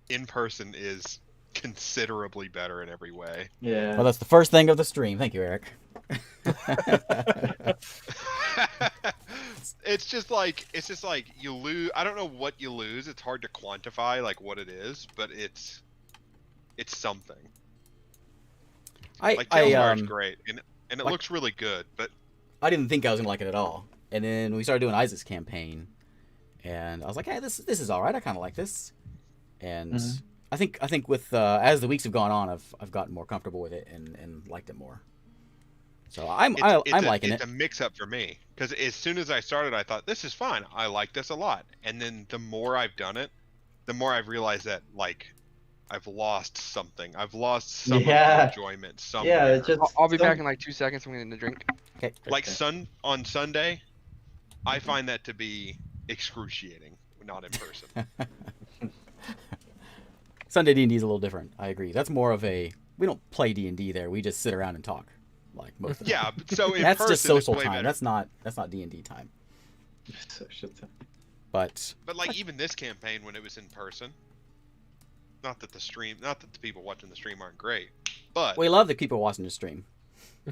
in person is considerably better in every way. Yeah. Well, that's the first thing of the stream. Thank you, Eric. It's just like you lose. I don't know what you lose. It's hard to quantify like what it is, but it's something. Like Talespire is great, and it like, looks really good, but I didn't think I was gonna like it at all. And then we started doing Isaac's campaign, and I was like, hey, this is all right. I kind of like this. And I think with as the weeks have gone on, I've gotten more comfortable with it and liked it more. So I'm liking it. It's a mix up for me because as soon as I started, I thought this is fine. I like this a lot, and then the more I've done it, the more I've realized that like I've lost something. I've lost some of the enjoyment. Somewhere. Yeah, I'll be back in like 2 seconds. I'm getting a drink. Okay. Like on Sunday, I find that to be excruciating, not in person. Sunday D&D is a little different. I agree. That's more of a we don't play D&D there. We just sit around and talk, like most of the time. So in that's person, just social it's way time. better. That's not D&D time. Social time. But like even this campaign when it was in person, not that the people watching the stream aren't great, but we love the people watching the stream.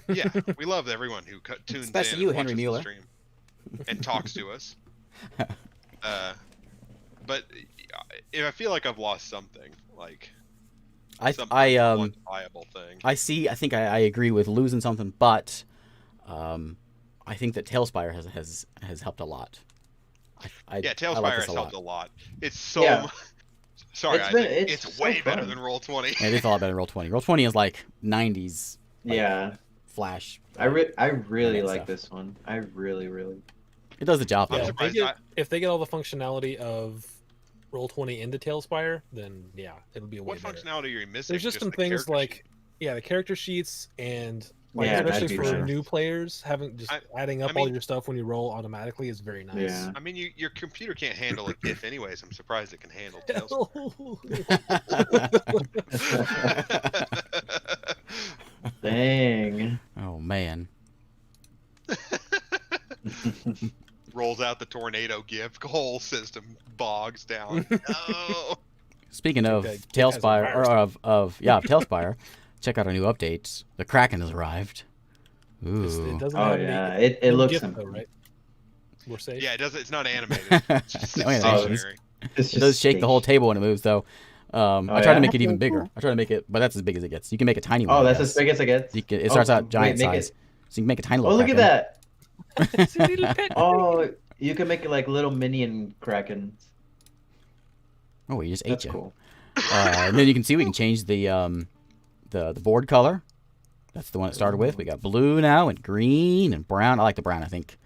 Yeah, we love everyone who tunes especially in, you, and Henry watches Mueller, the stream and talks to us. But if I feel like I've lost something, like some quantifiable thing. I think I agree with losing something, but I think that Talespire has helped a lot. Talespire has helped a lot. It's so sorry, it's way better than Roll20. It is a lot better than Roll20. Roll20 is like 90s. Like, Flash. I really like stuff. This one. I really. It does the job. Yeah, if they get all the functionality of Roll20 into Talespire, then yeah, it'll be a way better. What functionality are you missing? There's just some things like the character sheets and especially for new players, adding up all your stuff when you roll automatically is very nice. Yeah. I mean, your computer can't handle a GIF anyways. I'm surprised it can handle Talespire. Dang. Oh man. Rolls out the tornado GIF, whole system bogs down. No. Speaking of Talespire, Talespire, check out our new updates. The Kraken has arrived. Ooh. It doesn't have it looks though, right? We're safe. Yeah, it does. It's not animated. It's just stationary. It does shake the whole table when it moves, though. I try to make it even bigger. I try to make it, but that's as big as it gets. You can make a tiny one. Oh, that's as big as it gets? It starts out giant size. So you can make a tiny little Look Kraken. at that. Oh, you can make it like little minion Krakens. Oh, he just ate That's you. Cool. And then you can see we can change the board color. That's the one it started with. We got blue now and green and brown. I like the brown, I think.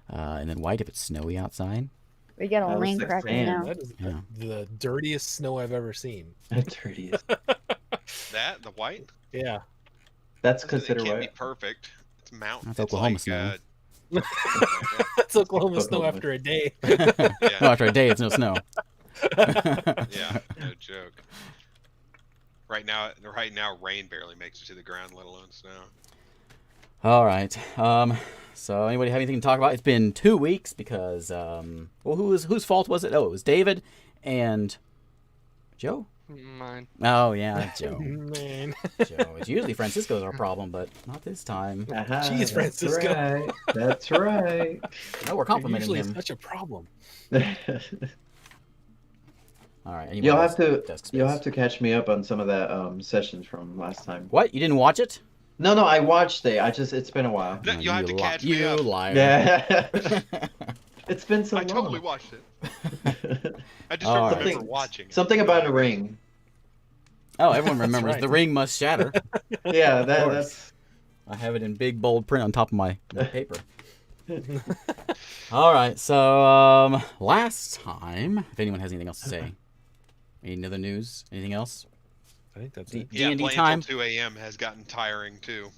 And then white if it's snowy outside. We get a rain Kraken now. That is the dirtiest snow I've ever seen. The dirtiest. The white? Yeah. That's considered white. It can't white. be perfect. It's mountain. That's Oklahoma snow. That's Oklahoma snow after a day. No, after a day, it's no snow. Yeah, no joke. Right now, rain barely makes it to the ground, let alone snow. All right. So anybody have anything to talk about? It's been 2 weeks because whose fault was it? Oh, it was David and Joe. Mine. Oh yeah, Joe. Man. Joe. It's usually Francisco's our problem, but not this time. Jeez, Francisco. That's right. No, we're complimenting usually him. It's such a problem. All right. You'll have to catch me up on some of that sessions from last time. What? You didn't watch it? No, I watched it. It's been a while. No, you have to catch me up. You liar. Yeah. It's been so long. I totally watched it. I just don't remember watching it. Something about a ring. Oh, everyone remembers right. the ring must shatter. Yeah, that's. I have it in big bold print on top of my paper. All right, so last time, if anyone has anything else to say, any other news, anything else? I think that's it. Yeah, D&D playing time. till 2 a.m. has gotten tiring too.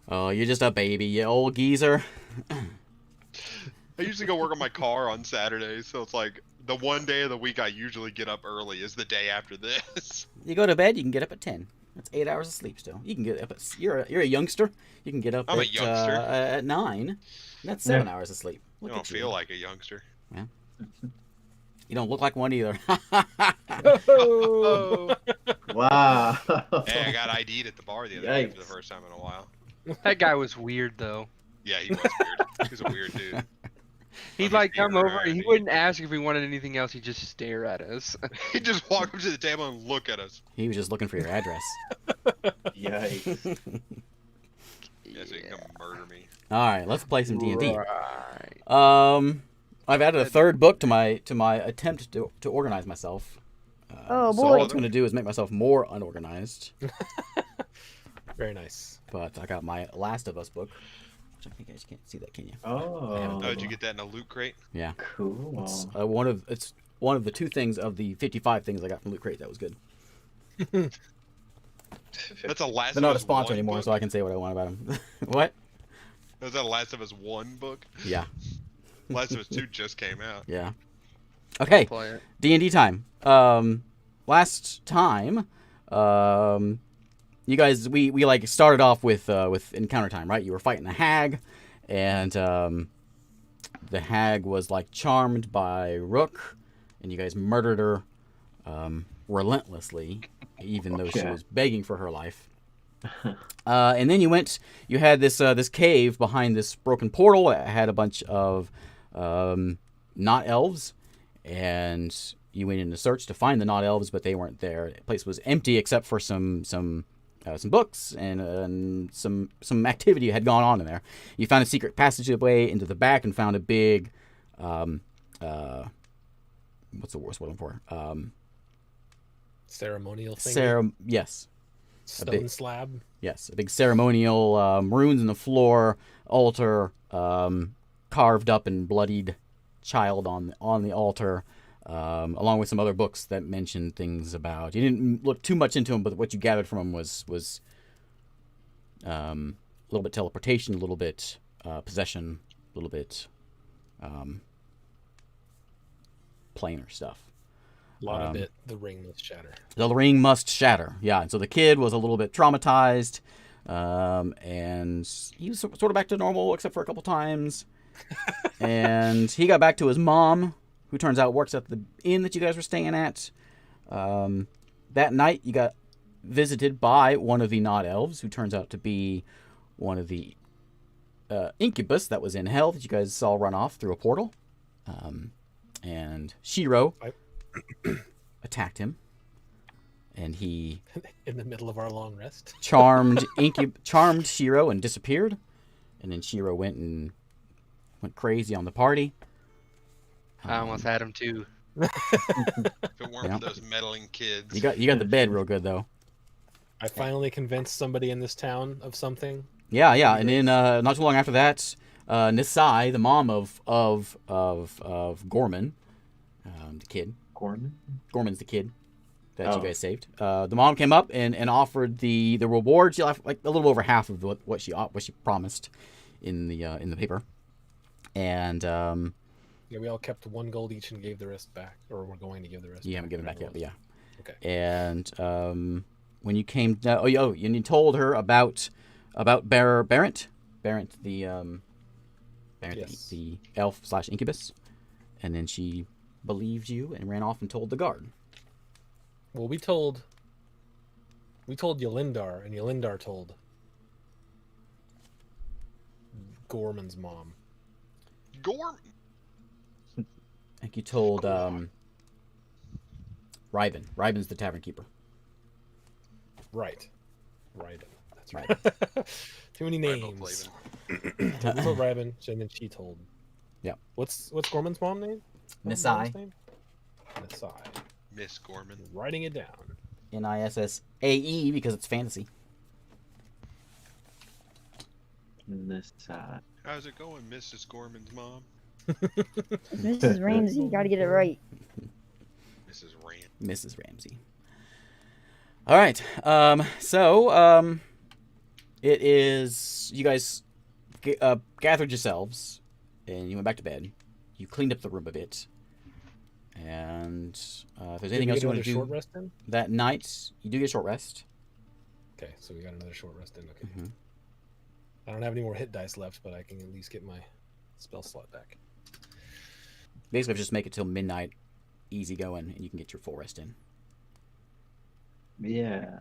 Oh, you're just a baby, you old geezer. I usually go work on my car on Saturdays, so it's like the one day of the week I usually get up early is the day after this. You go to bed, you can get up at 10. That's 8 hours of sleep still. You can get up at you're a youngster. You can get up I'm a youngster. At 9. That's 7 hours of sleep. I don't feel like a youngster. Yeah. You don't look like one either. Oh. Wow. Hey, I got ID'd at the bar the other day for the first time in a while. That guy was weird though. Yeah, he was weird. He was a weird dude. He'd like come over. He wouldn't ask if we wanted anything else. He'd just stare at us. He'd just walk up to the table and look at us. He was just looking for your address. Yikes. Yeah, so he can come murder me. All right, let's play some D&D. Right. I've added a third book to my attempt to organize myself. Oh, So boy. all it's going to do is make myself more unorganized. Very nice. But I got my Last of Us book, which I think I just can't see that, can you? Oh. Oh, did you get that in a loot crate? Yeah. Cool. It's one of the 2 things of the 55 things I got from Loot Crate that was good. That's a Last They're of not a Us sponsor 1 anymore, book? so I can say what I want about them. What? Was that a Last of Us 1 book? Yeah. Last of Us 2 just came out. Yeah. Okay. Play it. D&D time. Last time, you guys, we like started off with encounter time, right? You were fighting a hag, and the hag was like charmed by Rook, and you guys murdered her relentlessly, even though she was begging for her life. And then you had this cave behind this broken portal. It had a bunch of not elves, and you went in to search to find the not elves, but they weren't there. The place was empty except for some books and some activity had gone on in there. You found a secret passageway into the back and found a big what's the worst word for? Ceremonial thing. Yes. Stone slab. Yes, a big ceremonial runes in the floor, altar, carved up and bloodied child on the altar, along with some other books that mentioned things about. You didn't look too much into them, but what you gathered from them was a little bit teleportation, a little bit possession, a little bit planar stuff. A lot of it, the ring must shatter. The ring must shatter, yeah. And so the kid was a little bit traumatized, and he was sort of back to normal, except for a couple times. And he got back to his mom, who turns out works at the inn that you guys were staying at. That night, you got visited by one of the not elves, who turns out to be one of the incubus that was in hell that you guys saw run off through a portal. And Shiro attacked him, and he in the middle of our long rest charmed Shiro and disappeared, and then Shiro went crazy on the party. I almost had him too. If it weren't for those meddling kids. You got the bed real good though. I finally convinced somebody in this town of something. Yeah, and then not too long after that, Nisai, the mom of Gorman, the kid. Gorman's the kid that you guys saved. The mom came up and offered the reward. She left like a little over half of what she promised in the paper. And we all kept 1 gold each and gave the rest back, or we're going to give the rest. You haven't given it back yet, but yeah. Okay. And when you came, and you told her about Barrett, the elf/incubus, and then she believed you and ran off and told the guard. Well, we told Yelindar, and Yelindar told Gorman's mom. Gorman? I think you told Ryben. Ryben's the tavern keeper. Right. Ryben. That's right. Too many names. We told Ryben, and then she told. Yeah. What's Gorman's mom name? Nisai. Nisai. Miss Gorman. Writing it down. Nissae because it's fantasy. Nisai. How's it going, Mrs. Gorman's mom? Mrs. Ramsey, you gotta get it right. Mrs. Ramsey. All right. So it is you guys gathered yourselves and you went back to bed. You cleaned up the room a bit. And if there's anything else you want to do that night, you do get a short rest. Okay, so we got another short rest in. Okay. Mm-hmm. I don't have any more hit dice left, but I can at least get my spell slot back. Basically, just make it till midnight, easy going, and you can get your full rest in. Yeah.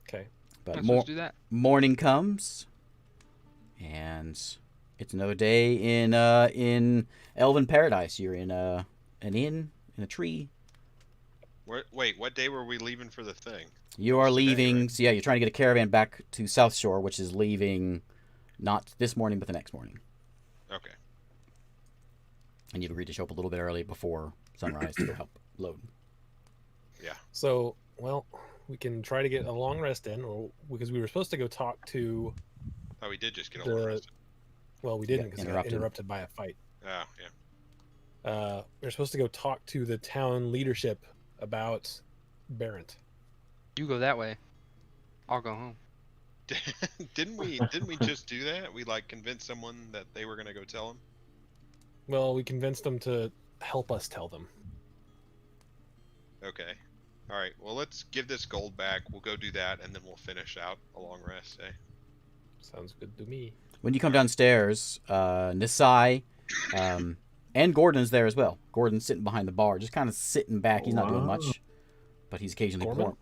Okay. But Let's do that. morning comes, and it's another day in Elven Paradise. You're in an inn in a tree. Wait, what day were we leaving for the thing? You are leaving. Right? So yeah, you're trying to get a caravan back to South Shore, which is leaving not this morning, but the next morning. Okay. And you'd agreed to show up a little bit early before sunrise to go help load. Yeah. So, well, we can try to get a long rest in, or because we were supposed to go talk to. Oh, we did just get a long rest. Well, we didn't because we got interrupted by a fight. Oh, yeah. We were supposed to go talk to the town leadership about Barrent. You go that way. I'll go home. Didn't we just do that? We like convinced someone that they were gonna go tell him. Well, we convinced them to help us tell them. Okay. All right. Well, let's give this gold back. We'll go do that, and then we'll finish out a long rest. Eh? Sounds good to me. When you come downstairs, Nisai, and Gordon's there as well. Gordon's sitting behind the bar, just kind of sitting back. He's not doing much, but he's occasionally pouring.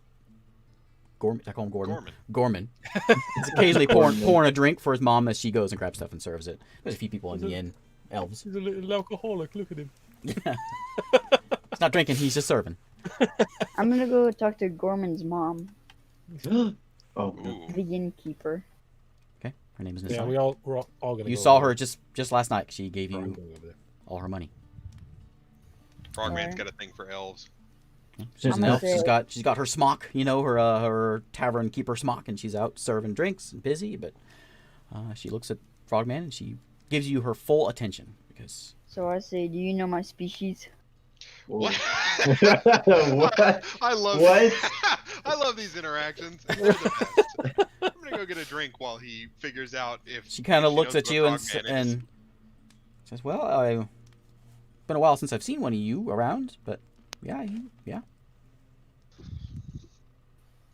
Gorman? I call him Gordon. Gorman. He's occasionally pouring a drink for his mom as she goes and grabs stuff and serves it. There's a few people in the inn. Elves. He's a little alcoholic. Look at him. He's not drinking. He's just serving. I'm gonna go talk to Gorman's mom. Oh, no. The innkeeper. Okay. Her name is Nisai. Yeah, we're all gonna. You go saw over her just last night. She gave there. you all her money. Frogman's got a thing for elves. She's an elf. She's got her smock, you know, her tavern keeper smock, and she's out serving drinks and busy. But she looks at Frogman and she gives you her full attention because. So I say, do you know my species? What? What? I love what? I love these interactions. They're the best. I'm gonna go get a drink while he figures out if. She kind of looks at you and says, "Well, it's been a while since I've seen one of you around, but yeah."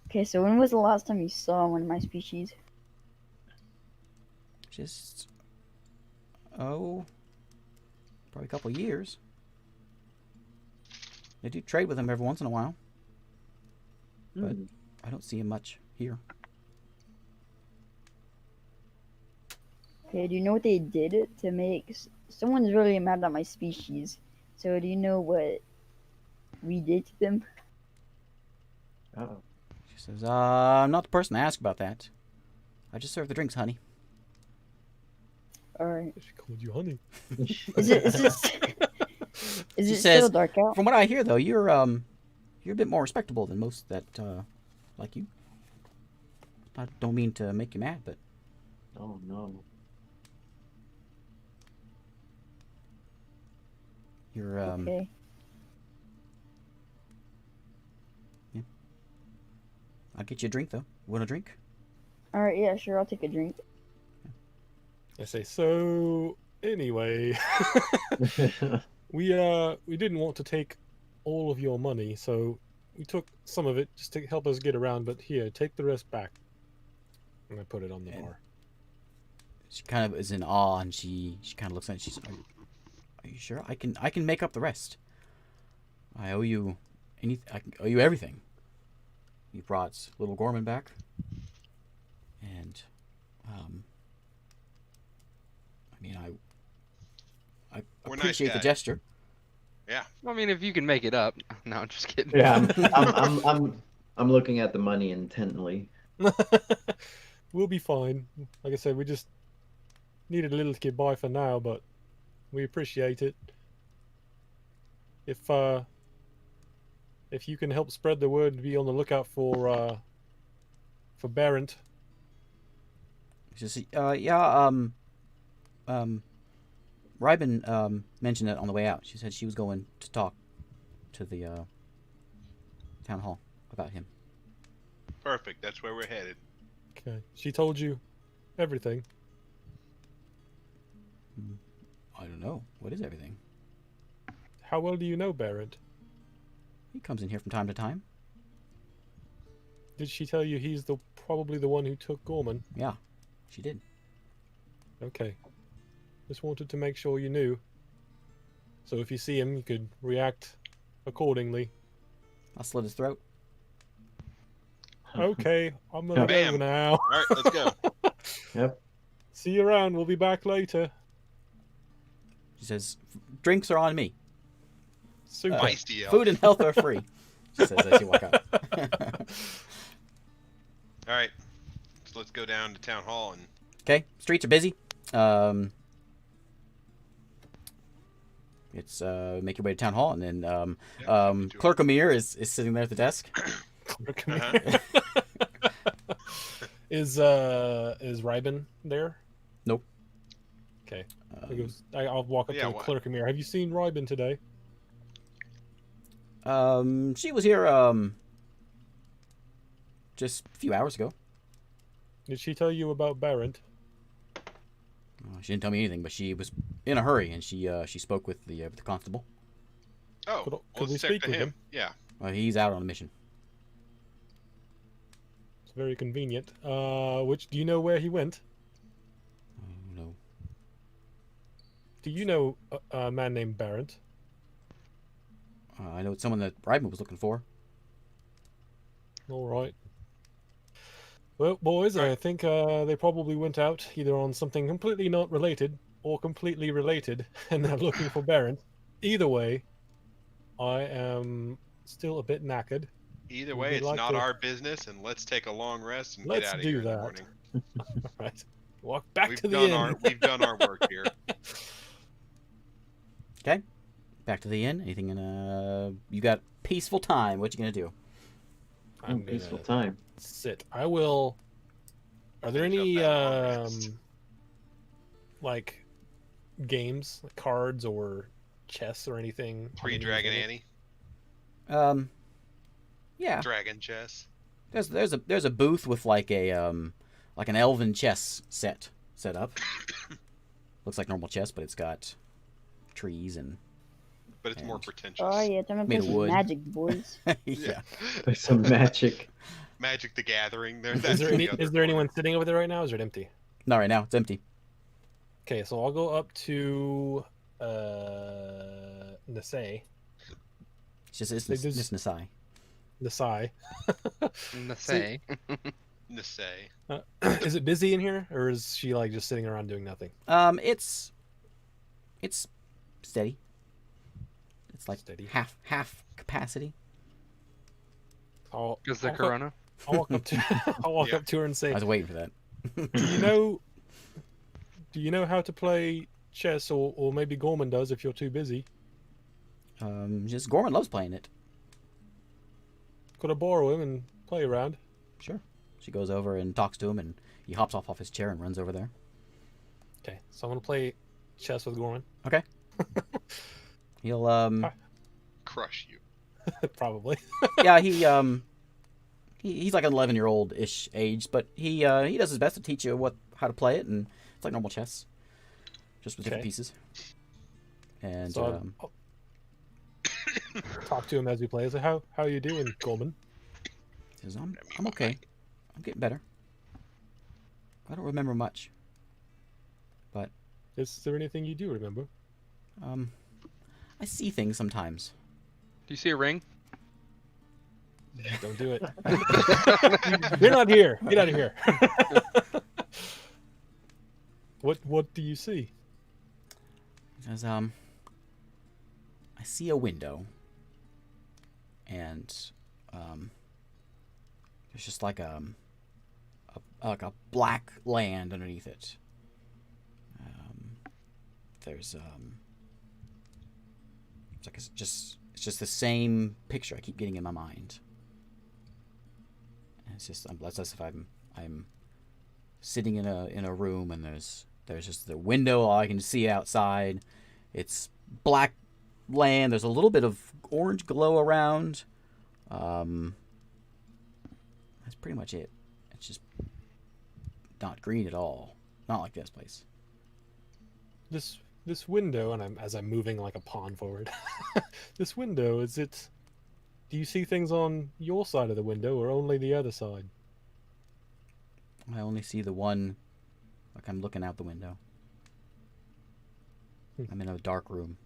Okay, so when was the last time you saw one of my species? Just probably a couple of years. I do trade with him every once in a while, but I don't see him much here. Okay, do you know what they did to make... Someone's really mad at my species. So do you know what we did to them? Uh-oh. She says, I'm not the person to ask about that. I just serve the drinks, honey. Alright. She called you honey. Is it still dark out? From what I hear, though, you're a bit more respectable than most that like you. I don't mean to make you mad, but Oh no. you're Okay. Yeah. I'll get you a drink, though. Want a drink? Alright, yeah, sure, I'll take a drink. I say, so anyway, we didn't want to take all of your money, so we took some of it just to help us get around, but here, take the rest back. And I put it on the bar. She kind of is in awe, and she kind of looks at it and she says, are you sure? I can make up the rest. I owe you I owe you everything. You brought little Gorman back, and I mean, I appreciate the gesture. Yeah. I mean, if you can make it up. No, I'm just kidding. Yeah, I'm looking at the money intently. We'll be fine. Like I said, we just needed a little to get by for now, but we appreciate it. If you can help spread the word, be on the lookout for Barrent. Just yeah, Ryben mentioned it on the way out. She said she was going to talk to the town hall about him. Perfect. That's where we're headed. Okay. She told you everything. I don't know. What is everything? How well do you know Barrent? He comes in here from time to time. Did she tell you he's probably the one who took Gorman? Yeah, she did. Okay. Just wanted to make sure you knew. So if you see him, you could react accordingly. I'll slit his throat. Okay, I'm gonna go Bam. now. All right, let's go. Yep. See you around. We'll be back later. She says, "Drinks are on me. Super. Feisty elf. Food and health are free." She says as you walk out. All right, so let's go down to town hall and. Okay, streets are busy. It's make your way to town hall, and then Clerk Amir is sitting there at the desk. Uh-huh. Is Ryben there? Nope. Okay. I'll walk up yeah, to the what? clerk Amir. Have you seen Ryben today? She was here just a few hours ago. Did she tell you about Barrent? She didn't tell me anything, but she was in a hurry, and she spoke with the constable. Oh, Could well, we let's speak check to with him. him? Yeah. He's out on a mission. It's very convenient. Which do you know where he went? No. Do you know a man named Barrent? I know it's someone that Ryman was looking for. All right. Well, boys, I think they probably went out either on something completely not related or completely related, and they're looking for Barrent. Either way, I am still a bit knackered. Either Would way, you it's like not to- our business, and let's take a long rest and Let's get out of do here in the that. morning. Right. Walk back We've to the done inn. we've done our work here. Okay, back to the inn. Anything in you got peaceful time. What you gonna do? I'm Peaceful gonna time. sit. I will. Are there Finish any up that long rest. like games, like cards or chess or anything? Pre-Dragon Annie, Yeah. Dragon Chess. There's a booth with like an elven chess set up. Looks like normal chess, but it's got trees and But it's more And- pretentious. Oh yeah, time to Made play of some wood. Magic, boys. yeah. There's some magic. Magic the Gathering. There. Is That's there in any? the other Is there anyone corner. sitting over there right now? Or is it empty? Not right now. It's empty. Okay, so I'll go up to Nasai. It's They just- just Nasai. Nasai. Say. Nisei. Is it busy in here, or is she like just sitting around doing nothing? It's steady. It's like Steady. half capacity. I'll, Because the I'll go- Corona. I'll walk up to I'll walk Yeah. up to her and say, I was waiting for that. do you know how to play chess, or maybe Gorman does if you're too busy? Just Gorman loves playing it. Could I borrow him and play around? Sure. She goes over and talks to him, and he hops off his chair and runs over there. Okay, so I'm gonna play chess with Gorman. Okay. He'll Crush you. Probably. yeah, he's like an 11-year-old ish age, but he does his best to teach you how to play it, and it's like normal chess, just with different Okay. pieces. And So I'll talk to him as we play. I say, how are you doing, Gorman? he says, I'm okay. I'm getting better. I don't remember much, but Is there anything you do remember? I see things sometimes. Do you see a ring? Don't do it. You're not here. Get out of here. What do you see? He says, I see a window, and there's just like a black land underneath it. There's it's just the same picture I keep getting in my mind. And it's just that's as if I'm sitting in a room, and there's just the window, all I can see outside. It's black land. There's a little bit of orange glow around. That's pretty much it. It's just not green at all. Not like this place. This window, and as I'm moving like a pawn forward. This window, is it? Do you see things on your side of the window, or only the other side? I only see the one, like I'm looking out the window. I'm in a dark room.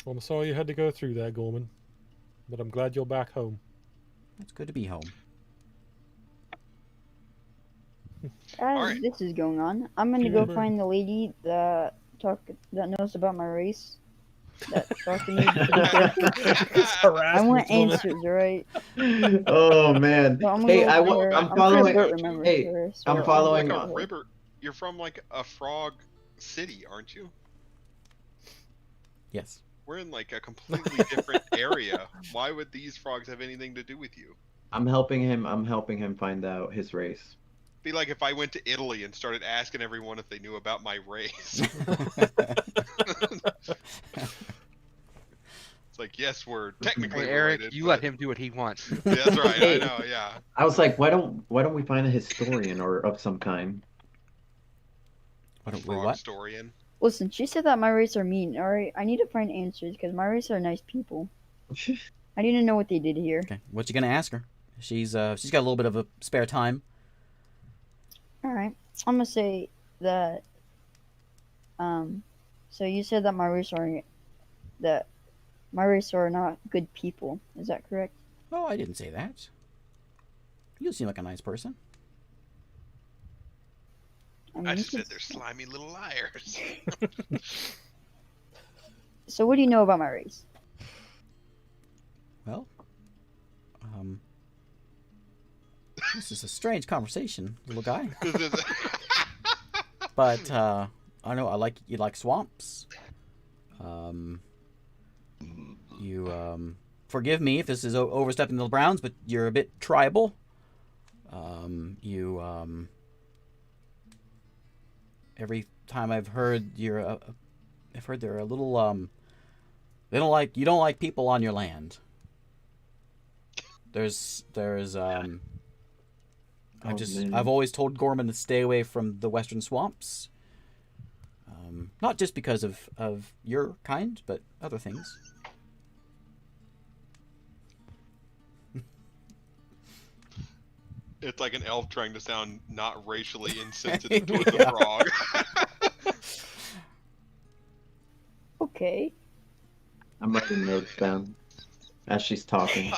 Well, I'm sorry you had to go through that, Gorman, but I'm glad you're back home. It's good to be home. As Alright. this is going on, I'm gonna go find the lady that knows about my race. That talked to me. I want answers, right? Oh man. So I'm Hey, gonna go with her. I'm I'm following. sure Bert remembers Hey, her, so I'm I'll following. go Like a with her. river. You're from like a frog city, aren't you? Yes. We're in like a completely different area. Why would these frogs have anything to do with you? I'm helping him. I'm helping him find out his race. Be like if I went to Italy and started asking everyone if they knew about my race. It's like, yes, we're technically Hey, Eric, related. you but... let him do what he wants. Yeah, that's right. I know. Yeah. I was like, why don't we find a historian or of some kind? Why don't we Frog what? Storian. Listen, she said that my race are mean. All right, I need to find answers because my race are nice people. I need to know what they did here. Okay. What you gonna ask her? She's got a little bit of a spare time. All right, I'm gonna say that. So you said that my race are not good people. Is that correct? Oh, I didn't say that. You seem like a nice person. I, mean, I you just said could- they're slimy little liars. So what do you know about my race? Well, this is a strange conversation, little guy. This is- But I know you like swamps. You forgive me if this is overstepping the bounds, but you're a bit tribal. Every time I've heard I've heard they're a little you don't like people on your land. I've always told Gorman to stay away from the western swamps. Not just because of your kind, but other things. It's like an elf trying to sound not racially insensitive towards a frog. Okay. I'm writing notes down as she's talking.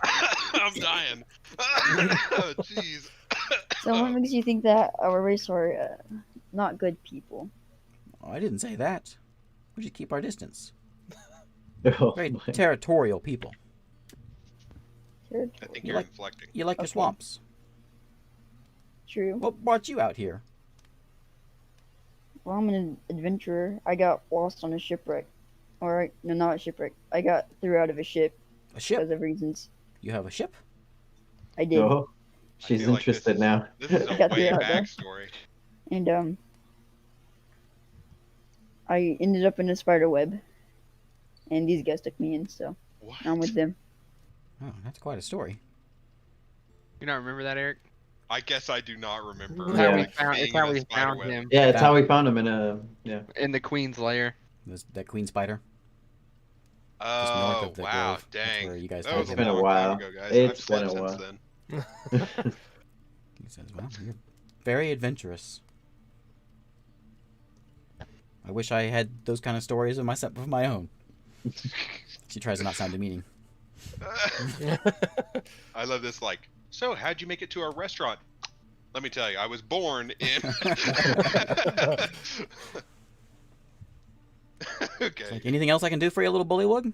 I'm dying. Oh, jeez. So what makes you think that our race are not good people? Oh, I didn't say that. We should keep our distance. Oh, Very my. territorial people. I think you're inflecting. You like your Okay. swamps. True. What brought you out here? Well, I'm an adventurer. I got lost on a shipwreck. Or, no, not a shipwreck. I got threw out of a ship A ship? because of reasons. You have a ship? I did. Oh, she's feel like interested now. This is a Got way the other. backstory. And, I ended up in a spider web. And these guys took me in, so What? I'm with them. Oh, that's quite a story. You don't remember that, Eric? I guess I do not remember. It's how we like, It's being how in a we spider found web. him Yeah, it's how we found him in the Queen's lair. That queen spider. north Oh, of the wow, grove. That's dang. where you guys That was a It's been a long while. time ago, guys. It's I've been a slept while. since then. He says, "Well, you're very adventurous. I wish I had those kind of stories of my own." She tries to not sound demeaning. I love this, like, so how'd you make it to our restaurant? Let me tell you, I was born in... Okay. Like, anything else I can do for you, little bullywug?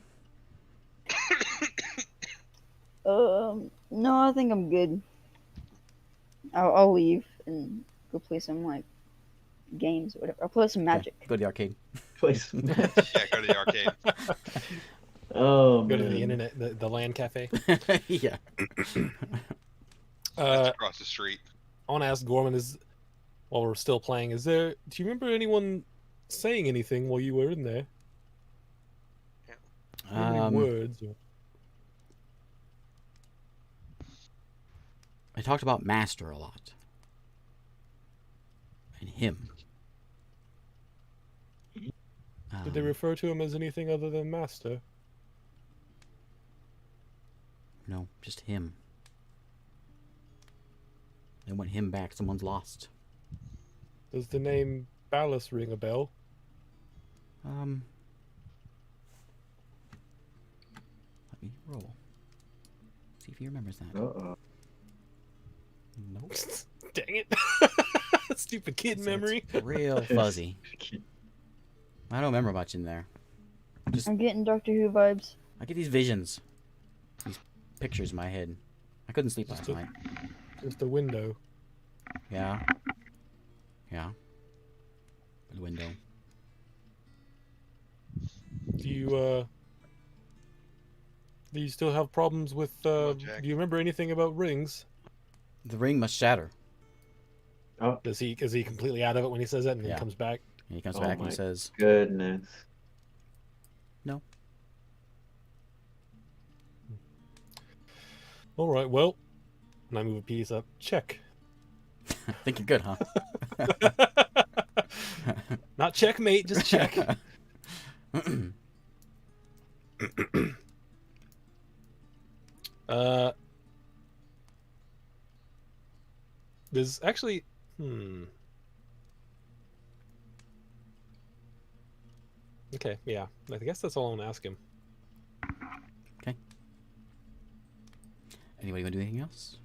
No, I think I'm good. I'll leave and go play some, like, games or whatever. I'll play some Magic. Okay, go to the arcade. Place. Yeah, go to the arcade. Oh, Go man. to the internet, the LAN cafe. Yeah. That's across the street. I want to ask Gorman, while we're still playing, do you remember anyone saying anything while you were in there? Any words? Or... I talked about Master a lot. And him. Did they refer to him as anything other than Master? No, just him. They want him back. Someone's lost. Does the name Ballas ring a bell? Let me roll. See if he remembers that. Uh-oh. Dang it. Stupid kid memory. It's real fuzzy. I don't remember much in there. I'm getting Doctor Who vibes. I get these visions, these pictures in my head. I couldn't sleep last night. Just a window. Yeah. Yeah. The window. Do you still have problems with do you remember anything about rings? The ring must shatter. Oh, Is he completely out of it when he says that and then Yeah. comes back? And he comes Oh back and my he says, goodness. "No." All right, well, and I move a piece up. Check. Think you're good, huh? Not checkmate, just check. There's actually Okay, yeah. I guess that's all I'm gonna ask him. Anybody want to do anything else?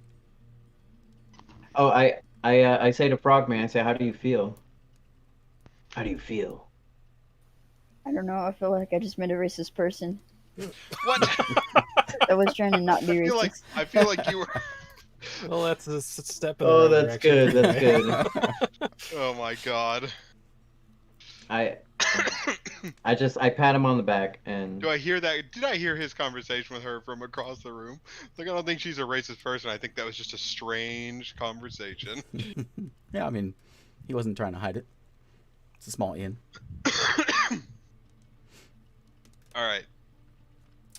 Oh, I say to Frogman, I say, how do you feel? How do you feel? I don't know. I feel like I just met a racist person. What? I was trying to not be racist. I feel like you were. Well, that's a step in the Oh, right that's direction. good. That's good. Oh my god. I pat him on the back and Do I hear that? Did I hear his conversation with her from across the room? Like, I don't think she's a racist person. I think that was just a strange conversation. Yeah, I mean, he wasn't trying to hide it. It's a small inn. All right.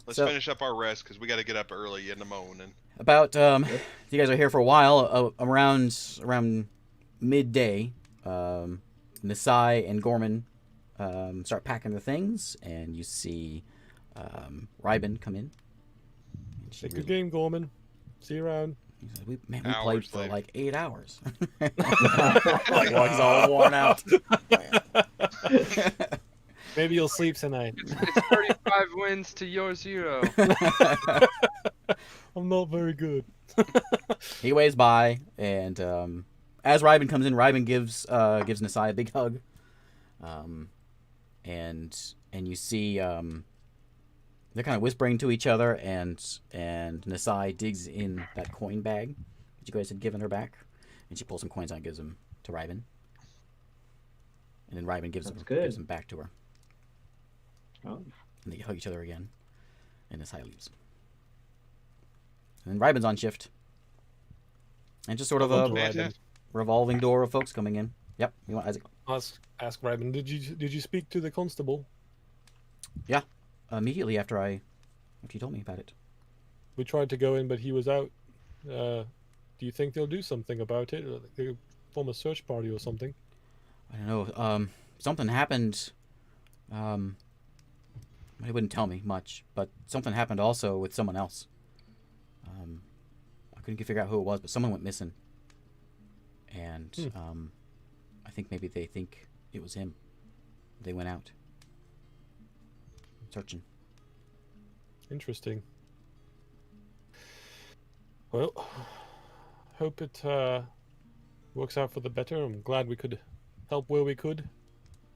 Let's So- finish up our rest because we got to get up early in the morning. About you guys are here for a while. Around midday, Nasai and Gorman start packing their things, and you see Ryben come in. And she Good game, Gorman. See you around. he says, we played Hours for later. like 8 hours. Well, he's all worn out. Maybe you'll sleep tonight. It's 35 wins to your 0. I'm not very good. He waves by, and as Ryben comes in, Ryben gives Nasai a big hug. And you see they're kind of whispering to each other, and Nasai digs in that coin bag that you guys had given her back, and she pulls some coins out and gives them to Ryben. And then Ryben gives them back to her. Oh. And they hug each other again, and Nasai leaves. And then Ryben's on shift. And just sort of a Fantastic. revolving door of folks coming in. Yep, you want Isaac? Ask Ryben, did you speak to the constable? Yeah, immediately after you told me about it. We tried to go in, but he was out. Do you think they'll do something about it? Or they'll form a search party or something? I don't know. Something happened. He wouldn't tell me much, but something happened also with someone else. I couldn't figure out who it was, but someone went missing. And I think maybe they think it was him. They went out searching. Interesting. Well, hope it works out for the better. I'm glad we could help where we could.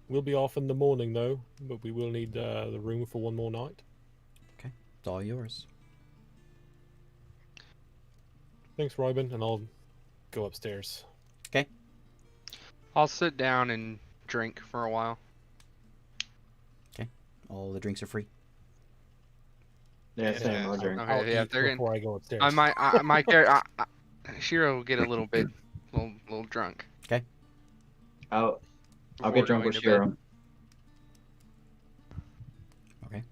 We'll be off in the morning, though, but we will need the room for one more night. Okay, it's all yours. Thanks, Ryben, and I'll go upstairs. Okay. I'll sit down and drink for a while. All the drinks are free. Yeah, same. Yeah. I'll drink. Okay, I'll yeah, eat they're before I go upstairs. My character, Shiro will get a little drunk. I'll before get drunk going with to bed. Shiro. Okay.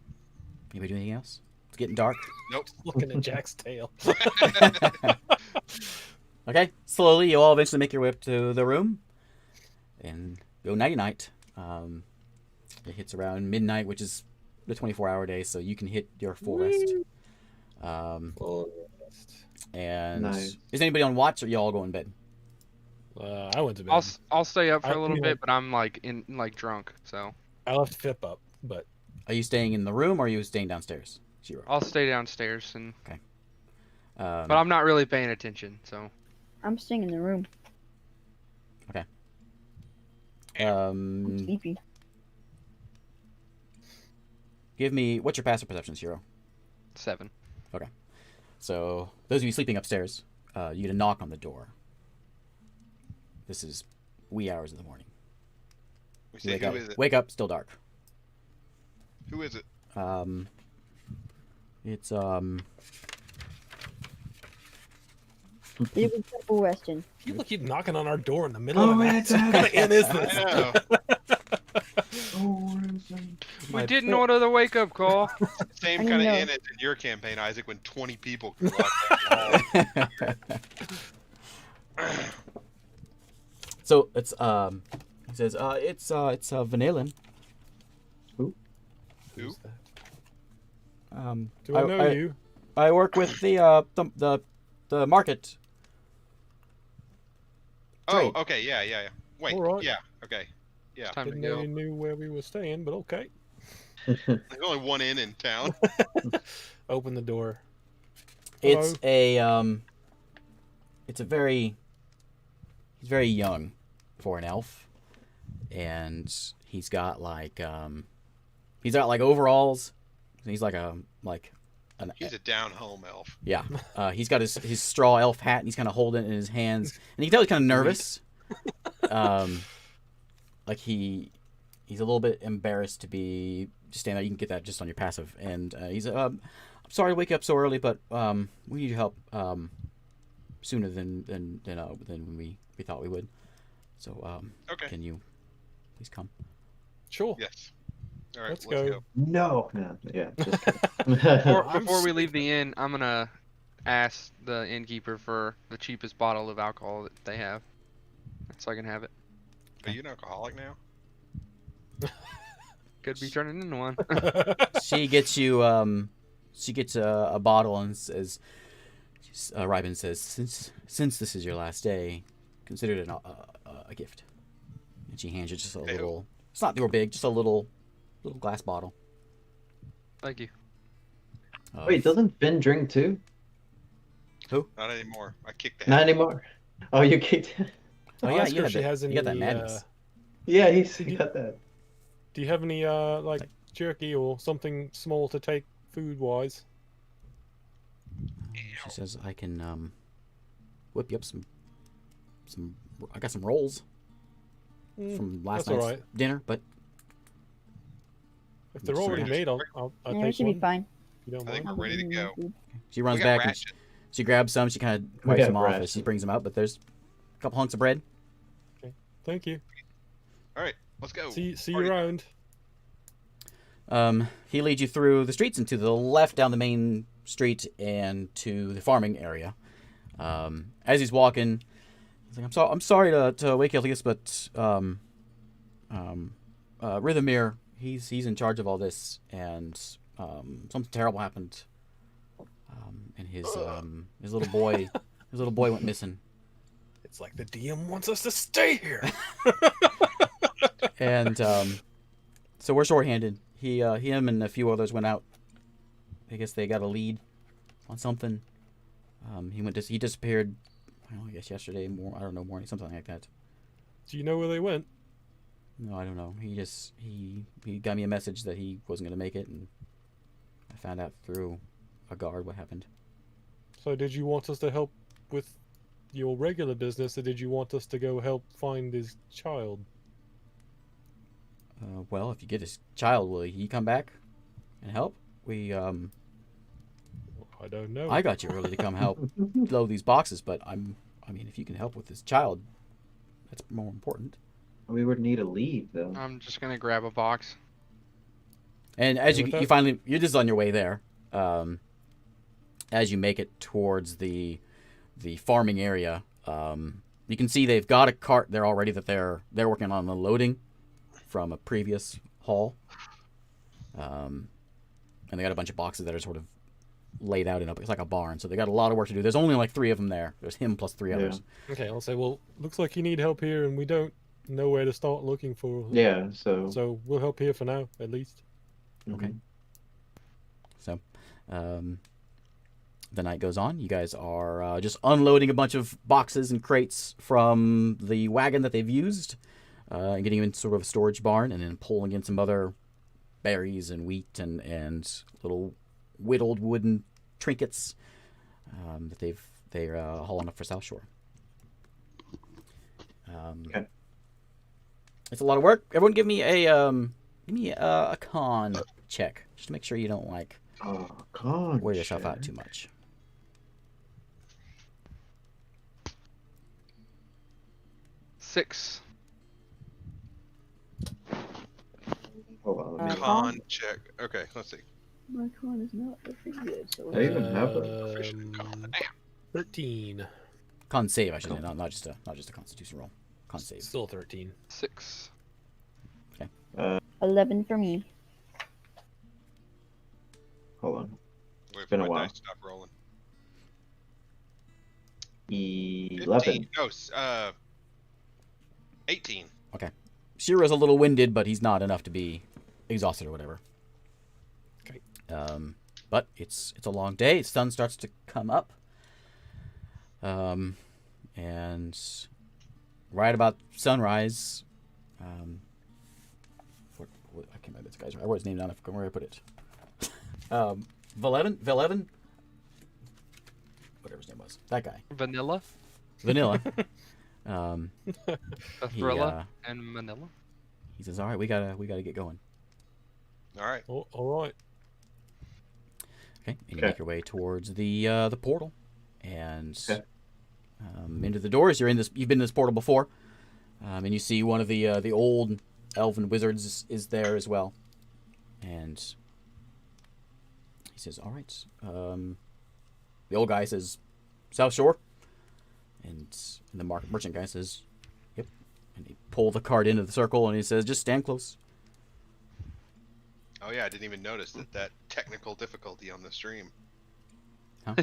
Anybody do anything else? It's getting dark. Nope. Looking at Jack's tail. Okay, slowly you all eventually make your way up to the room and go nighty-night. It hits around midnight, which is the 24-hour day, so you can hit your full rest. And Nice. is anybody on watch, or you all go in bed? I went to bed. I'll stay up for I a little mean, bit, but I'm drunk, so I left Fip up, but Are you staying in the room, or are you staying downstairs, Shiro? I'll stay downstairs but Um, I'm not really paying attention, so I'm staying in the room. I'm sleepy. Give me what's your passive perception, Shiro? 7. So those of you sleeping upstairs, you get a knock on the door. This is wee hours in the morning. We say, who is it? Wake up, still dark. Who is it? It's It was a simple question. People keep knocking on our door in the middle of the night. What kind of inn is I this? know. We didn't order the wake up call. Same I kind of know. in as in your campaign, Isaac, when 20 people can walk down the hall. so it's he says it's Vanillin. Who? Do I know you? I work with the market. Oh, Trade. okay, yeah. Wait, All right. yeah, okay. Yeah, Time to Didn't know go. you knew where we were staying, but okay. there's only one inn in town. Open the door. It's Hello. he's very young for an elf, and he's got like overalls. He's He's a down-home elf. yeah. He's got his straw elf hat, and he's kind of holding it in his hands, and you can tell he's kind of nervous. Like he's a little bit embarrassed to be just standing there. You can get that just on your passive, and he's I'm sorry to wake you up so early, but we need your help sooner than we thought we would. So Okay. can you please come? Sure. Yes. All right, Let's let's go. go. No. Yeah. Just kidding. Before we leave the inn, I'm gonna ask the innkeeper for the cheapest bottle of alcohol that they have, so I can have it. Are you an alcoholic now? Could be turning into one. She gets you she gets a bottle and says Ryben says since this is your last day, consider it a gift. And she hands you just a little, it's not real big, just a little glass bottle. Thank you. Wait, doesn't Finn drink too? Not anymore. I kicked the Not head. anymore. Oh, you kicked. Oh I'll yeah, ask her you if she has you got that any, madness. Yeah, he you- got that. Do you have any like jerky or something small to take food wise? She says I can whip you up some I got some rolls from last that's all night's right. dinner, but If they're Just already right. made, I'll Yeah, we take should one. be fine. If you don't I think mind. we're ready to go. she runs We got back and ration. she grabs some. She kind of We wipes got them off as ration. she brings them out. But there's a couple hunks of bread. Thank you. All right, let's go. See you Party. around. He leads you through the streets and to the left down the main street and to the farming area. As he's walking, he's like, I'm sorry to wake you up like this, but Rhythmir, he's in charge of all this, and something terrible happened. And his little boy went missing. It's like the DM wants us to stay here. And so we're shorthanded. Him and a few others went out. I guess they got a lead on something. He disappeared. I don't know, I guess yesterday morning, something like that. Do you know where they went? No, I don't know. He got me a message that he wasn't gonna make it, and I found out through a guard what happened. So did you want us to help with your regular business, or did you want us to go help find his child? Well, if you get his child, will he come back and help? I don't know. I got you early to come help load these boxes, but I mean, if you can help with his child, that's more important. We would need a lead though. I'm just gonna grab a box. And as Okay with you that? finally, you're just on your way there. As you make it towards the farming area, you can see they've got a cart there already that they're working on unloading from a previous haul. And they got a bunch of boxes that are sort of laid out it's like a barn. So they got a lot of work to do. There's only like 3 of them there. There's him plus 3 others. Okay, I'll say, well, looks like you need help here, and we don't know where to start looking for. Yeah. So. So we'll help here for now, at least. Okay. So, the night goes on. You guys are just unloading a bunch of boxes and crates from the wagon that they've used, and getting them in sort of a storage barn, and then pulling in some other berries and wheat and little whittled wooden trinkets that they're hauling up for South Shore. Okay. It's a lot of work. Everyone, give me a con check, just to make sure you don't wear yourself out too much. Six. Hold on, let me... Con check. Okay, let's see. My con is not very good, so I even have a... Proficient con. Damn. 13. Con save, I should say, not just a Constitution roll. Con save. Still 13. 6. 11 for me. Hold on. Wait been for a my while. dice to stop rolling. 11. 15. No, 18. Shira's a little winded, but he's not enough to be exhausted or whatever. Okay. But it's a long day. The sun starts to come up. And right about sunrise, I can't remember this guy's. I wrote his name down. I forgot where I put it. Velevin, whatever his name was. That guy. Vanilla, Vanilla. Thrilla, and Manila. He says, "All right, we gotta get going." All right. Oh, all right. Okay, and you Okay. make your way towards the portal, and Okay. into the doors. You've been in this portal before, and you see one of the old elven wizards is there as well, and he says, "All right." The old guy says, "South Shore," and the merchant guy says, "Yep." And he pull the cart into the circle, and he says, "Just stand close." Oh yeah, I didn't even notice that technical difficulty on the stream. Huh?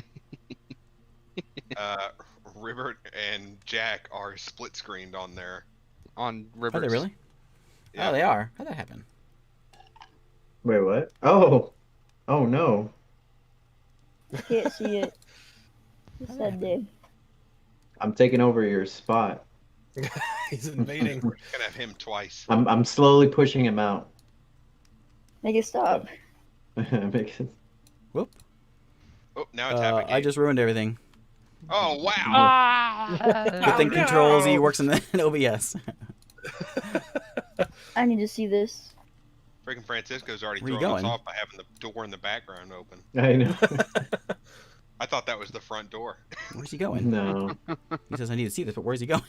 River and Jack are split screened on there. On Are Rivers. they really? Yeah. Oh, they are. How'd that happen? Wait, what? Oh! Oh no. I can't see it. It's that day. I'm taking over your spot. He's invading. Gonna have him twice. I'm slowly pushing him out. Make it stop. Makes sense. Whoop. Oh, now it's happening. I just ruined everything. Oh wow! Good thing Control Z works in OBS. I need to see this. Freaking Francisco's already Where you throwing us going? off by having the door in the background open. I know. I thought that was the front door. Where's he going? No. He says, "I need to see this," but where's he going?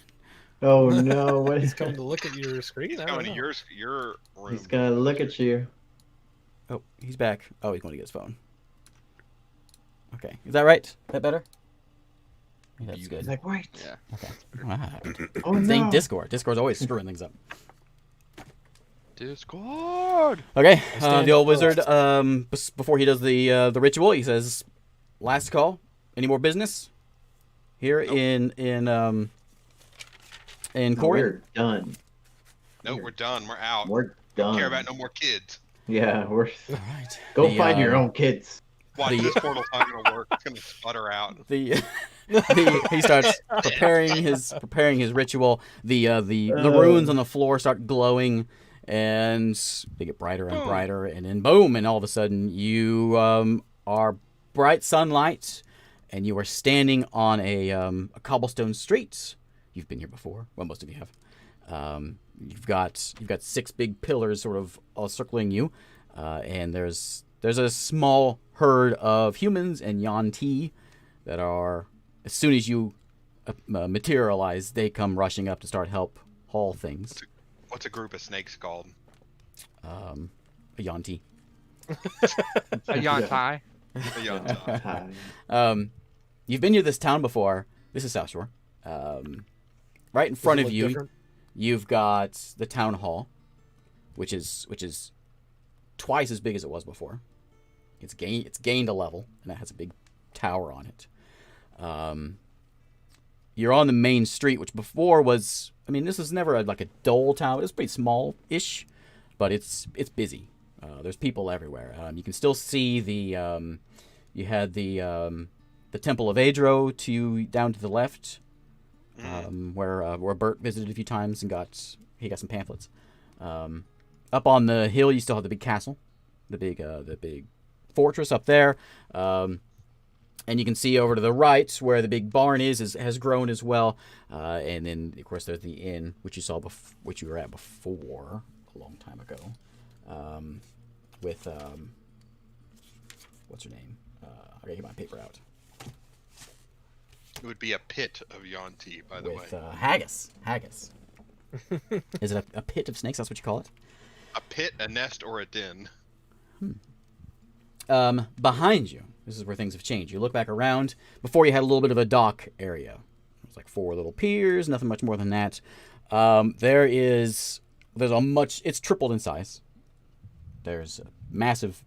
Oh no. What He's is coming to look at your screen. He's I don't coming to know. your room. He's gonna look at you. Oh, he's back. Oh, he's going to get his phone. Okay, is that right? Is that better? Yeah, that's He's good. like, wait. Yeah. Okay. What happened? Oh Saying no. Discord. Discord's always screwing things up. Discord. Okay, stand the old up wizard. Before he does the ritual, he says, "Last call. Any more business here in No, Corian?" we're done. No, we're done. We're out. We're Don't done. care about no more kids. Yeah, we're. All right. Go The, find your own kids. Watch, The- this portal's not gonna work. It's gonna sputter out. He starts preparing his ritual. The runes on the floor start glowing, and they get brighter and brighter, and then boom, and all of a sudden you are bright sunlight, and you are standing on a cobblestone street. You've been here before. Well, most of you have. You've got 6 big pillars sort of all circling you, and there's a small herd of humans and Yuan-Ti that are, as soon as you materialize, they come rushing up to start help haul things. What's a group of snakes called? A Yuan-Ti. A Yantai. A young Hi. You've been to this town before. This is South Shore. Right in front Does it of look you, different? you've got the town hall, which is twice as big as it was before. It's gained a level, and it has a big tower on it. You're on the main street, which before was, I mean, this was never like a dull town. It was pretty small-ish, but it's busy. There's people everywhere. You can still see you had the the Temple of Adro down to the left, Mm. where Bert visited a few times and got some pamphlets. Up on the hill, you still have the big castle, the big fortress up there. And you can see over to the right where the big barn has grown as well. And then, of course, there's the inn, which you saw which you were at before a long time ago. With what's her name? I gotta get my paper out. It would be a pit of Yonti, by the way. With haggis. Is it a pit of snakes? That's what you call it. A pit, a nest, or a den. Behind you, this is where things have changed. You look back around. Before, you had a little bit of a dock area. There's like 4 little piers, nothing much more than that. It's tripled in size. There's massive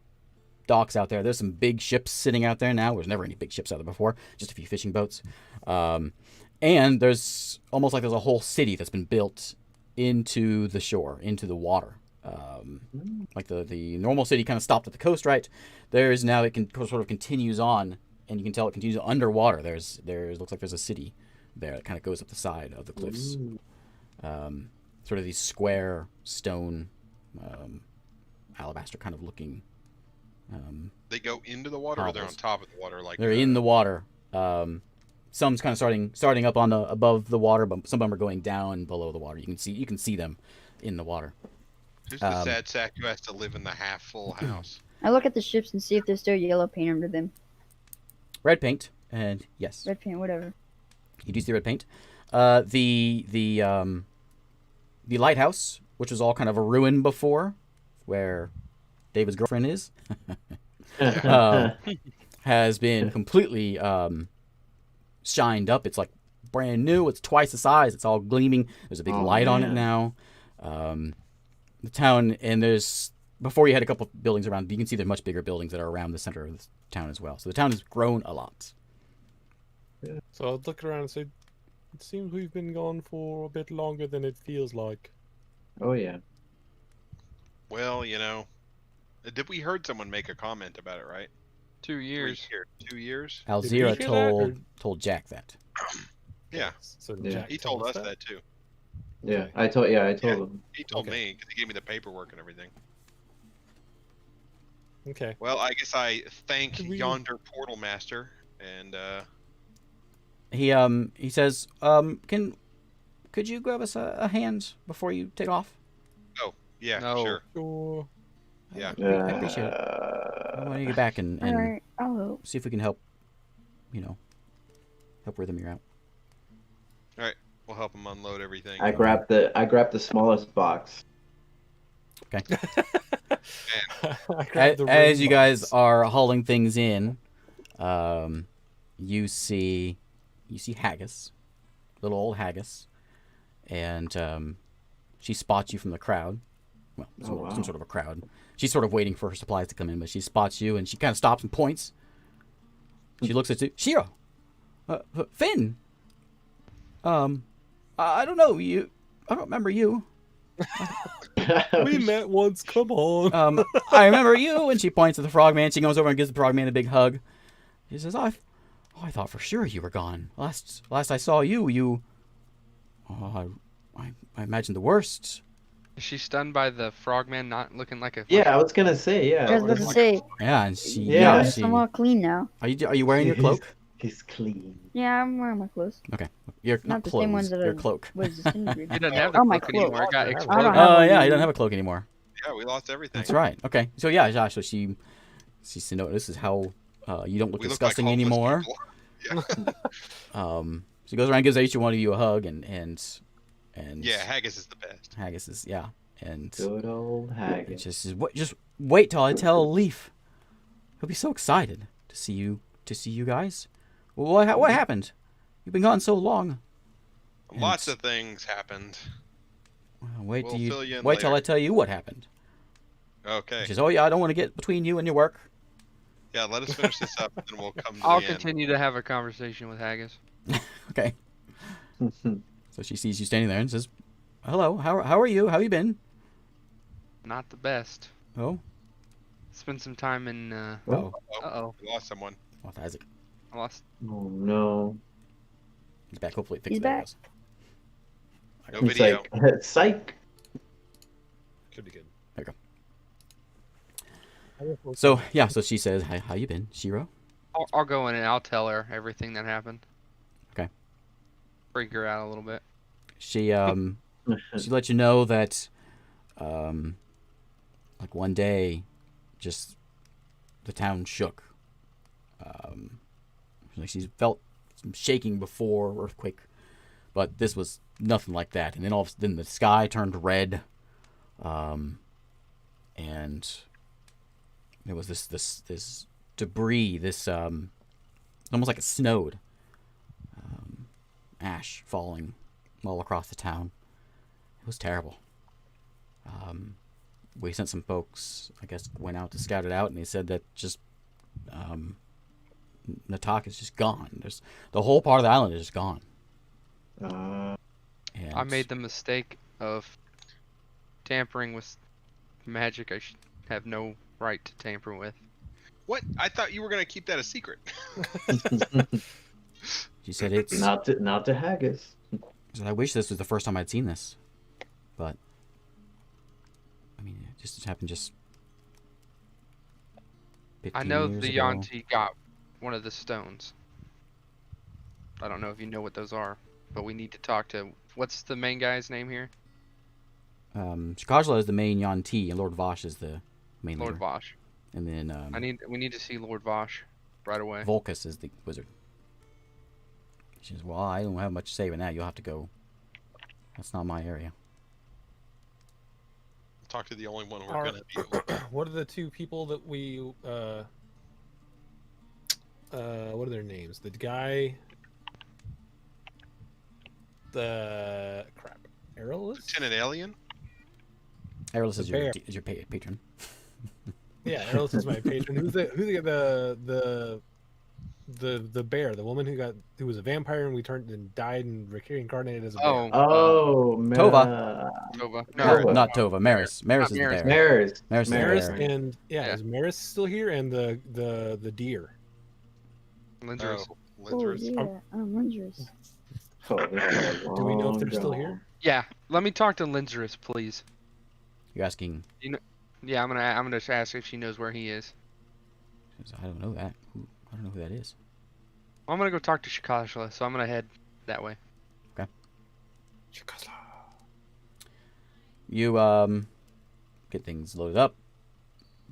docks out there. There's some big ships sitting out there now. There's never any big ships out there before. Just a few fishing boats. And there's almost like there's a whole city that's been built into the shore, into the water. Like the normal city kind of stopped at the coast, right? There's now it can sort of continues on, and you can tell it continues underwater. There's looks like there's a city there that kind of goes up the side of the cliffs. Sort of these square stone, alabaster kind of looking. They go into the water, or they're on top of the water? Like they're in the water. Some's kind of starting up on above the water, but some of them are going down below the water. You can see them in the water. Who's the sad sack who has to live in the half-full house? I look at the ships and see if there's still yellow paint under them. Red paint, and yes. Red paint, whatever. You do see red paint. The lighthouse, which was all kind of a ruin before, where David's girlfriend is, has been completely shined up. It's like brand new. It's twice the size. It's all gleaming. There's a big light on it now. The town, and before you had a couple of buildings around, you can see there's much bigger buildings that are around the center of the town as well. So the town has grown a lot. Yeah. So I'd look around and say, it seems we've been gone for a bit longer than it feels like. Oh yeah. Well, we heard someone make a comment about it, right? 2 years. 2 years? Alzira Did we hear that, told Jack that. Yeah. So Yeah. Jack He told us that too. Yeah, I told him. He told Okay. me, because he gave me the paperwork and everything. Okay. Well, I guess I thank Could we- yonder portal master, and He says, could you grab us a hand before you take off? yeah, No. sure. Sure. Yeah. I appreciate it. I want to get back and Alright, I'll help. see if we can help Rhythmere out. We'll help him unload everything. I grabbed the smallest box. I grabbed the As ring you guys box. are hauling things in, you see Haggis, little old Haggis, and she spots you from the crowd. Well, some sort of a crowd. She's sort of waiting for her supplies to come in, but she spots you and she kind of stops and points. She looks at you, Shira, Finn. I don't know you. I don't remember you. We met once. Come on. I remember you. And she points at the frogman. She goes over and gives the frogman a big hug. She says, I thought for sure you were gone. Last I saw you. I imagined the worst. Is she stunned by the frogman not looking like a? Yeah, I was gonna say, yeah. I was about to say, Yeah, and she. Yeah, Yeah, she. I'm all clean now. Are you wearing your cloak? He's clean. Yeah, I'm wearing my clothes. Okay, you're Not not the clothes. same ones that your I cloak. was disintegrated. He doesn't have the Oh, my cloak anymore. It got cloak. exploded. I don't have Oh one yeah, he anymore. doesn't have a cloak anymore. Yeah, we lost everything. That's right. Okay, so yeah, so she said, no, this is how you don't look We look like disgusting homeless anymore. people. Yeah. She goes around and gives each one of you a hug, and Yeah, Haggis is the best. Haggis is and Good old it Haggis. just says, just wait till I tell Leaf. He'll be so excited to see you guys. Well, what happened? You've been gone so long. Lots of things happened. Well, We'll fill you in wait till later. I tell you what happened. Okay. She says, oh yeah, I don't want to get between you and your work. Yeah, let us finish this up, and then we'll come to I'll the end. continue to have a conversation with Haggis. Okay. So she sees you standing there and says, hello, how are you? How you been? Not the best. Oh, Spend some time in. oh, Uh-oh. We lost someone. Isaac. I lost. Oh no. He's back. Hopefully, He's there he back. goes. No He's video. like, psych. Could be good. There you I will post So it. yeah, so she says, "Hi, how you been, Shiro?" I'll go in and I'll tell her everything that happened. Okay. Freak her out a little bit. She let you know that like one day, just the town shook. Like she's felt some shaking before earthquake, but this was nothing like that. And then then the sky turned red, and there was this debris. This almost like it snowed. Ash falling all across the town. It was terrible. We sent some folks, I guess, went out to scout it out, and they said that just Natak is just gone. There's the whole part of the island is just gone. And I made the mistake of tampering with magic I should have no right to tamper with. What? I thought you were gonna keep that a secret. she said it's. not to haggis. She said, I wish this was the first time I'd seen this, but I mean, it just happened just. I 15 know years the ago. Yanti got one of the stones. I don't know if you know what those are, but we need to talk to. What's the main guy's name here? Shikajla is the main Yanti, and Lord Vosh is the main Lord leader. Vosh. And then We need to see Lord Vosh right away. Volcus is the wizard. She says, well, I don't have much to say in that. You'll have to go. That's not my area. Talk to the only one we're Are- gonna be able to. What are the two people that we what are their names? The guy, the crap, Errolus? Lieutenant Alien? Airless The is bear. your patron. Yeah, Errolus is my patron. Who's the bear, the woman who was a vampire and we turned and died and reincarnated as a bear. Oh, Tova. Tova. Maris. No, Not Tova. Maris. Maris is the Maris. bear. Maris. Maris is the Maris bear. and Yeah. is Maris still here? And the deer. Lindsay. Oh, Oh Lizards. yeah, Lindris. Do we know if they're still here? Yeah, let me talk to Lindsay, please. You're asking. Yeah, I'm gonna just ask if she knows where he is. I don't know that. I don't know who that is. I'm gonna go talk to Shikashla, so I'm gonna head that way. You get things loaded up.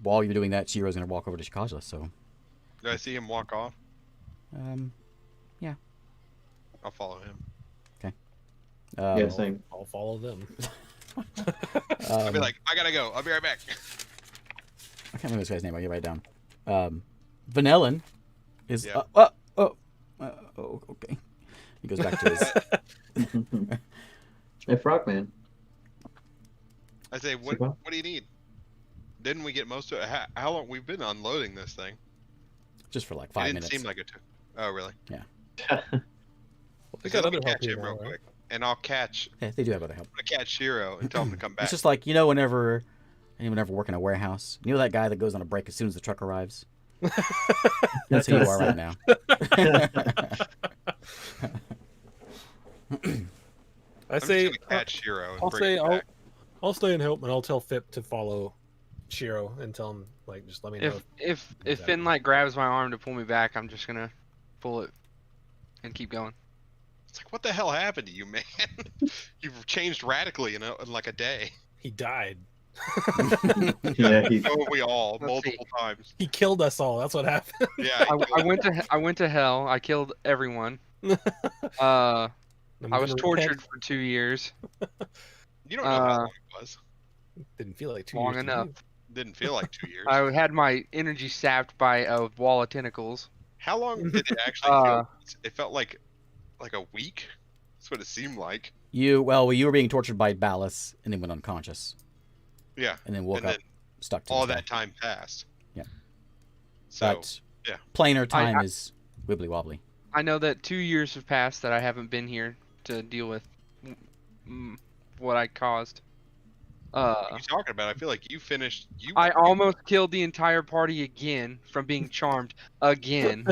While you're doing that, Shiro's gonna walk over to Shikajla. So Do I see him walk off? I'll follow him. Yeah, same. I'll follow them. I'll be like, I gotta go. I'll be right back. I can't remember this guy's name. I'll get right down. Vanillin is. Yeah. Okay. He goes back to his. Hey, Frogman. I say, what do you need? Didn't we get most of it? How long we've been unloading this thing? Just for like It 5 didn't minutes. seem like it took. Oh, really? They So got let me other help catch here him now, real right? quick, and I'll catch. Yeah, they do have other help. I'm gonna catch Shiro and tell him to come back. It's just like, whenever anyone ever work in a warehouse, you know that guy that goes on a break as soon as the truck arrives? That's who you are right now. I I'm say just gonna catch Shiro and I'll bring say him back. I'll stay and help, and I'll tell Fip to follow Shiro and tell him just let me know. If Exactly. Finn like grabs my arm to pull me back, I'm just gonna pull it and keep going. It's like, what the hell happened to you, man? You've changed radically in like a day. He died. Yeah, So have we all, Let's multiple times. He killed us all. That's what happened. Yeah. I went to hell. I killed everyone. I was tortured for 2 years. You don't know how long it was. Didn't feel like 2 Long years. to enough. me. Didn't feel like 2 years. I had my energy sapped by a wall of tentacles. How long did it actually feel? It felt like a week. That's what it seemed like. You were being tortured by Ballas and then went unconscious. Yeah. And then woke And up then stuck to all the that time passed. Yeah. So But yeah. planar time is wibbly wobbly. I know that 2 years have passed that I haven't been here to deal with what I caused. What are you talking about? I feel like you finished. I almost killed the entire party again from being charmed again.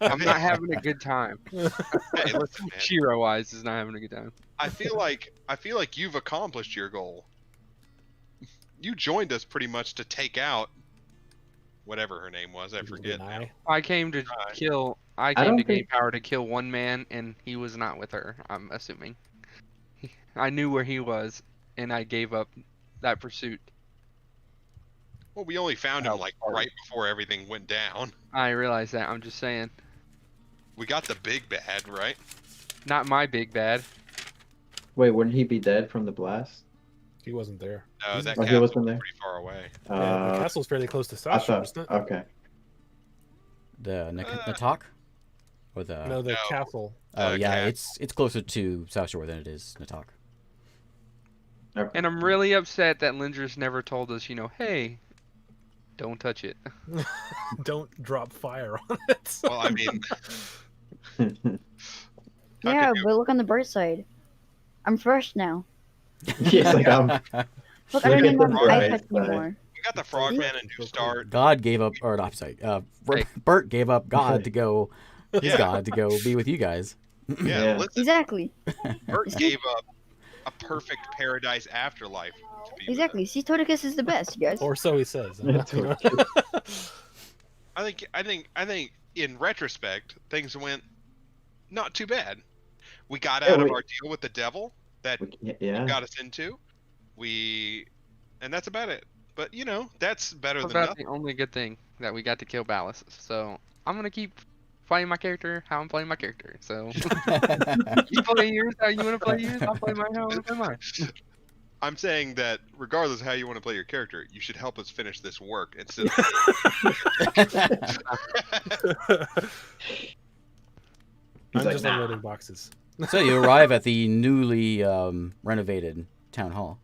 I'm not having a good time. Hey, listen, man. Shiro wise is not having a good time. I feel like you've accomplished your goal. You joined us pretty much to take out whatever her name was. I forget. Now. I came to kill. I came to Game Power to kill one man, and he was not with her. I'm assuming. I knew where he was, and I gave up that pursuit. Well, we only found him like right before everything went down. I realize that. I'm just saying. We got the big bad, right? Not my big bad. Wait, wouldn't he be dead from the blast? He wasn't there. No, that he castle was wasn't there? pretty far away. Yeah, the castle's fairly close to I South Shore, thought. isn't it? Okay. The Natak? Or the... No, the No. castle. Oh, yeah, Cat. it's closer to South Shore than it is Natak. Okay. And I'm really upset that Lindris never told us, hey, don't touch it. Don't drop fire on it. Well, I mean, Yeah, but look on the bright side. I'm fresh now. Yeah, like Look, I Look don't at even the have an bright iPad side. anymore. we got the Frogman and New Start. God gave up, or I'm sorry, Bert gave up God to go, his Yeah. God to go be with you guys. Yeah, Yeah. listen, Exactly. Bert gave up a perfect paradise afterlife to be with Exactly. See, Toticus is the best, you guys. Or so he says. That's You know? what- I think in retrospect things went not too bad. We got Yeah, out of we- our deal with the devil that Yeah. got us into. And that's about it. But that's better That's than about nothing. the only good thing that we got to kill Ballas. So I'm going to keep playing my character how I'm playing my character. So you play yours how you want to play yours, I'll play mine how I want to play mine. I'm saying that regardless of how you want to play your character, you should help us finish this work instead of I'm like, just "Nah." unloading boxes. So you arrive at the newly renovated town hall.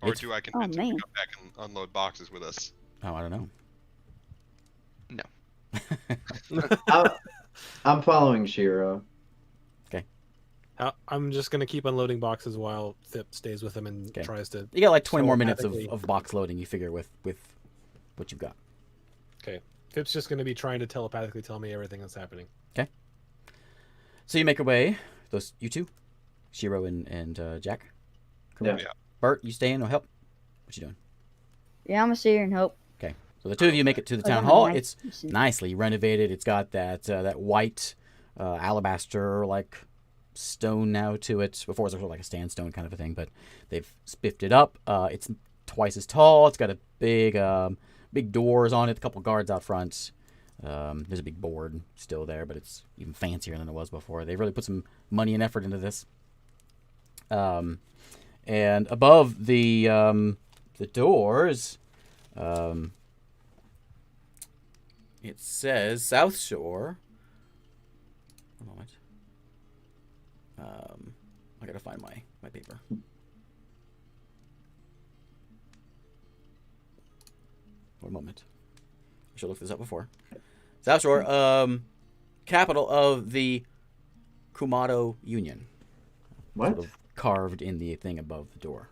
or It's- do I convince him man. to come back and unload boxes with us? Oh, I don't know. I'm following Shiro. I'm just gonna keep unloading boxes while Thip stays with him and Okay. tries to. You got like 20 more minutes Telepathically. of box loading, you figure, with what you've got. Thip's just gonna be trying to telepathically tell me everything that's happening. So you make your way, you two, Shiro and Jack. Yeah. Yeah. Bert, you stay in or help? What you doing? Yeah, I'm gonna stay here and help. So the two of you make it to the I town don't know hall. why. It's You see. nicely renovated. It's got that white alabaster like stone now to it. Before it was sort of like a sandstone kind of a thing, but they've spiffed it up. It's twice as tall. It's got a big doors on it. A couple guards out front. There's a big board still there, but it's even fancier than it was before. They've really put some money and effort into this. And above the doors, it says South Shore. One moment. I gotta find my paper. One moment. I should look this up before. South Shore, capital of the Kumato Union. What? Sort of carved in the thing above the door.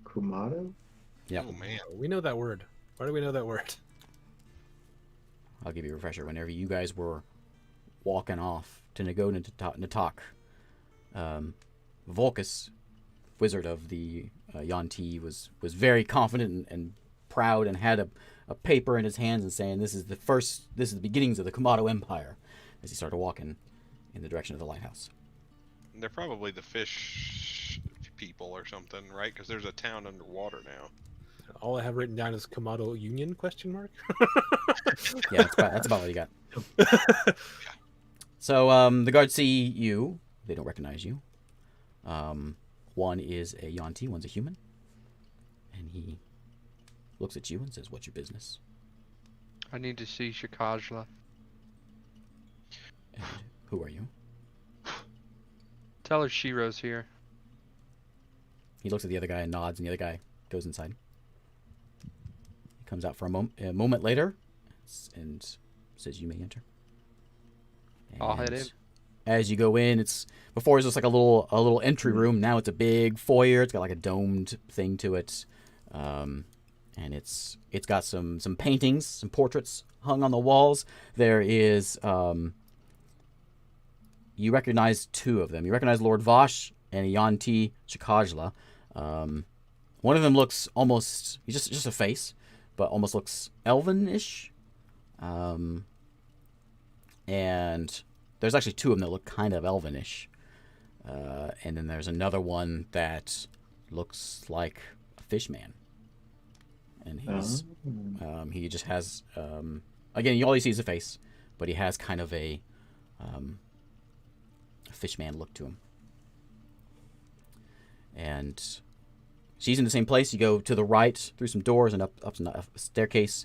Kumato? Yep. Oh man. We know that word. Why do we know that word? I'll give you a refresher. Whenever you guys were walking off to go to Natak, Volcus, wizard of the Yanti, was very confident and proud and had a paper in his hands and saying, this is the beginnings of the Kumato Empire, as he started walking in the direction of the lighthouse. They're probably the fish people or something, right? Because there's a town underwater now. All I have written down is Komodo Union ? Yeah, that's about what you got. So the guards see you. They don't recognize you. One is a Yanti, one's a human. And he looks at you and says, what's your business? I need to see Shikajla. And who are you? Tell her Shiro's here. He looks at the other guy and nods, and the other guy goes inside. He comes out for a moment later and says, you may enter. I'll head And in. as you go in, before it's just like a little entry room. Now it's a big foyer. It's got like a domed thing to it, and it's got some paintings, some portraits hung on the walls. There is you recognize two of them. You recognize Lord Vosh and Yanti Chikajla. One of them looks almost, he's just a face, but almost looks elven-ish. And there's actually two of them that look kind of elven-ish. And then there's another one that looks like a fish man. And he just has, again, all you see is a face, but he has kind of a fish man look to him. And she's in the same place. You go to the right through some doors and up a staircase,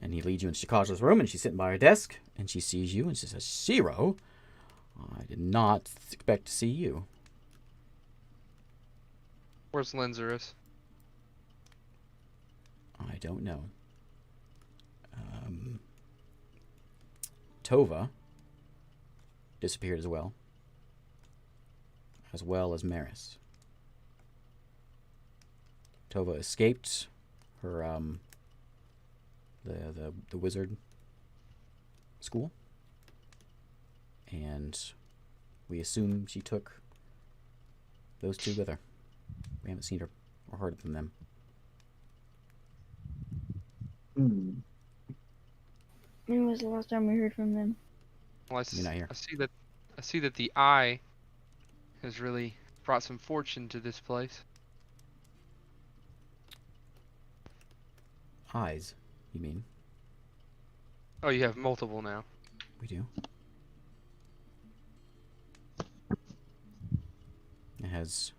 and he leads you into Shikaja's room, and she's sitting by her desk, and she sees you, and she says, Shiro, I did not expect to see you. Where's Lenzerus? I don't know. Tova disappeared as well as Maris. Tova escaped her the wizard school, and we assume she took those two with her. We haven't seen her or heard from them. When was the last time we heard from them? Well, I You're not here. see that the eye has really brought some fortune to this place. Eyes, you mean? Oh, you have multiple now. We do. It has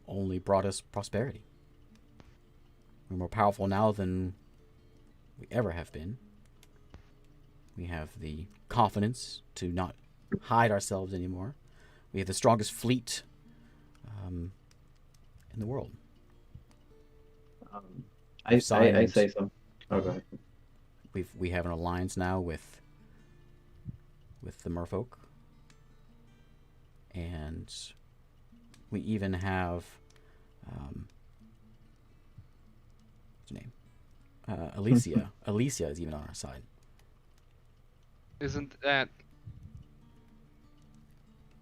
only brought us prosperity. We're more powerful now than we ever have been. We have the confidence to not hide ourselves anymore. We have the strongest fleet in the world. I say so. Oh, go ahead. We have an alliance now with the Merfolk, and we even have what's her name? Alicia. Alicia is even on our side. Isn't that...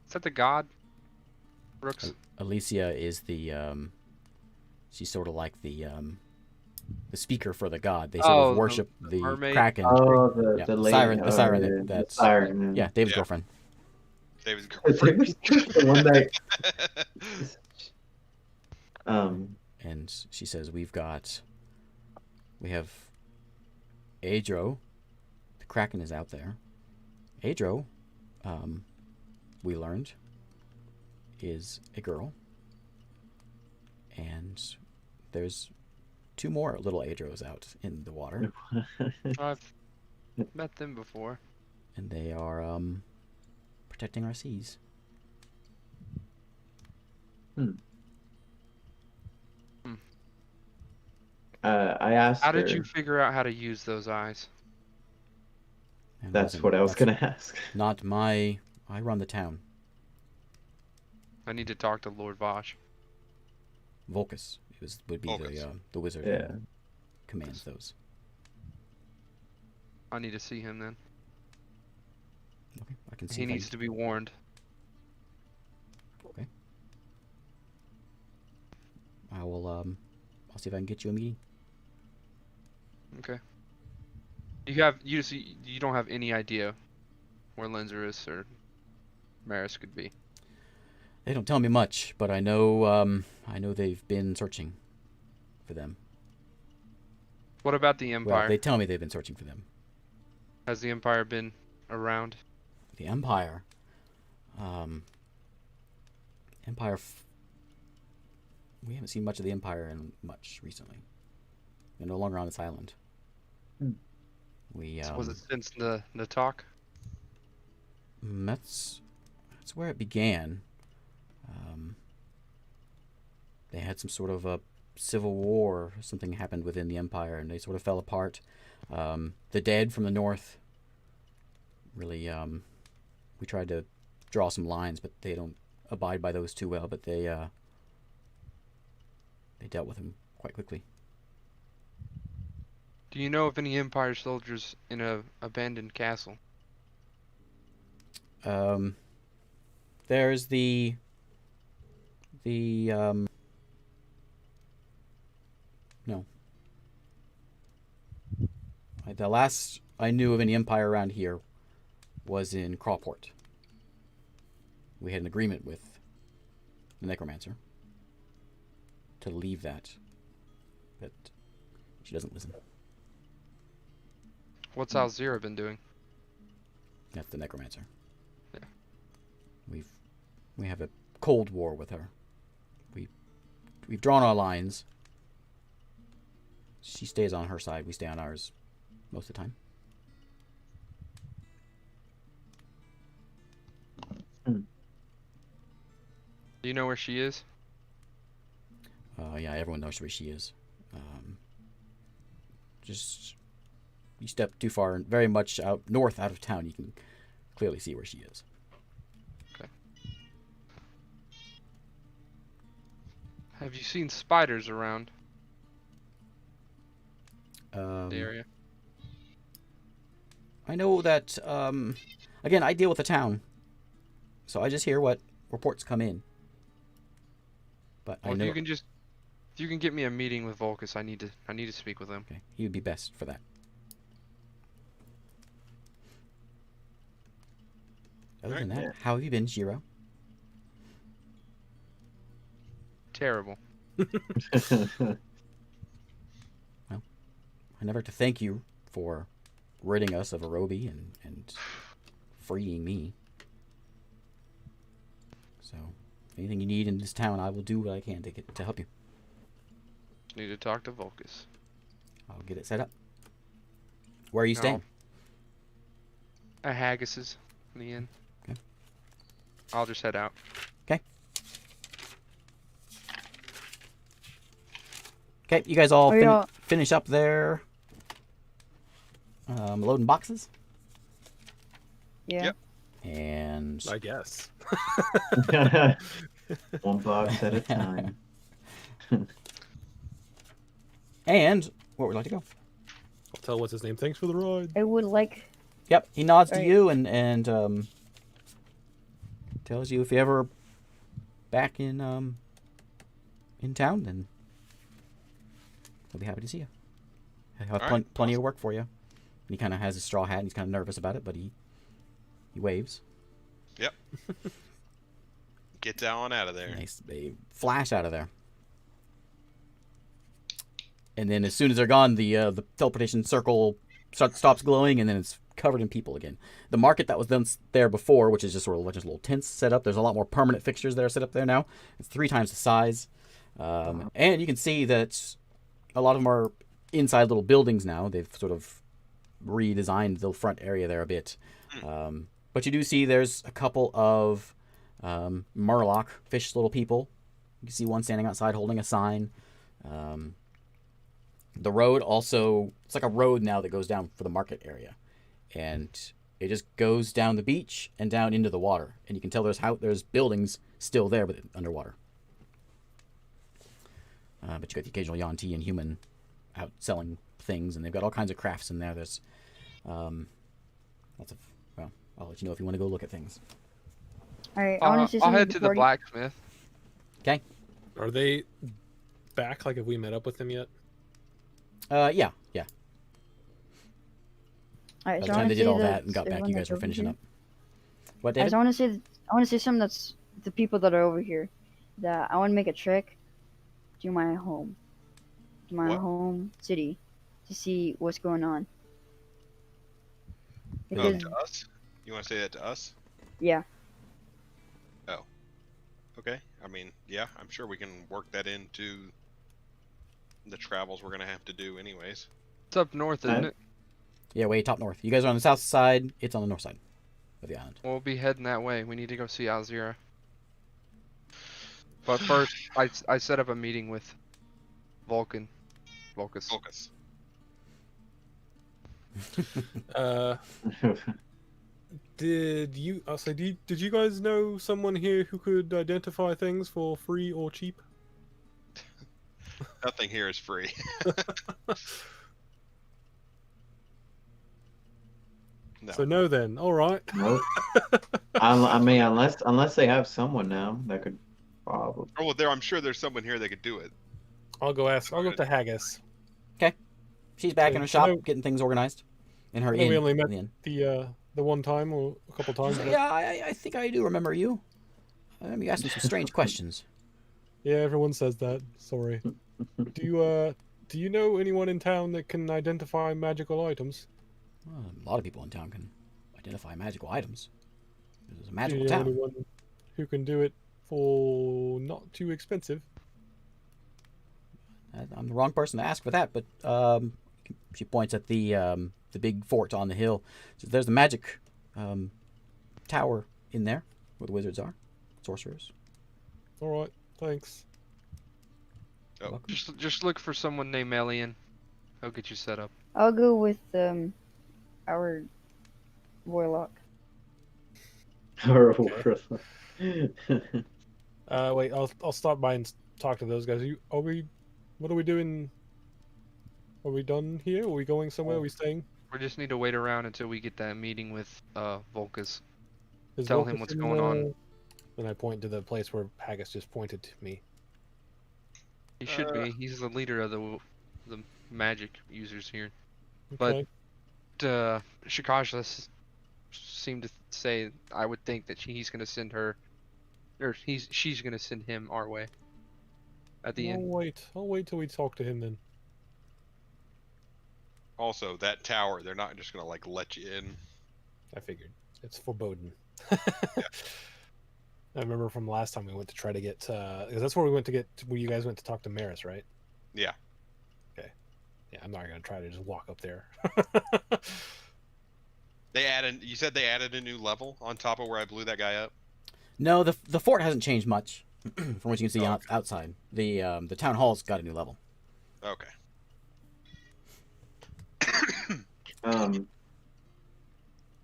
Is that the god? Brooks? Alicia is the she's sort of like the speaker for the god. They sort of worship the mermaid? Kraken. Oh, Yeah, the the lady. siren. The siren. Yeah, That's the siren. yeah, David's girlfriend. David's girlfriend. The one that. And she says we have Adro. The Kraken is out there. Adro, we learned, is a girl, and there's two more little Adros out in the water, I've met them before. and they are protecting our seas. I asked How her. did you figure out how to use those eyes? And That's what I was gonna ask. Not my. I run the town. I need to talk to Lord Vosh. Volcus would be Volcus. the wizard Yeah. who commands those. I need to see him then. Okay, I can see. He if I needs can- to be warned. Okay. I will. I'll see if I can get you a meeting. Okay. You don't have any idea where Lenzerus or Maris could be. They don't tell me much, but I know they've been searching for them. What about the Empire? Well, they tell me they've been searching for them. Has the Empire been around? The Empire. We haven't seen much of the Empire in much recently. They're no longer on this island. We So was it since the talk? that's where it began. They had some sort of a civil war. Something happened within the Empire, and they sort of fell apart. The dead from the north really we tried to draw some lines, but they don't abide by those too well. But they dealt with him quite quickly. Do you know of any Empire soldiers in a abandoned castle? There's the no. The last I knew of any Empire around here was in Crawport. We had an agreement with the Necromancer to leave that, but she doesn't listen. What's Alzira been doing? That's the Necromancer. Yeah. We have a cold war with her. We've drawn our lines. She stays on her side. We stay on ours most of the time. Do you know where she is? Yeah, everyone knows where she is. Just you step too far, very much out north, out of town, you can clearly see where she is. Okay. Have you seen spiders around the area? I know that. Again, I deal with the town, so I just hear what reports come in. But Well, I know if you can get me a meeting with Volcus, I need to speak with him. okay, he would be best for that. Other than that, how have you been, Shiro? Terrible. Well, I never have to thank you for ridding us of Arobi and freeing me. So, if anything you need in this town, I will do what I can to help you. Just need to talk to Volcus. I'll get it set up. Where are you staying? At Haggis's in the inn. Okay. I'll just head out. Okay. Okay, you guys all finish up there. Loading boxes. Yeah. Yep. And I guess. One box at a time. and where would you like to go? I'll tell what's his name. Thanks for the ride. I would like. Yep, he nods to Alright. you and tells you if you're ever back in town, then he'll be happy to see you. He'll have Alright, plenty of work for you. And he kind of has a straw hat, and he's kind of nervous about it, but he waves. Yep. Get down out of there. Nice. They flash out of there. And then as soon as they're gone, the teleportation circle stops glowing, and then it's covered in people again. The market that was done there before, which is just sort of just little tents set up, there's a lot more permanent fixtures that are set up there now. It's 3 times the size. And you can see that a lot of them are inside little buildings now. They've sort of redesigned the front area there a bit. But you do see there's a couple of Murloc fish little people. You can see one standing outside holding a sign. The road also, it's like a road now that goes down for the market area. And it just goes down the beach and down into the water. And you can tell there's buildings still there, but underwater. But you got the occasional Yuan-Ti and human out selling things, and they've got all kinds of crafts in there. There's lots of, well, I'll let you know if you want to go look at things. Alright, I want to see I'll something head to the before you- blacksmith. Okay. Are they back? Like, have we met up with them yet? Yeah. Alright, By so the I time want they to did see all the- that and got back, everyone you that's guys were over finishing here. up. What, I David? want to see some that's the people that are over here. That I want to make a trek to my home, What? home city, to see what's going on. Oh, Because to us? You want to say that to us? yeah, Okay. I mean, yeah, I'm sure we can work that into the travels we're going to have to do anyways. It's up north, isn't it? Yeah, way top north. You guys are on the south side. It's on the north side of the island. We'll be heading that way. We need to go see Alzira. But first, I set up a meeting with Volcus. Focus. Did you? Did you guys know someone here who could identify things for free or cheap? Nothing here is free. No. So no, then. All right. Nope. I mean, unless they have someone now that could probably. Oh, well, I'm sure there's someone here that could do it. I'll go ask. I'll go to Haggis. She's back So, in her shop, no- getting things organized. In her I know inn. we only met in the inn. the one time or a couple times. She's but- like, yeah, I think I do remember you. You asked me some strange questions. Yeah, everyone says that. Sorry. Do you know anyone in town that can identify magical items? Well, a lot of people in town can identify magical items. This is a Do magical you know town. anyone who can do it for not too expensive? I'm the wrong person to ask for that, but she points at the big fort on the hill. So there's the magic tower in there where the wizards are, sorcerers. All right, thanks. Oh. Welcome. Just look for someone named Elian. He'll get you set up. I'll go with our warlock. Or Wait, I'll stop by and talk to those guys. What are we doing? Are we done here? Are we going somewhere? Are we staying? We just need to wait around until we get that meeting with Volkas. Is Tell him Volkas what's in going on. And I point to the place where Haggis just pointed to me. He should be. He's the leader of the magic users here. Okay. But Shikasha seemed to say I would think that he's gonna send her, or she's gonna send him our way. At the end. I'll wait till we talk to him then. Also, that tower, they're not just gonna like let you in. I figured. It's foreboding. I remember from last time we went to try to get, because that's where we went to get, where you guys went to talk to Maris, right? Yeah. Okay. Yeah, I'm not going to try to just walk up there. You said they added a new level on top of where I blew that guy up? No, the fort hasn't changed much from what you can see Oh, okay. outside. The town hall's got a new level. Okay.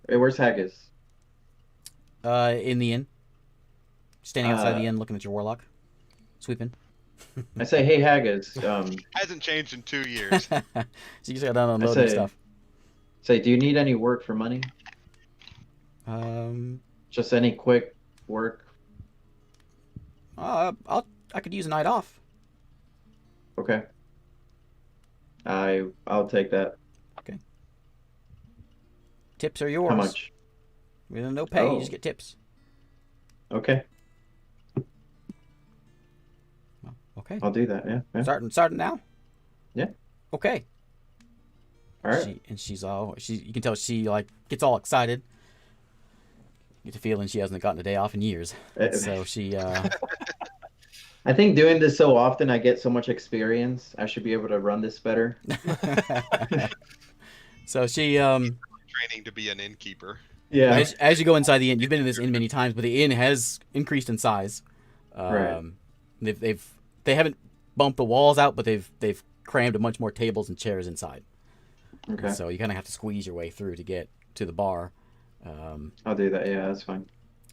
Hey, where's Haggis? In the inn, standing outside the inn, looking at your warlock, sweeping. I say, hey, Haggis. Hasn't changed in 2 years. So you just got done unloading stuff. Say, do you need any work for money? Just any quick work? I could use a night off. Okay. I'll take that. Tips are yours. How much? With no pay, you Oh. just get tips. Okay, Well, okay. I'll do that. Yeah. Starting now. Yeah. Okay. All right. You can tell she like gets all excited. You get the feeling she hasn't gotten a day off in years. So she I think doing this so often, I get so much experience. I should be able to run this better. so she Training to be an innkeeper. Yeah. as you go inside the inn, you've been in this inn many times, but the inn has increased in size. Right. They haven't bumped the walls out, but they've crammed a bunch more tables and chairs inside. Okay. So you kind of have to squeeze your way through to get to the bar. I'll do that. Yeah, that's fine.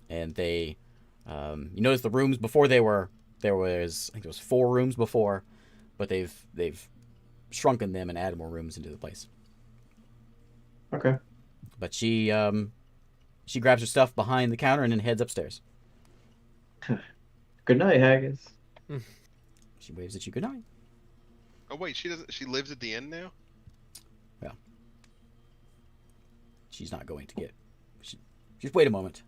And they, you notice the rooms before there was I think there was 4 rooms before, but they've shrunken them and added more rooms into the place. Okay. But she grabs her stuff behind the counter and then heads upstairs. Good night, Haggis. She waves at you good night. Oh wait, she lives at the inn now? She's not going to get. Just wait a moment.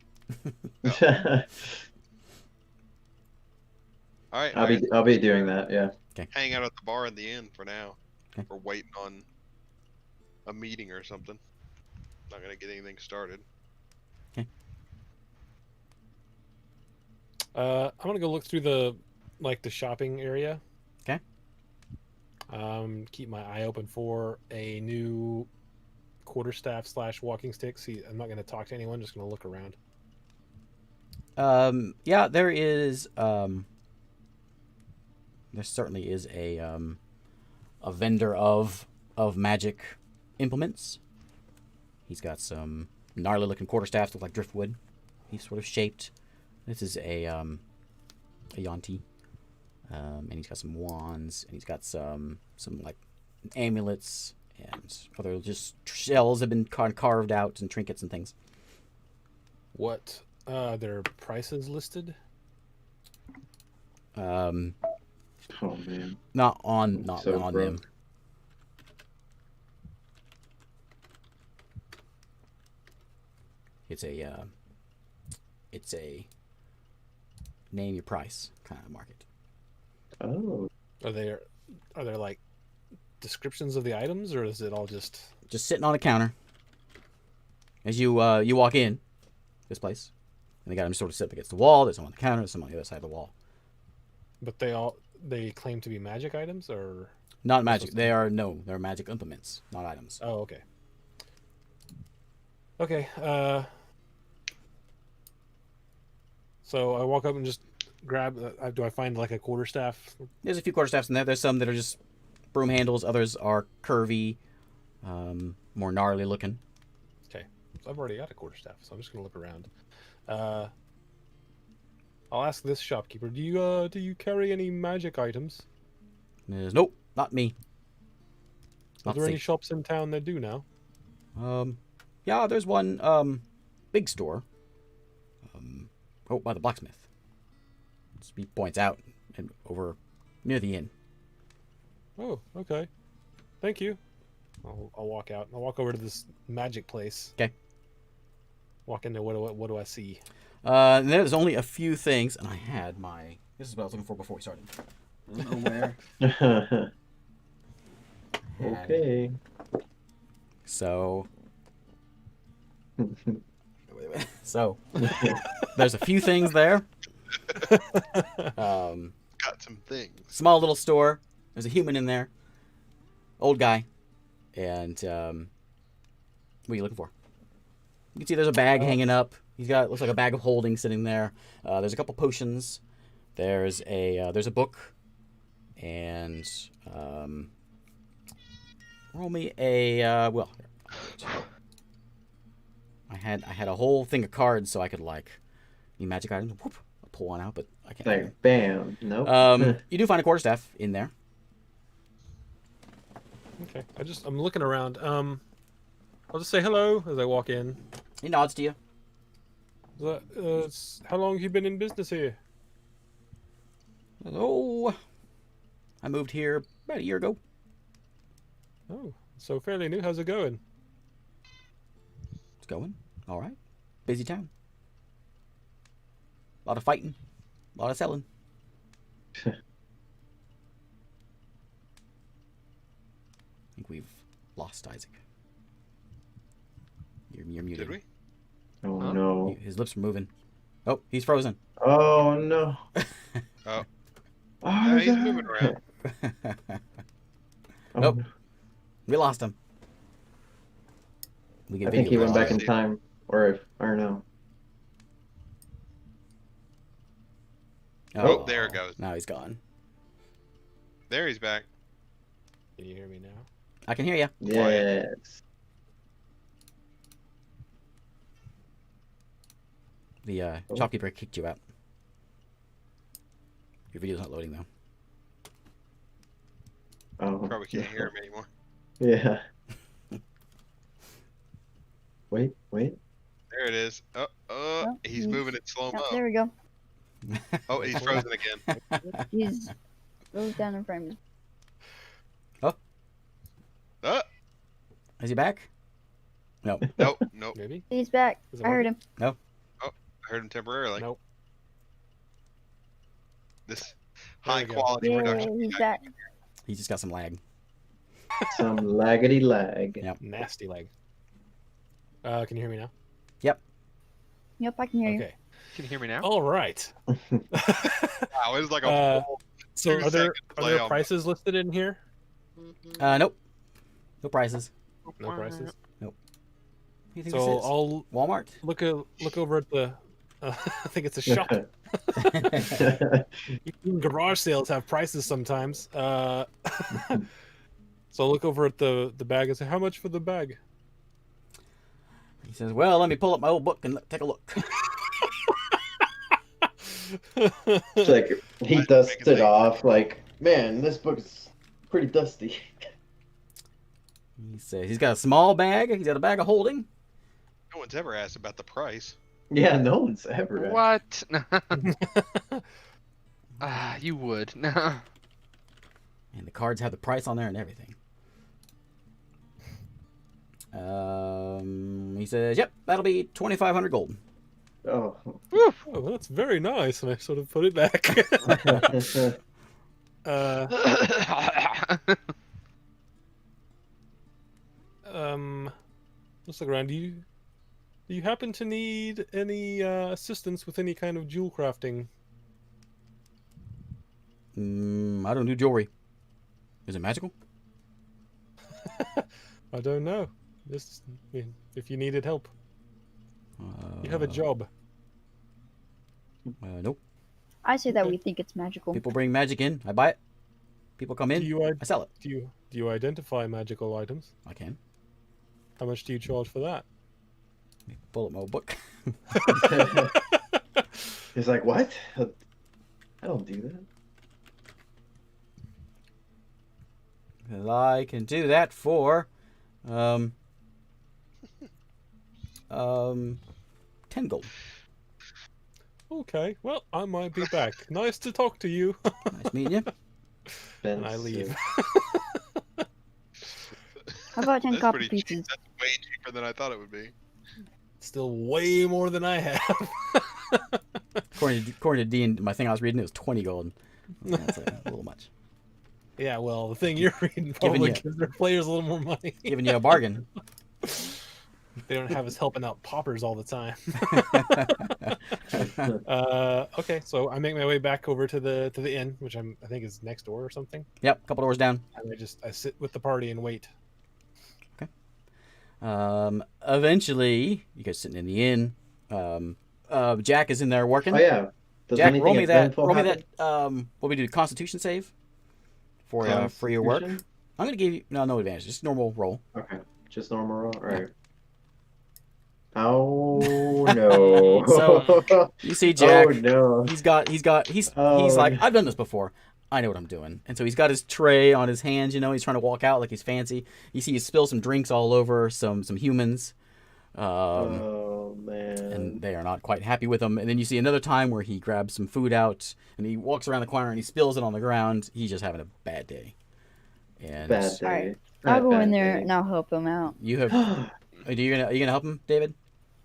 All right. I'll be doing that. Yeah. Hang out at the bar in the inn for now. Okay. We're waiting on a meeting or something. Not gonna get anything started. I'm gonna go look through the shopping area. Okay. Keep my eye open for a new quarterstaff / walking stick. See, I'm not gonna talk to anyone. Just gonna look around. Yeah, there is. There certainly is a vendor of magic implements. He's got some gnarly looking quarterstaffs look like driftwood. He's sort of shaped. This is a Yanti. And he's got some wands, and he's got some like amulets and other just shells have been carved out and trinkets and things. What their prices listed? Oh man. Not on So them. It's a name your price kind of market. Oh. Are there like descriptions of the items, or is it all just sitting on a counter? As you walk in this place, and they got them sort of set up against the wall. There's some on the counter, there's some on the other side of the wall. But they claim to be magic items, or Not magic. They're magic implements, not items. oh, okay. Okay. So I walk up and just grab. Do I find like a quarterstaff? There's a few quarterstaffs in there. There's some that are just broom handles. Others are curvy, more gnarly looking. Okay, so I've already got a quarterstaff, so I'm just gonna look around. I'll ask this shopkeeper. Do you carry any magic items? Nope, not me. Are there any shops in town that do now? Yeah, there's one big store. By the blacksmith. He points out and over near the inn. Oh, okay. Thank you. I'll walk out. I'll walk over to this magic place. Okay. Walk into what do I see? There's only a few things, and I had my. This is what I was looking for before we started. I don't know where. Okay. So. So, there's a few things there. Got some things. Small little store. There's a human in there. Old guy. And, what are you looking for? You can see there's a bag hanging up. Looks like a bag of holding sitting there. There's a couple potions. There's a book. And, roll me a, I had a whole thing of cards so I could like need magic items. Whoop, I'll pull one out, but I can't. Like bam. Nope. You do find a quarterstaff in there. Okay. I'm looking around. I'll just say hello as I walk in. He nods to you. How long have you been in business here? Oh, I moved here about a year ago. Oh, so fairly new. How's it going? It's going all right. Busy town. A lot of fighting. A lot of selling. I think we've lost Isaac. You're muted. Did we? Oh Huh? no. His lips are moving. Oh, he's frozen. Oh no. Oh. Oh, Yeah, he's God. moving around. Oh, Nope. no. We lost him. We get I think he video. went back in time, or no. Oh, there it goes. Now he's gone. There he's back. Can you hear me now? I can hear you. Yes. The shopkeeper kicked you out. Your video's not loading though. Oh. Probably can't hear him anymore. Yeah. Wait. There it is. Oh, He's moving it slow mo. Oh, there we go. Oh, he's frozen again. He's moved down in frame. Is he back? No. Nope. Maybe. He's back. Is it I heard him. I heard him temporarily. Nope. This There high we go. quality Yeah, production. he's back. He just got some lag. Some laggity lag. Yeah. Nasty leg. Can you hear me now? Yep, I can hear you. Okay. Can you hear me now? All right. Wow, it was like a whole So 2 are there second play on- prices listed in here? Nope. No prices. No prices. You think So this is? I'll Walmart? look over at the. I think it's a shop. Even garage sales have prices sometimes. So I'll look over at the bag and say, "How much for the bag?" He says, "Well, let me pull up my old book and take a look." It's like he dusts it off. Like, man, this book is pretty dusty. He says he's got a small bag. He's got a bag of holding. No one's ever asked about the price. Yeah, no one's ever. What? You would. And the cards have the price on there and everything. He says, "Yep, that'll be 2,500 gold." Oh. Oh, that's very nice, and I sort of put it back. Let's look around. Do you happen to need any assistance with any kind of jewel crafting? I don't do jewelry. Is it magical? I don't know. Just if you needed help, you have a job. Nope. I say that we think it's magical. People bring magic in. I buy it. People come in. I sell it. Do you identify magical items? I can. How much do you charge for that? Pull up my old book. He's like, what? I don't do that. 'Cause I can do that for 10 gold. Okay, well, I might be back. Nice to talk to you. Nice meeting you. And I leave. How about 10 That's copper pretty cheap. pieces? That's way cheaper than I thought it would be. Still way more than I have. According to D and my thing I was reading, it was 20 gold. That's a little much. Yeah, well, the thing you're reading probably gives their players a little more money. Giving you a bargain. They don't have us helping out paupers all the time. Okay, so I make my way back over to the inn, which I think is next door or something. Yep, a couple doors down. And I sit with the party and wait. Okay. Eventually, you guys sitting in the inn. Jack is in there working. Oh yeah. Jack, roll me that. What we do? Constitution save for your work. I'm gonna give you no advantage. Just normal roll. Okay, just normal roll. All right. Oh no! So you see Jack. Oh no! He's like, I've done this before. I know what I'm doing. And so he's got his tray on his hands. He's trying to walk out like he's fancy. You see, he spills some drinks all over some humans. Oh man! And they are not quite happy with him. And then you see another time where he grabs some food out and he walks around the corner and he spills it on the ground. He's just having a bad day. And bad day. All right, I'll go in there and I'll help him out. You have. Are you gonna help him, David?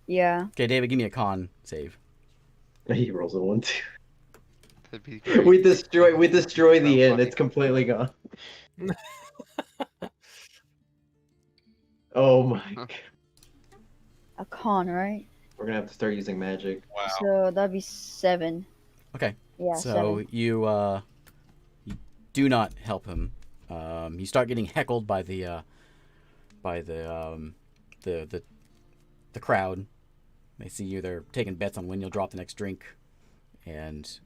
Yeah. Okay, David, give me a con save. He rolls a 1, 2. That'd be great. We destroy the inn. It's completely gone. Oh my god. A con, right? We're gonna have to start using magic. Wow. So that'd be 7. Okay. Yeah. So 7. you do not help him. You start getting heckled by the crowd. They see you. They're taking bets on when you'll drop the next drink. And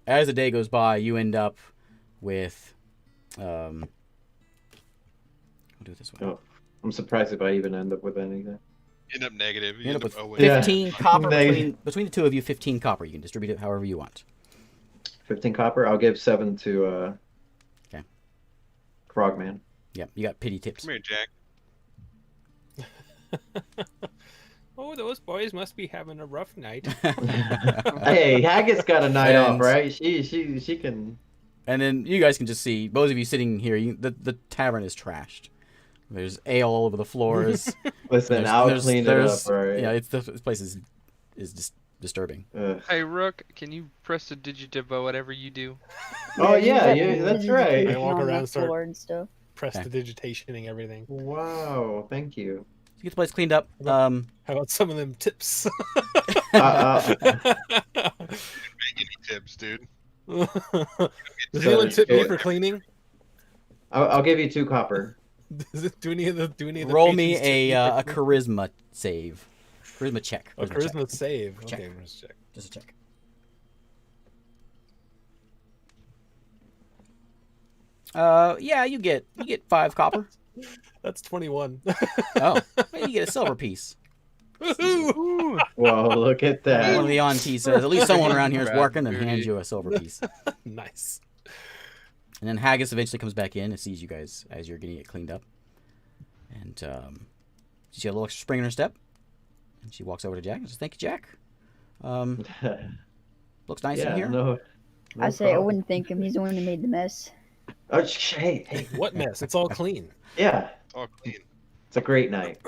as the day goes by, you end up with. I'll do it this way. Oh, I'm surprised if I even end up with anything. You end up negative. You end up with owing. 15 copper Negative. between the two of you. 15 copper. You can distribute it however you want. 15 copper. I'll give 7 to Okay. Frogman. Yep. You got pity tips. Come here, Jack. Oh, those boys must be having a rough night. Hey, Haggett's got a night And- off, right? She can. And then you guys can just see, both of you sitting here, the tavern is trashed. There's ale all over the floors. Listen, I'll clean it up, right? Yeah, this place is just disturbing. Ugh. Hey, Rook, can you press the digitivo, whatever you do? Oh yeah, you got that's right. I walk on the around, start- floor and stuff. Press Okay. the digitationing everything. Wow, thank you. You get the place cleaned up. How about some of them tips? Make any tips, dude. Does anyone tip me for cleaning? I'll give you 2 copper. Do any of the roll me patrons tip a for cleaning? charisma save. Charisma check. A charisma check. save. Check. Okay, let's check. Just a check. Yeah, you get 5 copper. That's 21. Oh, well, you get a silver piece. Ooh. Whoa, look at One that. of the aunties says, "At least someone around here is working," and Raspberry. hands you a silver piece. Nice. And then Haggis eventually comes back in and sees you guys as you're getting it cleaned up. And she's got a little extra spring in her step. And she walks over to Jack and says, "Thank you, Jack. Looks nice in here." No I say I problem. wouldn't thank him. He's the one who made the mess. Oh, hey. What mess? It's all clean. Yeah, All clean. it's a great night.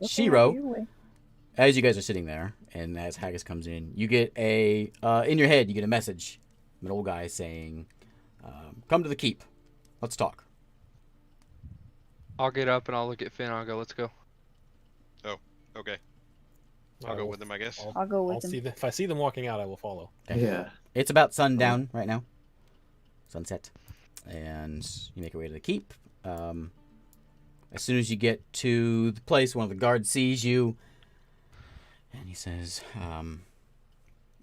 Shiro, as you guys are sitting there, and as Haggis comes in, you get in your head, you get a message from an old guy saying, "Come to the keep. Let's talk." I'll get up and I'll look at Finn. I'll go, let's go. Okay. I'll go with him, I guess. I'll go with I'll him. see if I see them walking out, I will follow. Okay. Yeah. It's about sundown right now. Sunset. And you make your way to the keep. As soon as you get to the place, one of the guards sees you. And he says,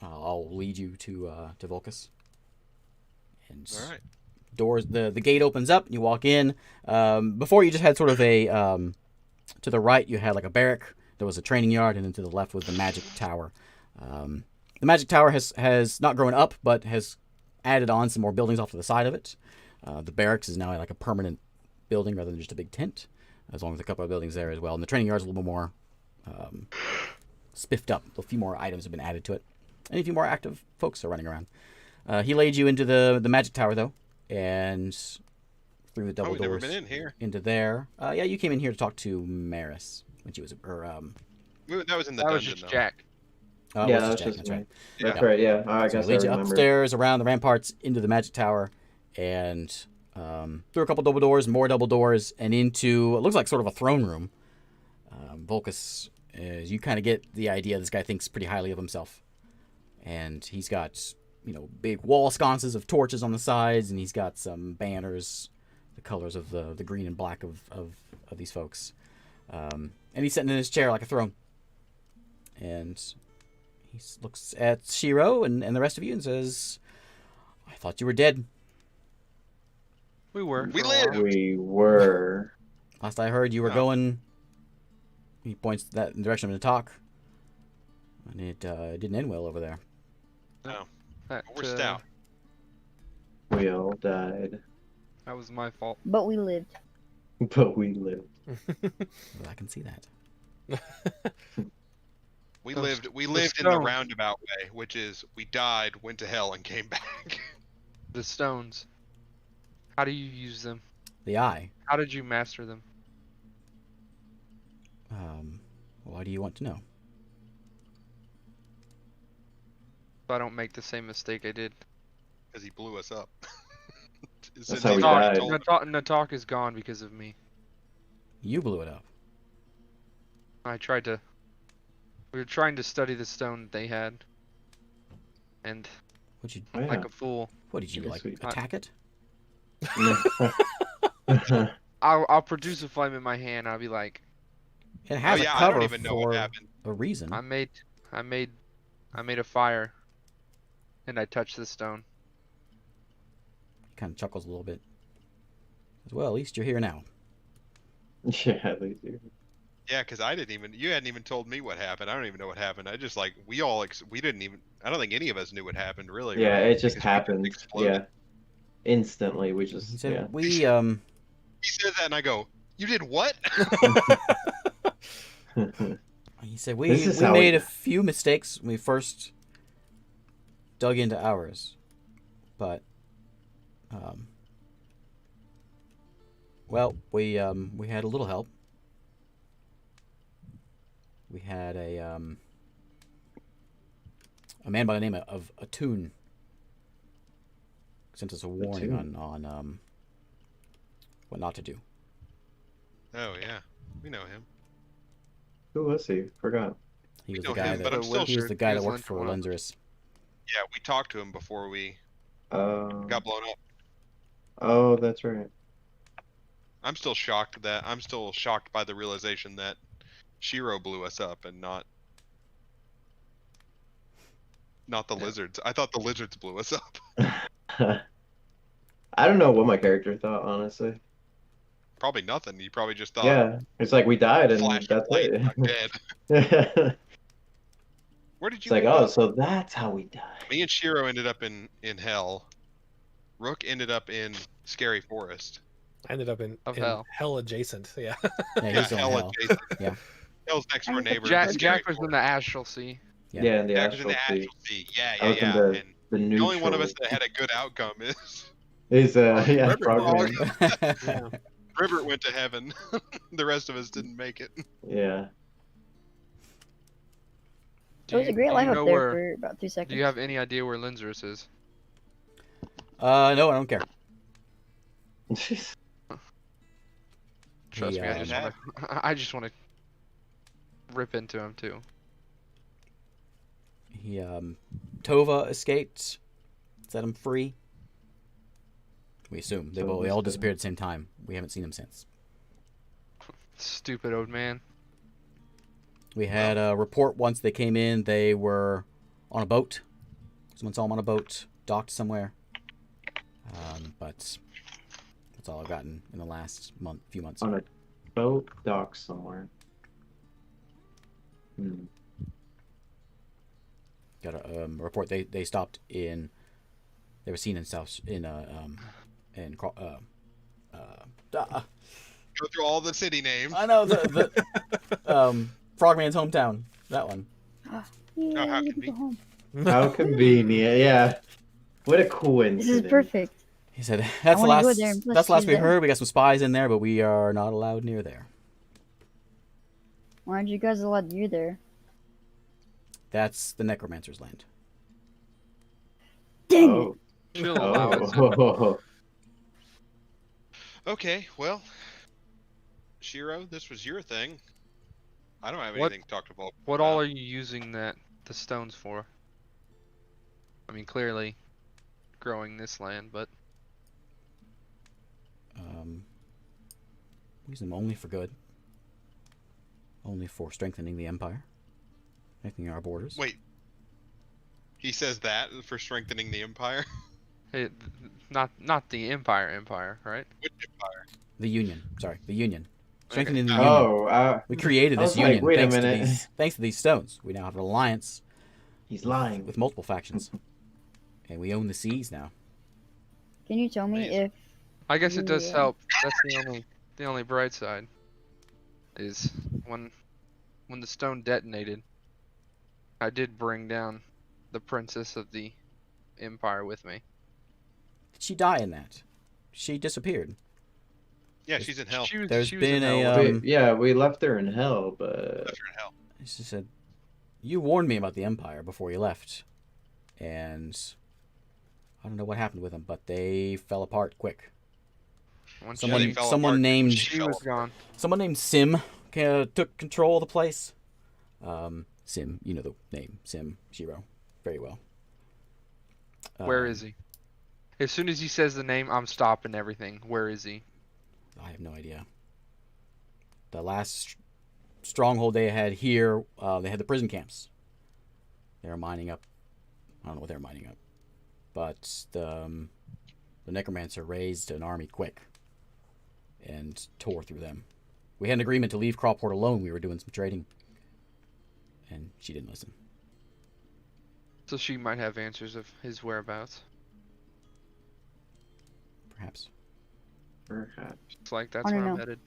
"I'll lead you to Volcus." And All right. the gate opens up, and you walk in. Before you just had sort of a, to the right you had like a barrack. There was a training yard, and then to the left was the magic tower. The magic tower has not grown up, but has added on some more buildings off to the side of it. The barracks is now like a permanent building rather than just a big tent, as long as a couple of buildings there as well. And the training yard's a little bit more spiffed up. A few more items have been added to it, and a few more active folks are running around. He laid you into the magic tower, though, and through the double we've never doors been in here. into there. Yeah, you came in here to talk to Maris when she was, That was in the That was dungeon, just though. Jack. it Yeah, was that's Jack, just that's me. right. That's Yeah. right, yeah. I So guess he I leads you remember. upstairs, around the ramparts, into the magic tower, and through a couple double doors, more double doors, and into what looks like sort of a throne room. Volcus, you kind of get the idea this guy thinks pretty highly of himself. And he's got, big wall sconces of torches on the sides, and he's got some banners, the colors of the green and black of these folks. And he's sitting in his chair like a throne. And he looks at Shiro and the rest of you and says, "I thought you were dead. We were. We for a while. lived. We were. Last I heard, you were Oh. going..." He points that in the direction of the talk. And it didn't end well over there. No, That, we're stout. We all died. That was my fault. But we lived. But we lived. Well, I can see that. We Those- lived. We those lived in the stones. roundabout way, which is we died, went to hell, and came back. The stones. How do you use them? The eye. How did you master them? Why do you want to know? So I don't make the same mistake I did. Because he blew us up. That's how we Natalk, died. Natalk is gone because of me. You blew it up. We were trying to study the stone they had. And What you? Oh, yeah. like a fool, What did you Pretty like? sweet. Attack it? I'll produce a flame in my hand. I'll be like, It has yeah, a I cover don't even know for what happened. a reason. I made a fire, and I touched the stone. He kind of chuckles a little bit. Says, "Well, at least you're here now." Yeah, at least you. Yeah, because you hadn't even told me what happened. I don't even know what happened. I just like we didn't even. I don't think any of us knew what happened really. Yeah, right? it just Because we happened. exploded. Yeah. Instantly, we He just, said, yeah. "We He said that, and I go, "You did what?" He said, This is we how made we- a few mistakes when we first dug into ours, but well, we had a little help. We had a man by the name of Atun sent us a warning Atun. on what not to do. Oh yeah, we know him. Who was he? Forgot. He was know the guy him, but that I'm still he was sure the guy he that was worked for one of them. Lenzerus. Yeah, we talked to him before we Oh, got blown up. oh, that's right. I'm still shocked by the realization that Shiro blew us up and not the lizards. I thought the lizards blew us up. I don't know what my character thought, honestly. probably nothing. You probably just thought, Yeah, it's like we died and flash that's of light, it. I'm dead. Where did It's you like, end oh, up? so that's how we die. Me and Shiro ended up in hell. Rook ended up in Scary Forest. I ended up in hell adjacent. Yeah. Yeah, he's still in hell hell. adjacent. Yeah. Hell's next door neighbor. Jack was in the Astral Sea. Yeah. Yeah, in the Jack was in Astral the Sea. Astral Sea. Yeah, I was in yeah. the And the neutral. only one of us that had a good outcome is Is yeah, River Frogman. Yeah. River went to heaven. The rest of us didn't make it. Yeah. It was a great life you up know there where- for about 2 seconds. Do you have any idea where Linzerus is? No, I don't care. Trust He, me, I just want to rip into him too. He Tova escaped, set him free. We assume they all disappeared at the same time. We haven't seen him since. Stupid old man. We had a report once they came in. They were on a boat. Someone saw them on a boat, docked somewhere. But that's all I've gotten in the last few months. On a boat dock somewhere. Got a report. They stopped in. They were seen in South Go through all the city names. I know the Frogman's hometown. That one. Yeah, how I get to convenient. go home. How convenient, yeah. What a coincidence. This is perfect. He said, "That's the wanna last. go there and plus That's the last she's we there." heard. We got some spies in there, but we are not allowed near there." Why aren't you guys allowed you there? That's the necromancer's land. Dang it! Oh. She'll allow it. Oh. Okay, well, Shiro, this was your thing. I don't have What- anything to talk to Volk. What all are you using the stones for? I mean, clearly growing this land, but Use them only for good. Only for strengthening the empire, strengthening our borders. Wait. He says that for strengthening the empire? hey, not the Empire, right? Which empire? The Union. Sorry, the Union. Okay. Strengthening the Union. Oh, We created I this was like, union wait a thanks to minute. these stones. We now have an alliance he's lying. with multiple factions, and we own the seas now. Can you tell me if I guess it does Yeah. help. That's the only bright side is when the stone detonated, I did bring down the princess of the Empire with me. Did she die in that? She disappeared. Yeah, she's in hell. She was, There's she was been in a, hell with me. Yeah, we left her in hell, but Left her in hell. She said, "You warned me about the Empire before you left, and I don't know what happened with them, but they fell apart quick. Once they Someone, fell someone apart. named, She she was gone. someone named Sim took control of the place. Sim, you know the name, Sim Shiro, very well. Where is he? As soon as he says the name, I'm stopping everything. Where is he? I have no idea. The last stronghold they had here, they had the prison camps. They were mining up. I don't know what they were mining up, but the necromancer raised an army quick and tore through them. We had an agreement to leave Crawport alone. We were doing some trading, and she didn't listen. So she might have answers of his whereabouts. Perhaps. perhaps. It's like that's I don't where I'm know. headed.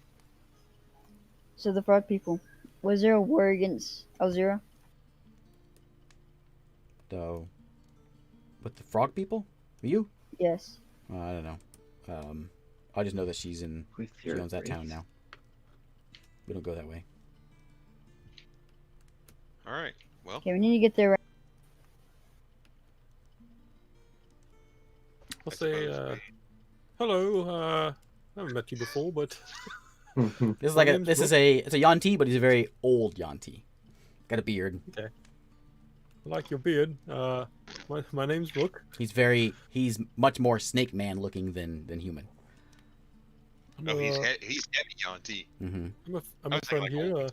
so the frog people? Was there a war against Alzira? So, with the frog people, you? Yes. I don't know. I just know that she With owns that town grace. now. We don't go that way. All right. Well, Okay, we need to get there. Right. I'll I say, suppose hello. I haven't met you before, but This is My like name's it's a Yanti, but he's a very old Yanti. Got a beard. I like your beard. My name's Rook. He's much more snake man looking than human. I'm, oh, he's uh, he's heavy, Yanti. Mm-hmm. I'm I a was thinking friend like here. old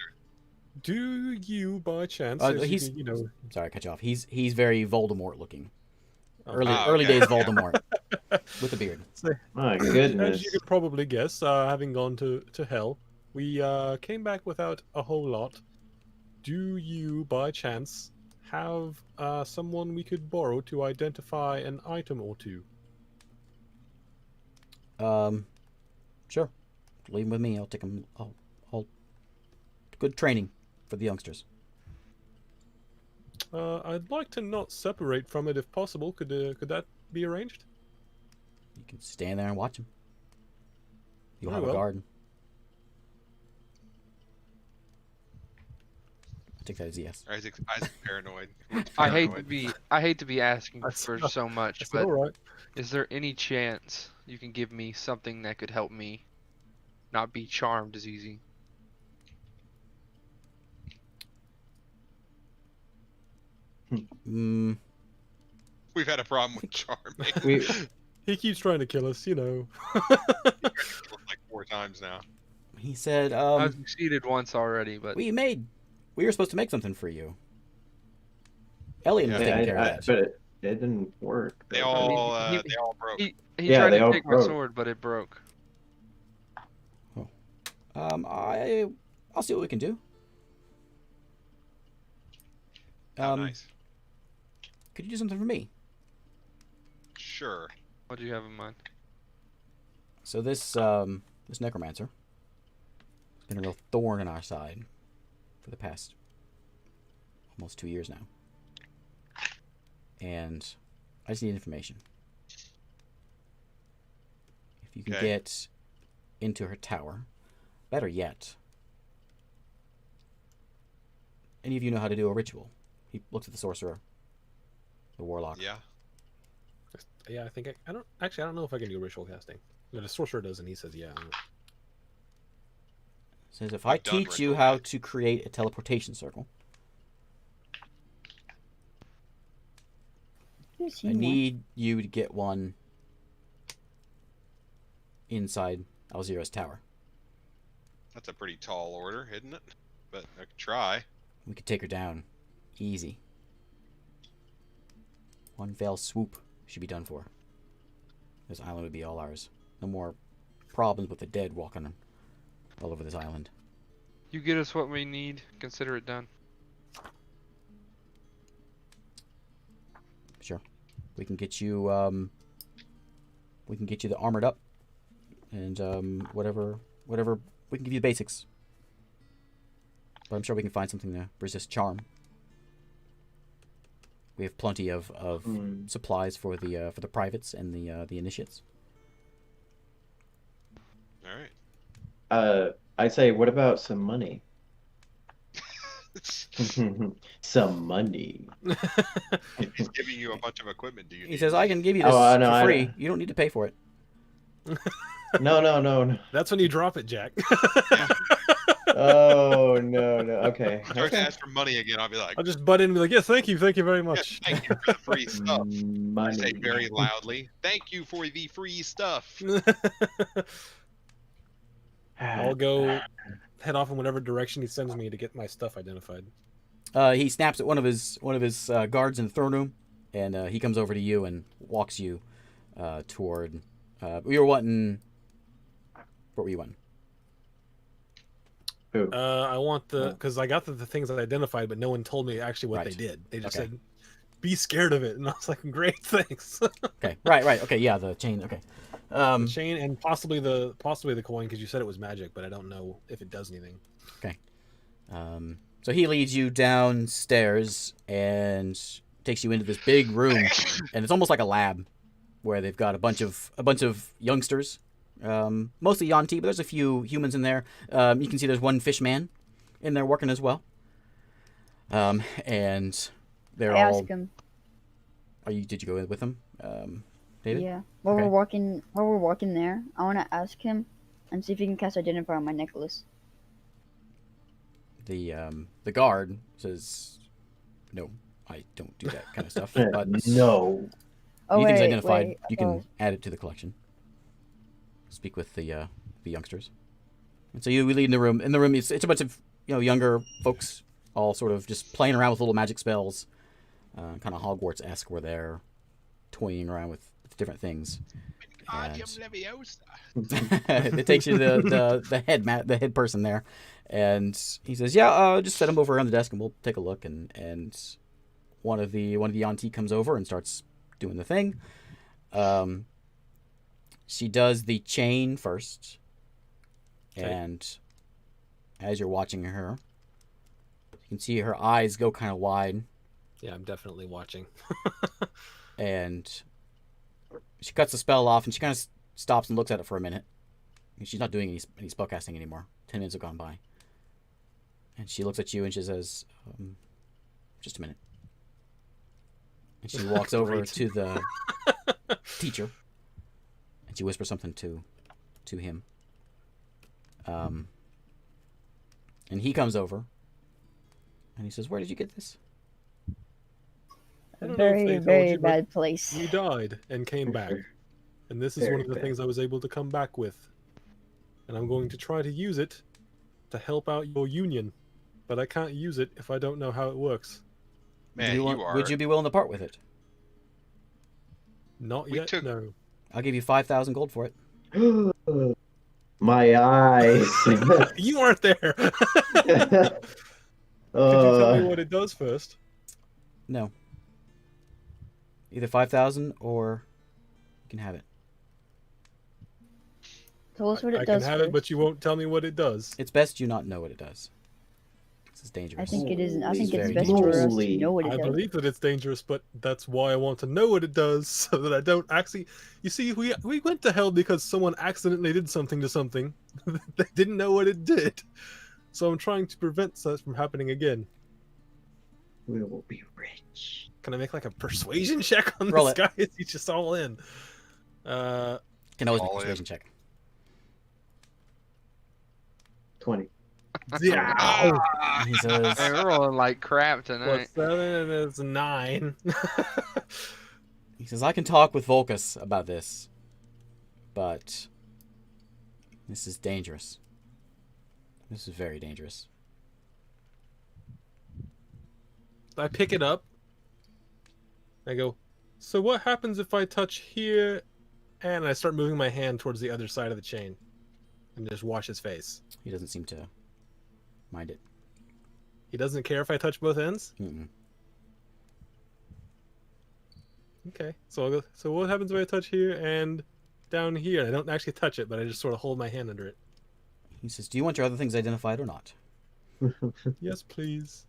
Do you, by chance, Oh, if he's- you know, Sorry, I cut you off. He's very Voldemort looking. Oh. Early Ah, early okay. days Voldemort. with a beard. My As goodness. you could probably guess, having gone to hell, we came back without a whole lot. Do you, by chance, have someone we could borrow to identify an item or two? Sure. Leave him with me. I'll take him. I'll good training for the youngsters. I'd like to not separate from it if possible. Could that be arranged? You can stand there and watch him. You'll Very have a well. guard. I take that as a yes. Isaac's paranoid. I hate Paranoid. to be asking That's for not- so much, That's but all right. is there any chance you can give me something that could help me not be charmed as easy? Mm, We've had a problem with charming. We He keeps trying to kill us, you know. Like 4 times now. he said, I've succeeded once already, but we were supposed to make something for you. Elliot was Yeah, taking care of that. but it didn't work. They though. all he- they all broke. he Yeah, tried they to all take my broke. sword, but it broke. I'll see what we can do. Oh, nice. Could you do something for me? Sure. What do you have in mind? So this necromancer has been a real thorn in our side for the past almost 2 years now. And I just need information. If you can Okay. get into her tower, better yet, any of you know how to do a ritual? He looks at the sorcerer, the warlock. Yeah. Yeah, I think I don't know if I can do ritual casting. No, the sorcerer does, and he says, yeah. Says if I I've done teach you ritual how casting. to create a teleportation circle, I've I seen one. need you to get one inside Alzira's tower. That's a pretty tall order, isn't it? But I could try. We could take her down. Easy. One fell swoop should be done for. This island would be all ours. No more problems with the dead walking all over this island. You get us what we need. Consider it done. Sure. We can get you the armored up and whatever we can give you the basics. But I'm sure we can find something to resist charm. We have plenty of supplies for the privates and the initiates. All right. I say, what about some money? Some money. He's giving you a bunch of equipment. Do you? He need says, it? "I can give you this Oh, no, for I free. know. You don't need to pay for it." No. That's when you drop it, Jack. Oh, no. Okay. If he starts to ask for money again, I'll be like, I'll just butt in and be like, yeah, thank you very "Yeah, much. thank you for the free stuff. I Money. say very loudly, thank you for the free stuff. I'll go head off in whatever direction he sends me to get my stuff identified. He snaps at one of his guards in the throne room, and he comes over to you and walks you toward. We were wanting. What were you wanting? Who? I want because I got the things that I identified, but no one told me actually what Right. they did. They just Okay. said, "Be scared of it," and I was like, "Great, thanks." Okay, right. Okay, yeah, the chain. Okay. The chain and possibly the coin because you said it was magic, but I don't know if it does anything. So he leads you downstairs and takes you into this big room, and it's almost like a lab where they've got a bunch of youngsters, mostly Yanti, but there's a few humans in there. You can see there's one fish man in there working as well. And they're I all. ask him. Did you go with them, David? Yeah. While Okay. we're walking there, I want to ask him and see if he can cast Identify on my necklace. The guard says, "No, I don't do that kind of stuff." But No. Oh, anything's wait, identified, wait, you can add it to the collection. Speak with the youngsters. And so we lead in the room. In the room, it's a bunch of younger folks, all sort of just playing around with little magic spells, kind of Hogwarts-esque, where they're toying around with with different things. Wingardium Leviosa. It takes you to the head person there, and he says, "Yeah, just set him over on the desk, and we'll take a look." And one of the Yanti comes over and starts doing the thing. She does the chain first, and as you're watching her, you can see her eyes go kind of wide. Yeah, I'm definitely watching. And she cuts the spell off, and she kind of stops and looks at it for a minute. And she's not doing any spellcasting anymore. 10 minutes have gone by. And she looks at you, and she says, just a minute. And she walks over to the teacher, and she whispers something to him. And he comes over, and he says, "Where did you get this?" I don't know if Very, they told very you, but bad place. you died and came back. And this is one of the things I was able to come back with. And I'm going to try to use it to help out your union. But I can't use it if I don't know how it works. Man, Would you be willing to part with it? Not We yet, took- no. I'll give you 5,000 gold for it. My eyes. You aren't there! Could you tell me what it does first? No. Either 5,000 or you can have it. Tell us what it I does can have first. it, but you won't tell me what it does. It's best you not know what it does. This is dangerous. I think it is. I Holy think it's very best for us to moly. know what it I does. believe that it's dangerous, but that's why I want to know what it does, so that I don't actually... You see, we went to hell because someone accidentally did something to something. They didn't know what it did. So I'm trying to prevent such from happening again. We will be rich. Can I make like a persuasion check on Roll this it. guy? Is he just all in? Can always make All a in. persuasion check. 20. Yeah. He says, Hey, we're rolling like crap tonight. What's 7 and it's 9. I can talk with Volcus about this, but this is dangerous. This is very dangerous. I pick it up. I go, so what happens if I touch here? And I start moving my hand towards the other side of the chain. And just watch his face. He doesn't seem to mind it. He doesn't care if I touch both ends? Mm-mm. Okay. So I'll go, so what happens if I touch here and down here? I don't actually touch it, but I just sort of hold my hand under it. He says, "Do you want your other things identified or not?" Yes, please.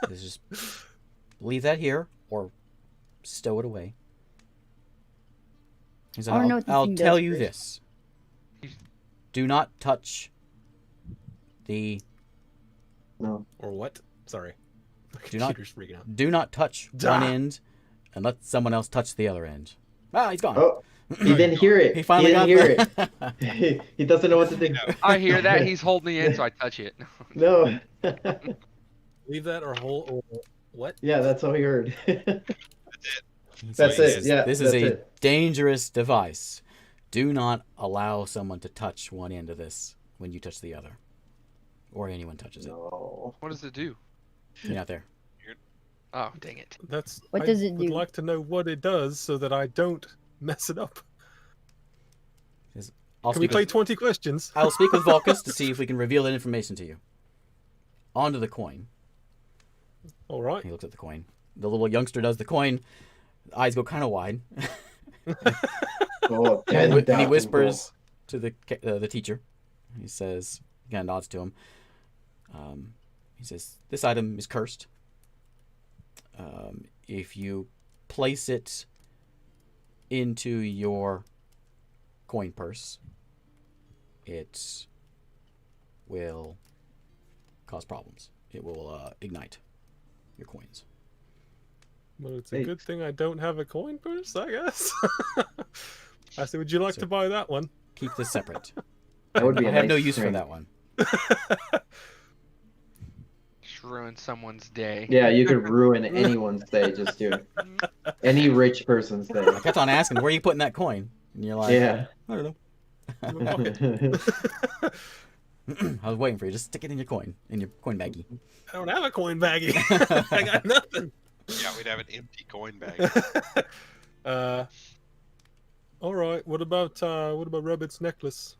Just leave that here or stow it away. He said, I don't know what the I'll thing tell does you first. this. Do not touch the... No. Or what? Sorry. My Do not- computer's freaking out. Do not touch one end and let someone else touch the other end. Ah, he's gone. Oh, he didn't hear it. He finally didn't got hear the... it. He doesn't know what to do. I hear that. He's holding the end, so I touch it. No. Leave that or hold or what? Yeah, that's all he heard. He That's says, it, yeah, This is that's a it. dangerous device. Do not allow someone to touch one end of this when you touch the other. Or anyone touches it. No. What does it do? You're not there. Oh, dang it. That's What I does it would do? like to know what it does so that I don't mess it up. I'll Can we speak, play with, 20 questions? I'll speak with Volcus to see if we can reveal that information to you. Onto the coin. All right. He looks at the coin. The little youngster does the coin. Eyes go kind of wide. Oh, And he 10,000 whispers to the teacher. He says, he kind of nods to him. He says, "This item is cursed. If you place it into your coin purse, it will cause problems. It will ignite your coins." Well, it's a Hey. good thing I don't have a coin purse, I guess. I said, would you like So- to buy that one? Keep this separate. That would be I a have no nice use for string. that one. Just ruin someone's day. Yeah, you could ruin anyone's day just do it. Any rich person's day. I kept on asking, "Where are you putting that coin?" And you're like, Yeah. "I don't know." In my pocket. I was waiting for you. Just stick it in your coin baggie. I don't have a coin baggie. I got nothing. Yeah, we'd have an empty coin bag. All right. What about Rabbit's necklace?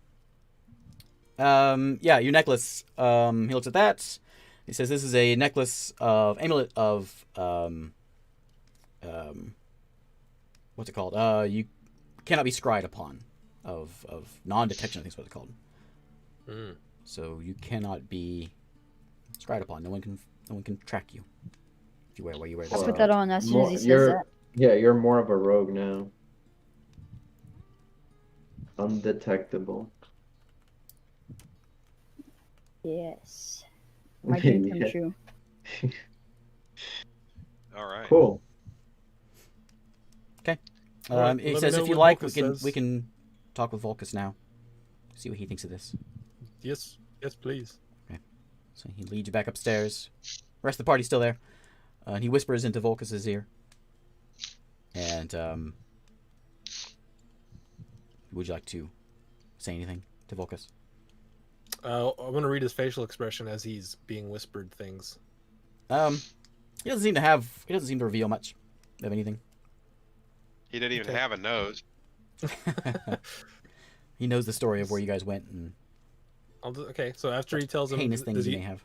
Yeah, your necklace. He looks at that. He says, "This is a necklace of amulet of what's it called? You cannot be scryed upon, of non-detection. I think is what it's called. Mm. So you cannot be scryed upon. No one can track you if you wear where you wear I'll this. put that on as soon as he says you're, that. Yeah, you're more of a rogue now. Undetectable. Yes. My dream come Yeah. true. All right. Cool. Alright, He let says, me know if you what like, Volkus we says. can talk with Volkus now. See what he thinks of this. Yes, please. So he leads you back upstairs. The rest of the party's still there. And he whispers into Volkus's ear. And would you like to say anything to Volkus? I'm gonna read his facial expression as he's being whispered things. He doesn't seem to reveal much of anything. He didn't even Okay. have a nose. He knows the story of where you guys went and Okay, so after he tells him, heinous does things you he, may have.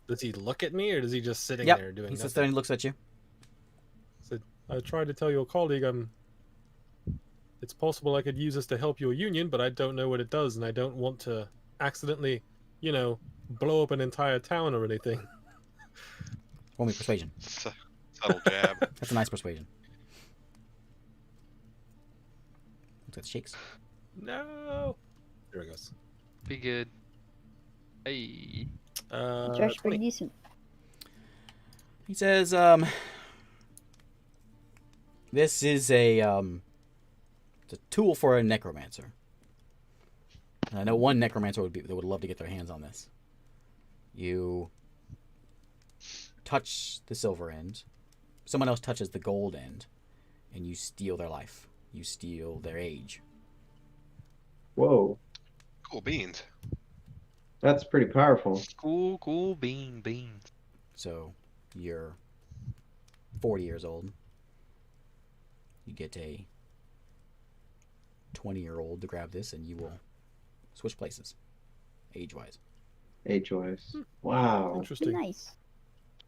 does he look at me or does he just sitting Yep. there doing He sits nothing? there and looks at you. Said, I tried to tell your colleague it's possible I could use this to help your union, but I don't know what it does, and I don't want to accidentally, blow up an entire town or anything. Roll me persuasion. Subtle jab. That's a nice persuasion. Looks like shakes. No. There it goes. Be good. Hey. Josh, 20. pretty decent. He says, this is it's a tool for a necromancer. And I know one necromancer would love to get their hands on this. You touch the silver end, someone else touches the gold end, and you steal their life. You steal their age. Whoa, Cool beans. that's pretty powerful. Cool beans. So you're 40 years old. You get a 20-year-old to grab this, and you will switch places, age-wise. Age-wise. Wow. Be Interesting. nice.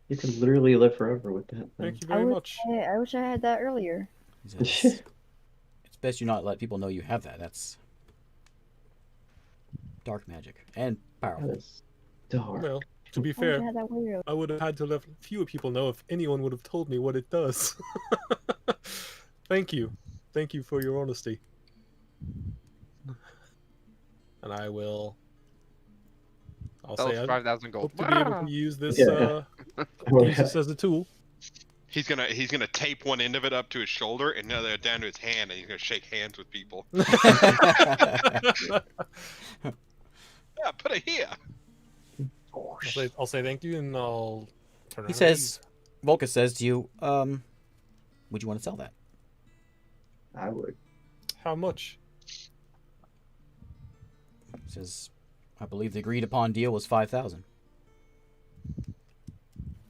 You can literally live forever with that thing. Thank you I very wish, much. I wish I had that earlier. He says, it's best you not let people know you have that. That's dark magic and powerful. That is dark. Well, to be I wish I fair, had that way earlier. I would have had to let fewer people know if anyone would have told me what it does. Thank you. Thank you for your honesty. And I will... I'll That say was I 5,000 gold. hope to be able to use this, Yeah. use this as a tool. He's gonna tape one end of it up to his shoulder and the other down to his hand, and he's gonna shake hands with people. Yeah, put it here. I'll say thank you and I'll turn around. He says, Volkus says to you, would you want to sell that? I would. How much? He says, I believe the agreed upon deal was 5,000.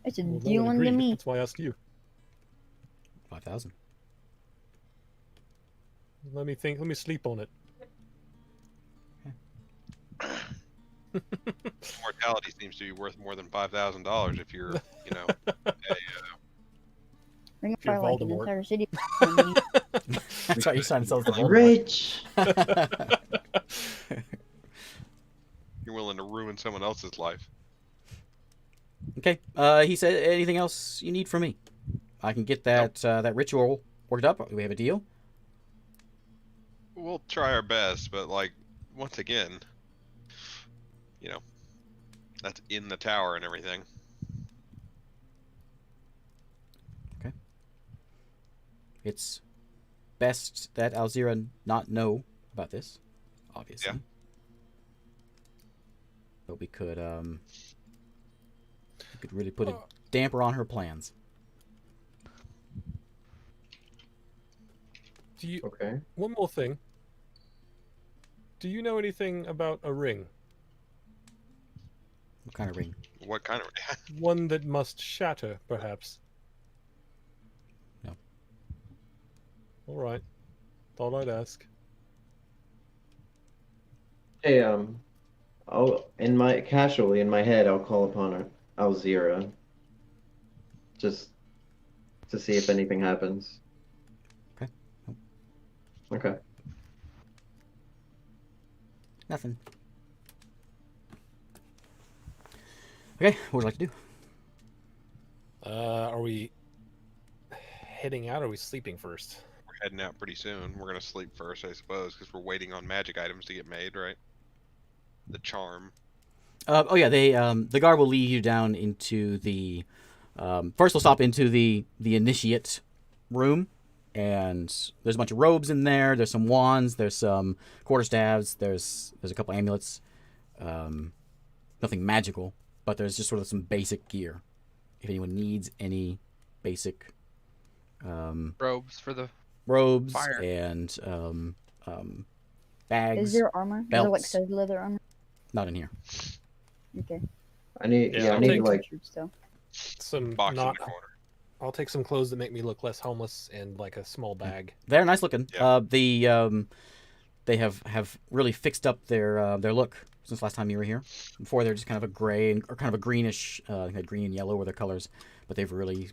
It's a Well, no deal one unto agreed. me. That's why I asked you. 5,000. Let me think. Let me sleep on it. Mortality seems to be worth more than $5,000 if you're, Ring of You're Fire like an Voldemort. entire city. That's right, you're trying to sell it to Voldemort. Rich. you're willing to ruin someone else's life. Okay. He said, anything else you need from me? I can get that that ritual worked up. Do we have a deal? We'll try our best, but once again, that's in the tower and everything. It's best that Alzira not know about this, obviously. Yeah. But we could really put a damper on her plans. Do you? Okay. One more thing. Do you know anything about a ring? What kind of ring? What kind of? One that must shatter, perhaps. No. All right. Thought I'd ask. Hey, I'll casually in my head I'll call upon Alzira, just to see if anything happens. Okay. Okay. Nothing. Okay, what would you like to do? Are we heading out or are we sleeping first? We're heading out pretty soon. We're gonna sleep first, I suppose, because we're waiting on magic items to get made, right? The charm. Oh yeah, the guard will lead you down into the. First, we'll stop into the initiate room, and there's a bunch of robes in there. There's some wands. There's some quarterstaves. There's a couple amulets. Nothing magical, but there's just sort of some basic gear. If anyone needs any basic Robes for the robes fire. and bags, Is there armor? Is there like belts. said leather armor? Not in here. Okay. I need Yeah, I I'll need take- like Troops, though. Some Box in not. the corner. I'll take some clothes that make me look less homeless and like a small bag. They're nice looking. Yeah. They have really fixed up their look since last time you were here. Before they're just kind of a gray or kind of a greenish, had green and yellow were their colors, but they've really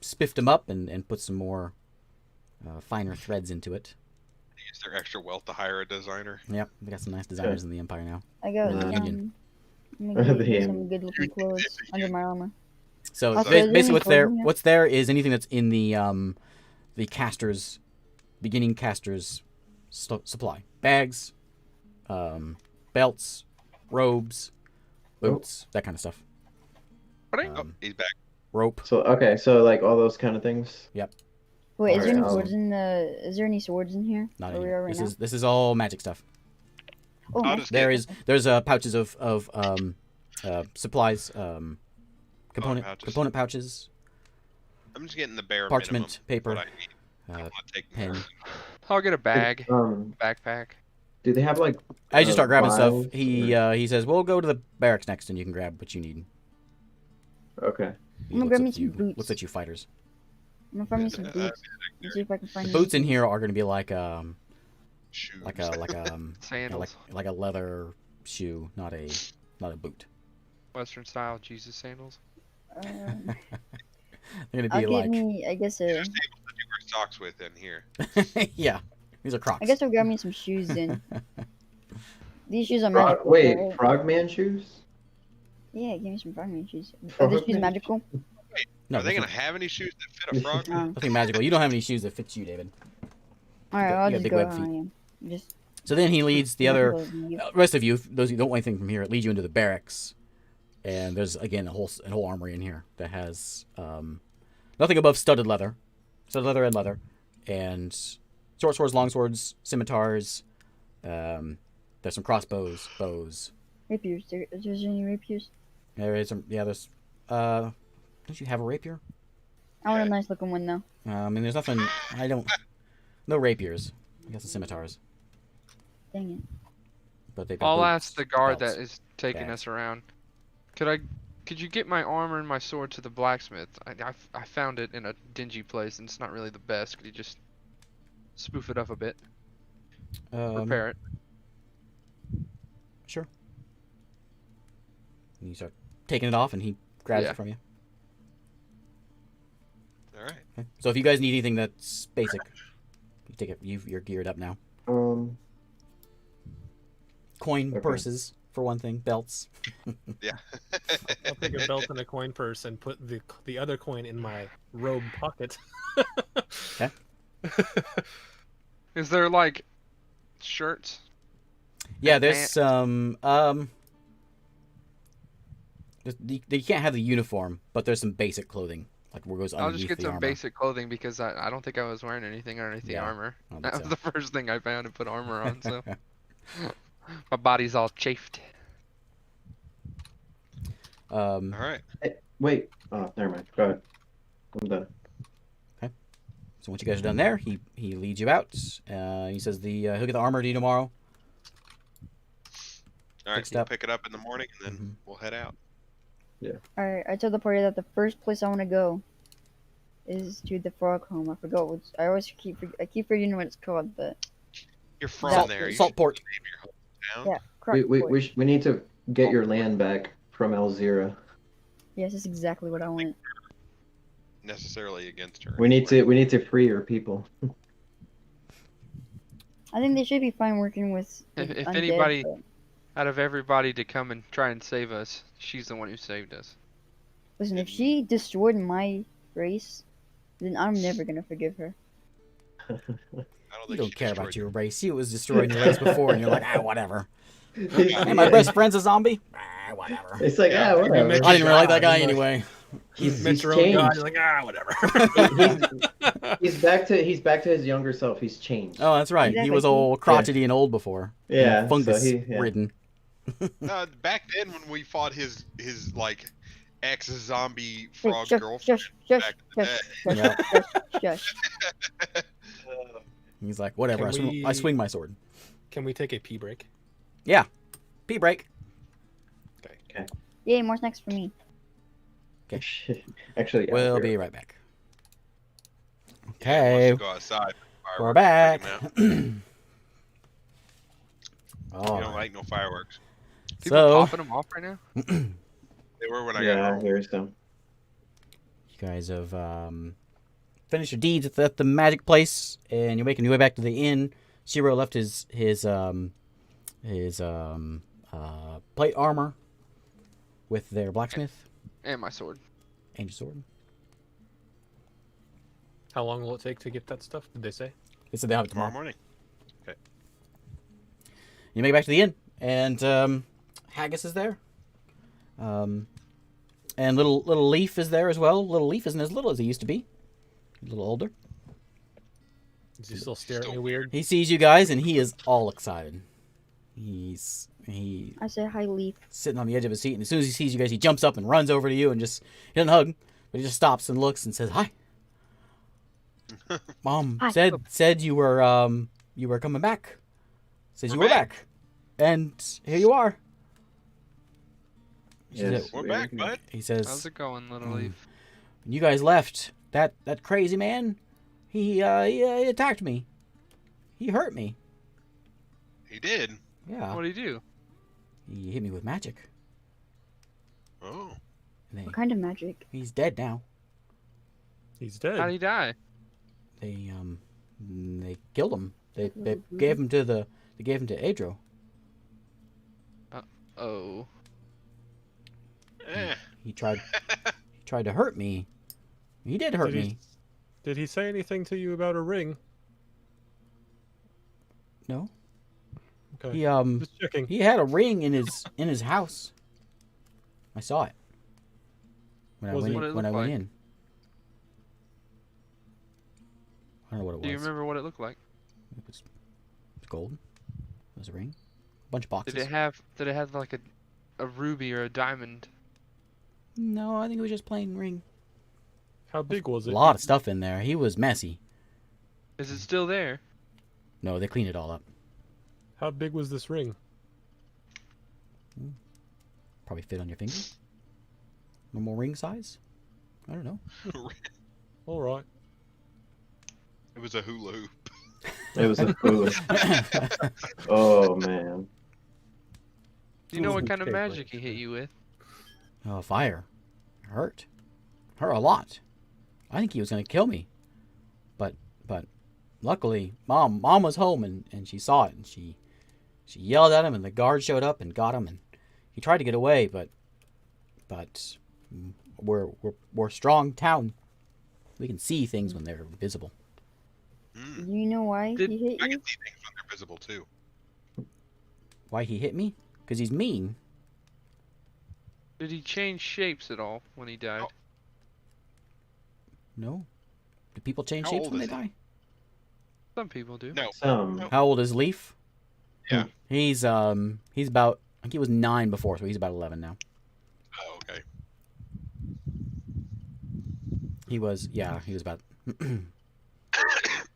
spiffed them up and put some more finer threads into it. Use their extra wealth to hire a designer. Yep, we got some nice designers in the Empire now. I got The Union. Let me The get some Union. good looking clothes under my armor. So Also, is there basically, any what's there is anything that's in the casters, beginning casters supply bags, belts, robes, boots, that kind of stuff. Oh, he's back. Rope. so okay, so like all those kind of things. Wait, is there any Alright, swords in the? Is there any swords in here? Not Where in we here. are right This now? is all magic stuff. Oh, I'll nice. just There's pouches of supplies, component pouches, I'm just getting the bare parchment, minimum. paper, What I need. I want to take pen. more. I'll get a bag, Um, backpack. do they have like? As you start grabbing vials stuff, he says, "We'll go to the barracks next, and you can grab what you need." Okay. He I'm gonna looks grab at me some you- boots. Looks at you fighters. I'm gonna find me some boots. Let's see if I can find The any. boots in here are going to be like Shoes. Sandals. like a leather shoe, not a boot. Western style Jesus sandals. They're going to I'll be get like, me. I guess There's tables that you wear socks with in here. yeah, these are Crocs. I guess I'll grab me some shoes then. These shoes are magical. Wait, right? frogman shoes? Yeah, give me some frogman shoes. Are the shoes Frogman magical? No, Are they nothing, gonna have any shoes that fit a frog? nothing magical. You don't have any shoes that fit you, David. Alright, You I'll got just big go web how feet. I am. Just So then he leads the other leave. rest of you, those who don't want anything from here, it leads you into the barracks, and there's again a whole armory in here that has nothing above studded leather and leather, and short swords, long swords, scimitars. There's some crossbows, bows. Rapiers. Is there any rapiers? There is some. Yeah, there's. Don't you have a rapier? I want a nice looking one though. I mean, there's nothing. I don't. No rapiers. I guess the scimitars, Dang it. but they've got I'll boots, ask the guard belts. that is taking bags. us around. Could you get my armor and my sword to the blacksmith? I found it in a dingy place and it's not really the best. Could you just spoof it up a bit? Repair it. Sure. And you start taking it off, and he grabs Yeah. it from you. All right. Okay. So if you guys need anything that's basic, you take it. You're geared up now. Coin Okay. purses for one thing, belts. Yeah. I'll take a belt and a coin purse and put the other coin in my robe pocket. Okay. Is there like shirts? Yeah, And there's pants? some. You can't have the uniform, but there's some basic clothing, like what goes I'll underneath just get the some armor. basic clothing because I don't think I was wearing anything underneath the Yeah, armor. I don't That think was so. the first thing I found and put armor on, so my body's all chafed. All right. Wait. Oh, never mind. Go ahead. I'm done. So once you guys are done there, he leads you out. He says he'll get the armor to you tomorrow. All right. Fixed We'll up. pick it up in the morning and then Mhm. we'll head out. Alright, I told the party that the first place I want to go is to the frog home. I forgot what I always keep forgetting what it's called, but You're from Salt- there. You Saltport. should name your hometown. yeah, We need to get your land back from Elzira. Yes, that's exactly what I want. Necessarily against her. We need to free your people. I think they should be fine working with If undead, anybody but out of everybody to come and try and save us, she's the one who saved us. listen, if she destroyed my race, then I'm never gonna forgive her. I don't You think don't she care about destroyed your race. You was destroying your Yeah. race before, and you're like, whatever. He- Hey, my best friend's a zombie. Whatever. It's like, Yeah. whatever. I didn't really like that guy anyway. He's Met your own god. changed. You're like, whatever. He's back to his younger self. He's changed. Oh, that's right. He was Exactly. all crotchety and old before. Yeah, And fungus so yeah. ridden. Back then, when we fought his like ex-zombie frog Shush, girlfriend shush, shush, back in shush, the day. shush, shush, shush. He's like, whatever. Can I swing my sword. Can we take a pee break? Pee break. Yay, more snacks for me. Actually, yeah, We'll we're- be right back. Yeah, wants Okay, to go outside. we're Fireworks, back. take 'em out. Oh, You don't like no fireworks. People so popping them off right now? They were when I got Yeah, home. here's some. you guys have finished your deeds at the magic place, and you're making your way back to the inn. Shiro left his plate armor with their blacksmith And my sword. and your sword. How long will it take to get that stuff? Did they say? They said they have it Tomorrow tomorrow. morning. You make it back to the inn, and Haggis is there. And little Leaf is there as well. Little Leaf isn't as little as he used to be. A little older. Does he still stare at me weird? He sees you guys, and he is all excited. He I said hi, Leaf. sitting on the edge of his seat, and as soon as he sees you guys, he jumps up and runs over to you and just he doesn't hug, but he just stops and looks and says hi. Mom Hi. said you were coming back. Says you were back, and here you are. She Yes, said- We're back, bud. He says, How's it going, little Mm. leaf? when you guys left, that crazy man, he attacked me. He hurt me. He did. Yeah, What'd he do? he hit me with magic. Oh. And What kind of magic? he's dead now. He's dead. How'd he die? They killed him. They gave him to Adro. Oh. Eh. He tried to hurt me. He did hurt Did he- me. Did he say anything to you about a ring? No. Okay. He Just checking. he had a ring in his house. I saw it when Was it- What'd it I look went like? in. I don't know what it Do you was. remember what it looked like? It was gold. It was a ring. A bunch of boxes. Did it have like a ruby or a diamond? No, I think it was just plain ring. How big was A it? lot of stuff in there. He was messy. Is it still there? No, they cleaned it all up. How big was this ring? Probably fit on your finger. Normal ring size? I don't know. All right. It was a hula hoop. It was a fool. Oh man. Do you know what Ooh, kind of okay, magic he hit you with? Oh, fire. Hurt a lot. I think he was gonna kill me. But luckily mom was home and she saw it and she yelled at him and the guard showed up and got him and he tried to get away but we're a strong town. We can see things when they're visible. Mm. Do you know why Did- he hit I you? can see things when they're visible too. Why he hit me? Because he's mean. Did he change shapes at all when he died? Oh. No. Do people change How shapes old when they is he? die? Some people do. No. Some. How old is Leaf? Yeah. He's about, I think he was 9 before, so he's about 11 now. Oh, okay. He was about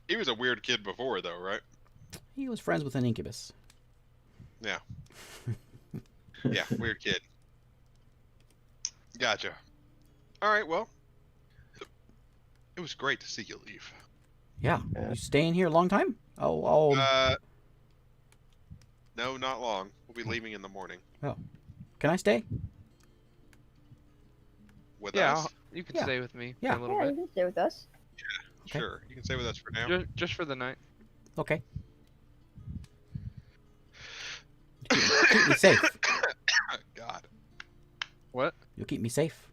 He was a weird kid before, though, right? he was friends with an incubus. Yeah. Yeah, weird kid. Gotcha. All right, well, it was great to see you leave. Yeah. Yeah. You staying here a long time? Oh, No, not long. We'll be leaving in the morning. Can I stay? With Yeah, us? you can Yeah. stay with me Yeah. for a little Yeah, you bit. can stay with us. Okay. Sure. You can stay with us for now. Just for the night. Okay. Keep me safe. God. What? You'll keep me safe.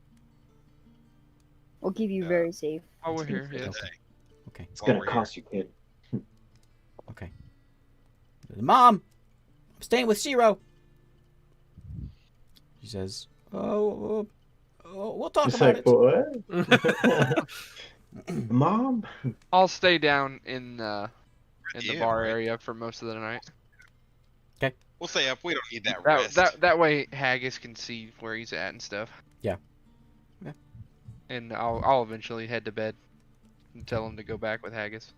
We'll keep you Yeah. very safe. Oh, we're here. For the Yes. day. Okay. It's While gonna we're cost you, kid. Okay. Mom, I'm staying with Shiro. She says, "Oh, we'll talk It's about like, it." what? Mom? I'll stay down in the Yeah, bar right. area for most of the night. We'll stay up. We don't need that That, rest. that way Haggis can see where he's at and stuff. Yeah. Yeah. And I'll eventually head to bed and tell him to go back with Haggis.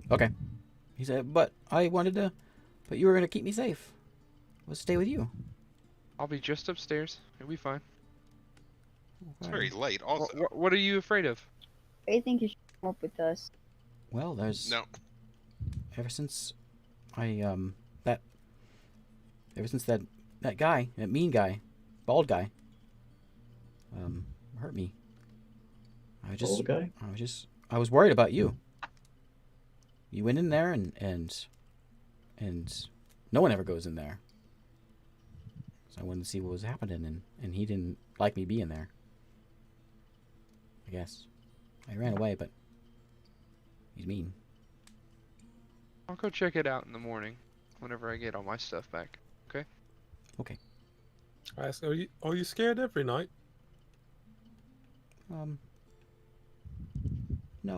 Okay. He said, "But you were gonna keep me safe. Let's stay with you." I'll be just upstairs. It'll be fine. It's very late. Also, What are you afraid of? I think you should come up with us. Well, there's no. ever since that guy, that mean guy, bald guy, hurt me. Old guy? I was worried about you. You went in there and no one ever goes in there. So I wanted to see what was happening, and he didn't like me being there. I guess. I ran away, but he's mean. I'll go check it out in the morning whenever I get all my stuff back. Okay. I ask, are you scared every night? No,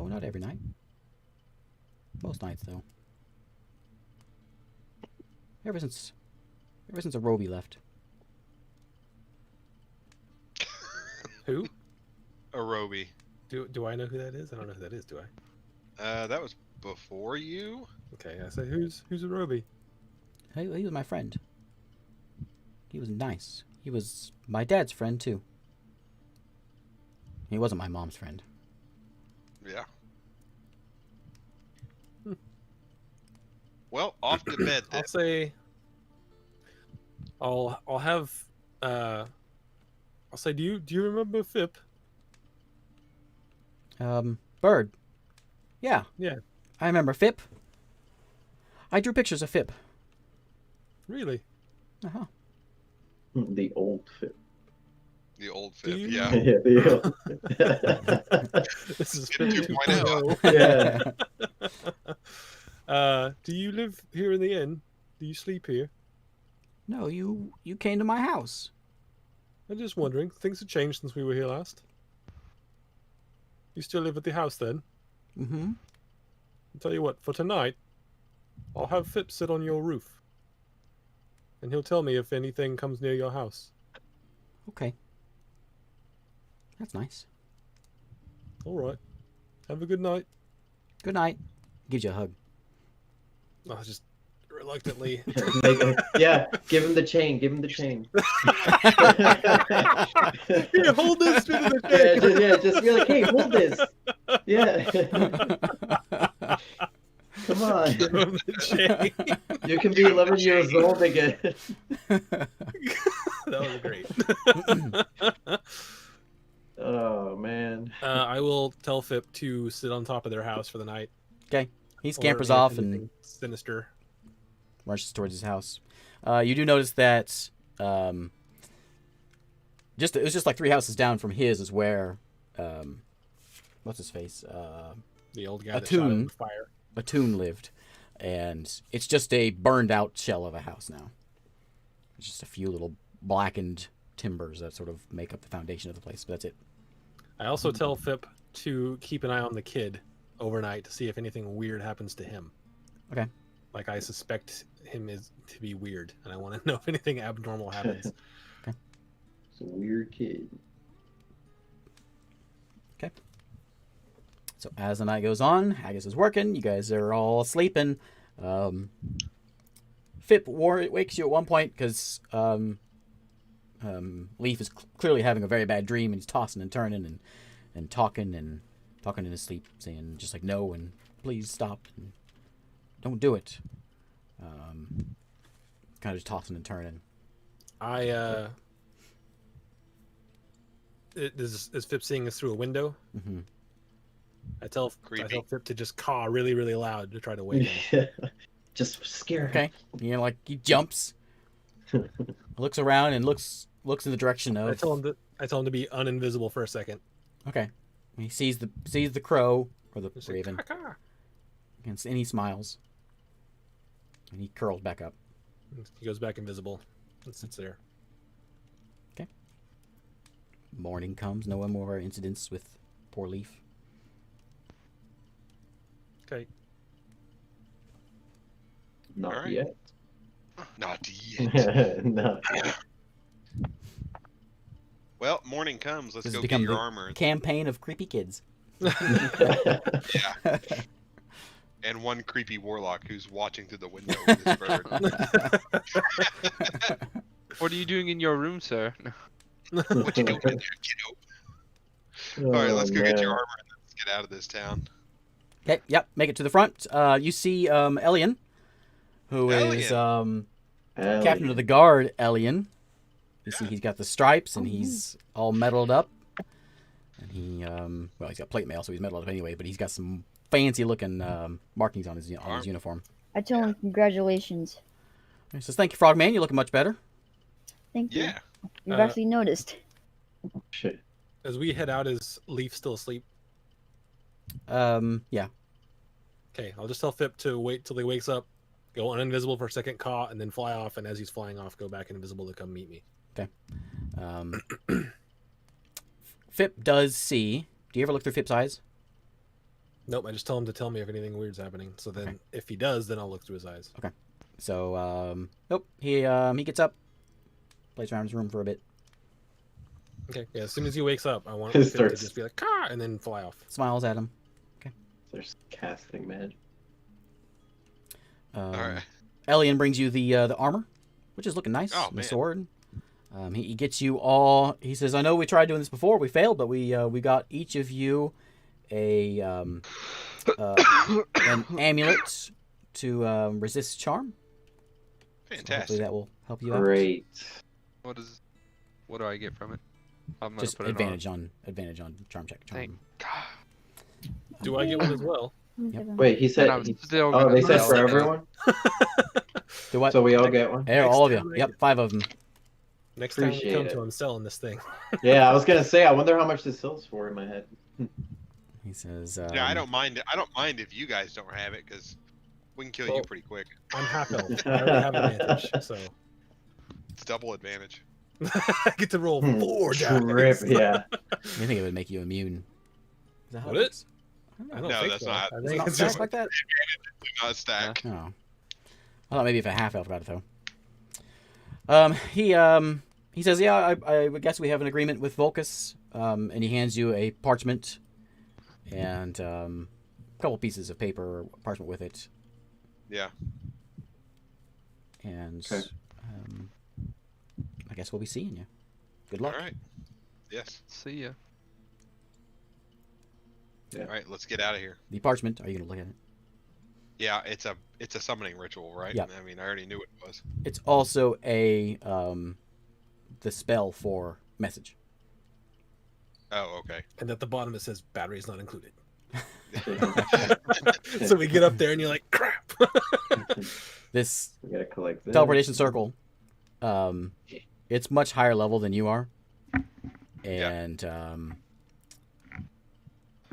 not every night. Most nights, though. Ever since Arobi left. Who? Arobi. Do I know who that is? I don't know who that is, do I? That was before you? Okay, I say, who's Arobi? He was my friend. He was nice. He was my dad's friend, too. He wasn't my mom's friend. Yeah. Well, off to bed then. I'll say I'll have I'll say, do you remember Fip? Bird. Yeah. Yeah. I remember Fip. I drew pictures of Fip. Really? Uh-huh. The old fit. The old Do Fib, you- yeah. Yeah, the old. This is Fip Fip 2.0. 2.0. Yeah. Do you live here in the inn? Do you sleep here? No, you came to my house. I'm just wondering. Things have changed since we were here last. You still live at the house then? Mm-hmm. I'll tell you what, for tonight, I'll have Fip sit on your roof. And he'll tell me if anything comes near your house. Okay. That's nice. Alright. Have a good night. Good night. Gives you a hug. I just reluctantly. Yeah, give him the chain. Give him the chain. Here, hold this bit of the chain. Just be like, hey, hold this. Yeah. Come on. Give him the chain. You can be 11 years old again. That was great. Oh, man. I will tell Fip to sit on top of their house for the night. Okay. He scampers Or if off and anything sinister. rushes towards his house. You do notice that it was just like 3 houses down from his is where what's his face? The old guy that Attune. shot him with fire. Attune lived, and it's just a burned out shell of a house now. It's just a few little blackened timbers that sort of make up the foundation of the place, but that's it. I also tell Fip to keep an eye on the kid overnight to see if anything weird happens to him. Okay. Like, I suspect him to be weird, and I want to know if anything abnormal happens. It's a weird kid. So as the night goes on, Haggis is working. You guys are all sleeping. Fip wakes you at one point because Leaf is clearly having a very bad dream, and he's tossing and turning and talking in his sleep, saying just like no and please stop and don't do it. kind of just tossing and turning. Is Fip seeing us through a window? Mm-hmm. I tell Fip to just caw really, really loud to try to wake him. Yeah. Just scare him. Okay. You know, like he jumps, looks around, and looks in the direction of. I tell him to be uninvisible for a second. Okay. He sees the crow or the Just like, raven, "Caw-caw." and he smiles, and he curls back up. He goes back invisible and sits there. Morning comes. No more incidents with poor Leaf. Okay. Not Alright. yet. Not yet. No. Well, morning comes. Let's This has go get become your the armor. campaign of creepy kids. Yeah. And one creepy warlock who's watching through the window with his bird. What are you doing in your room, sir? What you doing in there, kiddo? Alright, let's go get your armor and let's get out of this town. Okay, yep, make it to the front. You see Elian, who is Elian. captain of the guard, Elian. You see he's got the stripes and he's all medaled up. And he, well, he's got plate mail, so he's medaled up anyway, but he's got some fancy-looking markings on his uniform. I tell him congratulations. He says, "Thank you, Frogman. You're looking much better." Thank you. Yeah. You've actually noticed. Shit. As we head out, is Leaf still asleep? Yeah. Okay, I'll just tell Fip to wait till he wakes up, go uninvisible for a second, caw, and then fly off. And as he's flying off, go back invisible to come meet me. Fip does see. Do you ever look through Fip's eyes? Nope, I just tell him to tell me if anything weird's happening. So then, Okay. if he does, then I'll look through his eyes. So, nope. He gets up, plays around his room for a bit, Okay, yeah, as soon as he wakes up, I want He Fip to starts- just be like, caw, and then fly off. smiles at him. There's casting magic. Alright. Elian brings you the armor, which is looking nice. Oh, and the man. sword. He gets you all. He says, "I know we tried doing this before. We failed, but we got each of you an amulet to resist charm. So hopefully Fantastic. that will help you out. Great. What do I get from it? I'm gonna Just put it advantage on charm check. Thank Charm. God. Do I get one as well? Wait, he said. And I'm still Oh, gonna they said tell for him. everyone. Do what? So we all get one. Yeah, all of Next you. time Yep, 5 of them. Next time we Appreciate come it. to him selling this thing. Yeah, I was gonna say. I wonder how much this sells for in my head. He says, Yeah, I don't mind. I don't mind if you guys don't have it because we can kill you Well- pretty quick. I'm half elf. I already have advantage, so It's double advantage. I get to roll 4 Trip. dice. Yeah. I think it would make you immune. Is that how Would it it? works? I don't No, think that's so. not- I It's think not it's stacked just like that? Do not stack. Oh. I thought maybe if a half elf got it though. He says, "Yeah, I guess we have an agreement with Volcus." And he hands you a parchment and a couple pieces of paper or parchment with it. Yeah. And Okay. I guess we'll be seeing you. Good luck. All right. Yes. See ya. Yeah. All right. Let's get out of here. The parchment. Are you gonna look at it? Yeah, it's a summoning ritual, right? Yeah. I mean, I already knew what it was. It's also the spell for message. Oh, okay. and at the bottom it says batteries not included. So we get up there and you're like, crap. This We gotta collect this. teleportation circle, it's much higher level than you are, and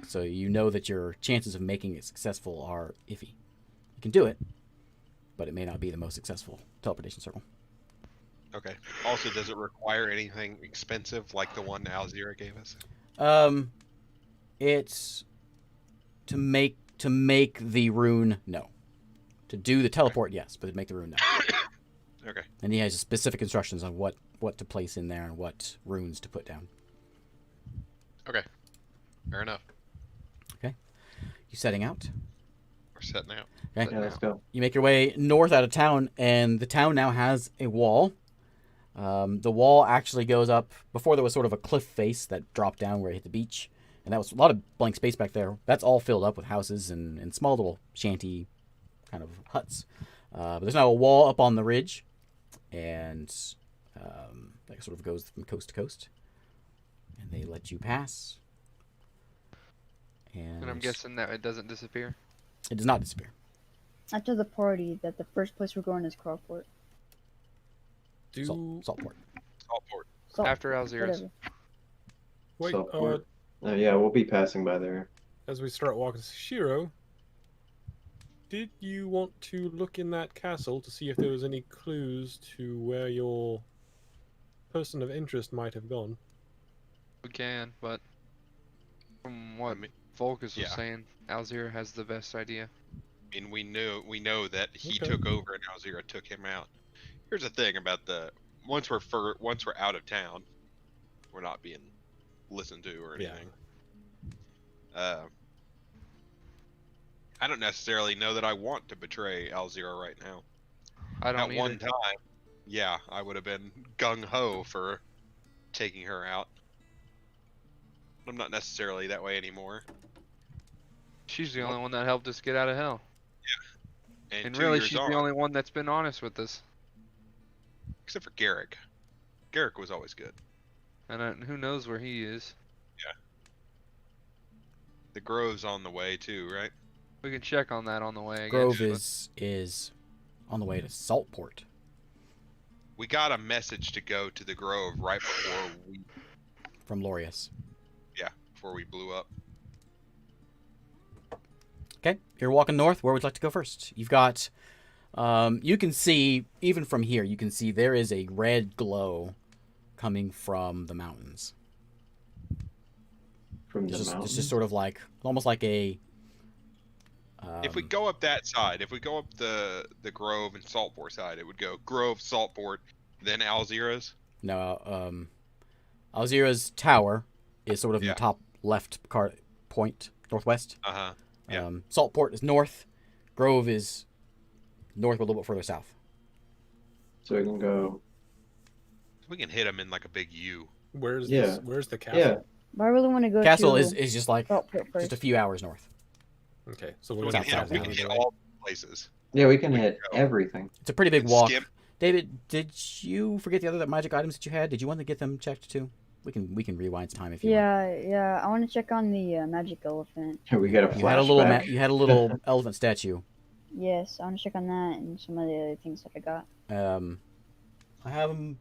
so you know that your chances of making it successful are iffy. You can do it, but it may not be the most successful teleportation circle. Okay. Also, does it require anything expensive like the one Alzira gave us? It's to make the rune, no. To do the teleport, yes, but to make the rune, no. Okay. And he has specific instructions on what to place in there and what runes to put down. Okay. Fair enough. You setting out? We're setting out. Okay. Yeah, let's go. You make your way north out of town, and the town now has a wall. The wall actually goes up. Before there was sort of a cliff face that dropped down where it hit the beach, and that was a lot of blank space back there. That's all filled up with houses and small little shanty kind of huts. But there's now a wall up on the ridge, and that sort of goes from coast to coast, and they let you pass. And I'm guessing that it doesn't disappear. It does not disappear. After the party, that the first place we're going is Crawport. Saltport. Saltport. Salt, After Alzira's. Wait, Saltport. Yeah, we'll be passing by there. as we start walking to Shiro, did you want to look in that castle to see if there was any clues to where your person of interest might have gone? We can, but from what Volkus was saying, Alzira has the best idea. I mean, we know that he Okay. took over and Alzira took him out. Here's the thing about once we're out of town, we're not being listened to or anything. I don't necessarily know that I want to betray Alzira right now. I don't At one time, yeah, I would have been gung ho for taking her out. I'm not necessarily that way anymore. She's the only one that helped us get out of hell. And And 2 really, years she's on, the only one that's been honest with us. except for Garrick. Garrick was always good. And who knows where he is. The Grove's on the way too, right? We can check on that on the way, I Grove guess. is on the way to Saltport. We got a message to go to the Grove right From Lorius. before we blew up. Okay, you're walking north. Where would you like to go first? You've got, you can see, even from here, you can see there is a red glow coming from the mountains. From the It's mountains. just sort of like, almost like a... If we go up that side, if we go up the Grove and Saltport side, it would go Grove, Saltport, then Alzira's. No, Alzira's tower is sort of in the top left point, northwest. Uh-huh. Yeah. Saltport is north. Grove is north, a little bit further south. So we can go. We can hit them in like a big U. Where's Yeah. Where's the castle? Yeah. But I really want to go Castle to is just like Saltport first. just a few hours north. Okay, so We we're can gonna outside hit, of we town. can hit all places. Yeah, we can We hit go. everything. It's a pretty big And walk. skip. David, did you forget the other magic items that you had? Did you want to get them checked too? We can rewind time if you want. Yeah. I want to check on the magic elephant. We got a You had a little flashback. you had a little elephant statue. Yes, I want to check on that and some of the other things that I got. I have them.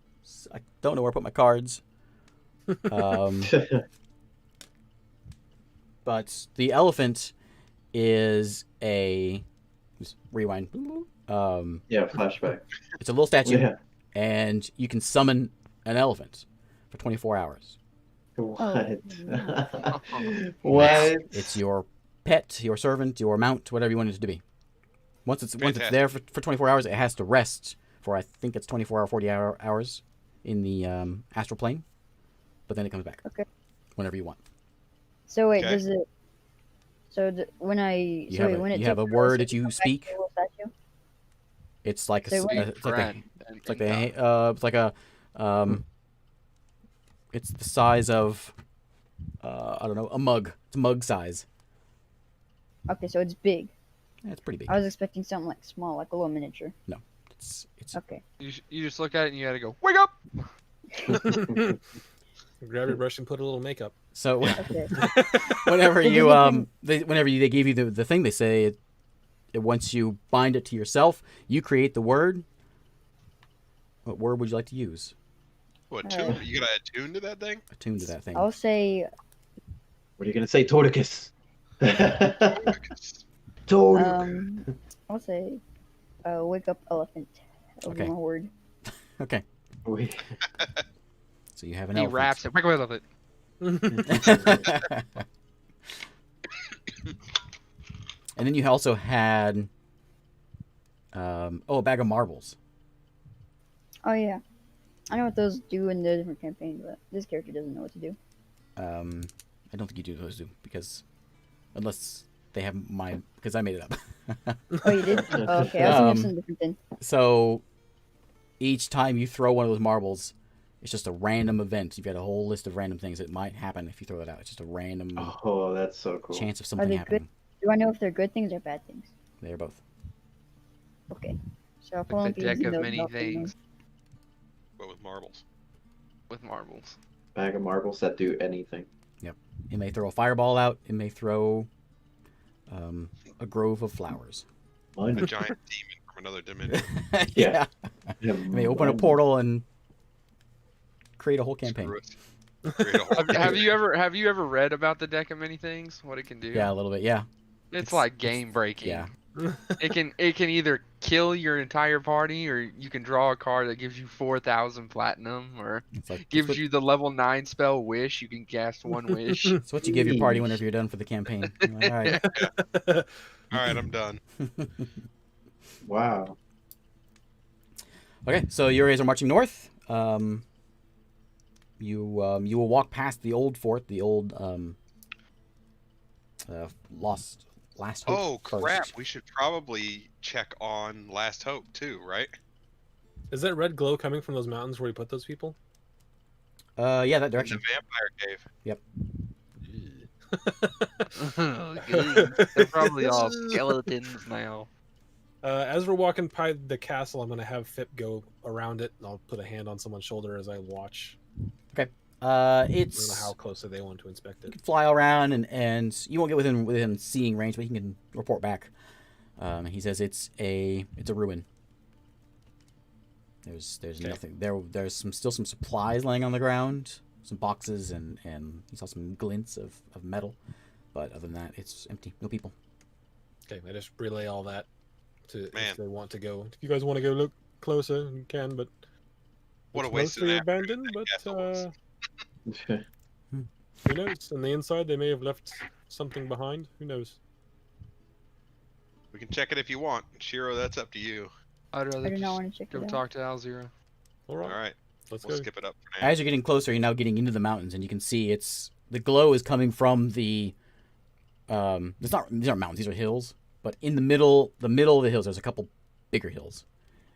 I don't know where I put my cards. But the elephant is a just rewind. Yeah, flashback. It's a little statue, Yeah. and you can summon an elephant for 24 hours. What? Oh, What? It's your pet, your servant, your mount, whatever you want it to be. Once it's there for 24 hours, it has to rest for, I think it's 24 or 40 hours in the astral plane, but then it comes back. Okay. Whenever you want. So wait, Okay. does it? So when I You so have wait, a, when it you have a takes word rest, that you it comes back speak. to the little statue? It's like So when it's like a Friend and it's like income. it's like a it's the size of I don't know, a mug. It's a mug size. Okay, so it's big. Yeah, it's pretty big. I was expecting something like small, like a little miniature. It's Okay. You just look at it and you gotta go, wake up! Grab your brush and put a little makeup. so Okay. whenever It you doesn't they give you the thing, they say once you bind it to yourself, you create the word. What word would you like to use? What tune? You gotta attune to that thing? Attuned to that thing. I'll say What are you gonna say, Torticus? Torticus. I'll say wake up elephant. Over Okay. my word. Okay. We- So you have an He elephant. raps it, wake up with it. And then you also had a bag of marbles. Oh yeah. I know what those do in the different campaigns, but this character doesn't know what to do. I don't think you do those unless they have because I made it up. Oh, you did? Oh, okay, I was thinking of something different then. So each time you throw one of those marbles, it's just a random event. You've got a whole list of random things that might happen if you throw that out. It's just a random Oh, that's so cool. chance of Are something they happening. good? Do I know if they're good things or bad things? They're both. Okay. So I'll Like the follow deck of many things. but with marbles. With marbles. Bag of marbles that do anything. It may throw a fireball out. It may throw a grove of flowers. A Money. giant demon from another dimension. Yeah. Yeah, It may open a money. portal and create a whole campaign. Screw it. Create a whole Have you ever read about the deck of many things? What it can do? Yeah, a little bit. Yeah. It's like game breaking. Yeah. It can either kill your entire party, or you can draw a card that gives you 4,000 platinum, or It's like gives you the level 9 spell Wish. You can cast one wish. It's what you give your party whenever you're done for the campaign. You're like, all right. All right, I'm done. Wow. Okay, so your areas are marching north. You will walk past the old fort, the old last hope. Oh crap! first. We should probably check on Last Hope too, right? Is that red glow coming from those mountains where you put those people? Yeah, that In direction. the vampire cave. Oh, good. They're probably all skeletons now. As we're walking by the castle, I'm going to have Fip go around it, and I'll put a hand on someone's shoulder as I watch. I don't know It's how closely they want to inspect you it. can fly around and you won't get within seeing range, but he can report back. He says it's a ruin. There's Okay. nothing there's still some supplies laying on the ground, some boxes, and he saw some glints of metal, but other than that it's empty, no people. Okay, I just relay all that to Man. if they want to go. If you guys want to go look closer, you can, but What a it's waste of mostly an afternoon abandoned, that but castle was. who knows? On the inside, they may have left something behind. Who knows? We can check it if you want, Shiro. That's up to you. I'd rather I do not just want to check go it out. talk to Alzira. All All right, right, let's we'll go. skip it up for now. As you're getting closer, you're now getting into the mountains, and you can see the glow is coming from the these aren't mountains, these are hills, but in the middle of the hills there's a couple bigger hills,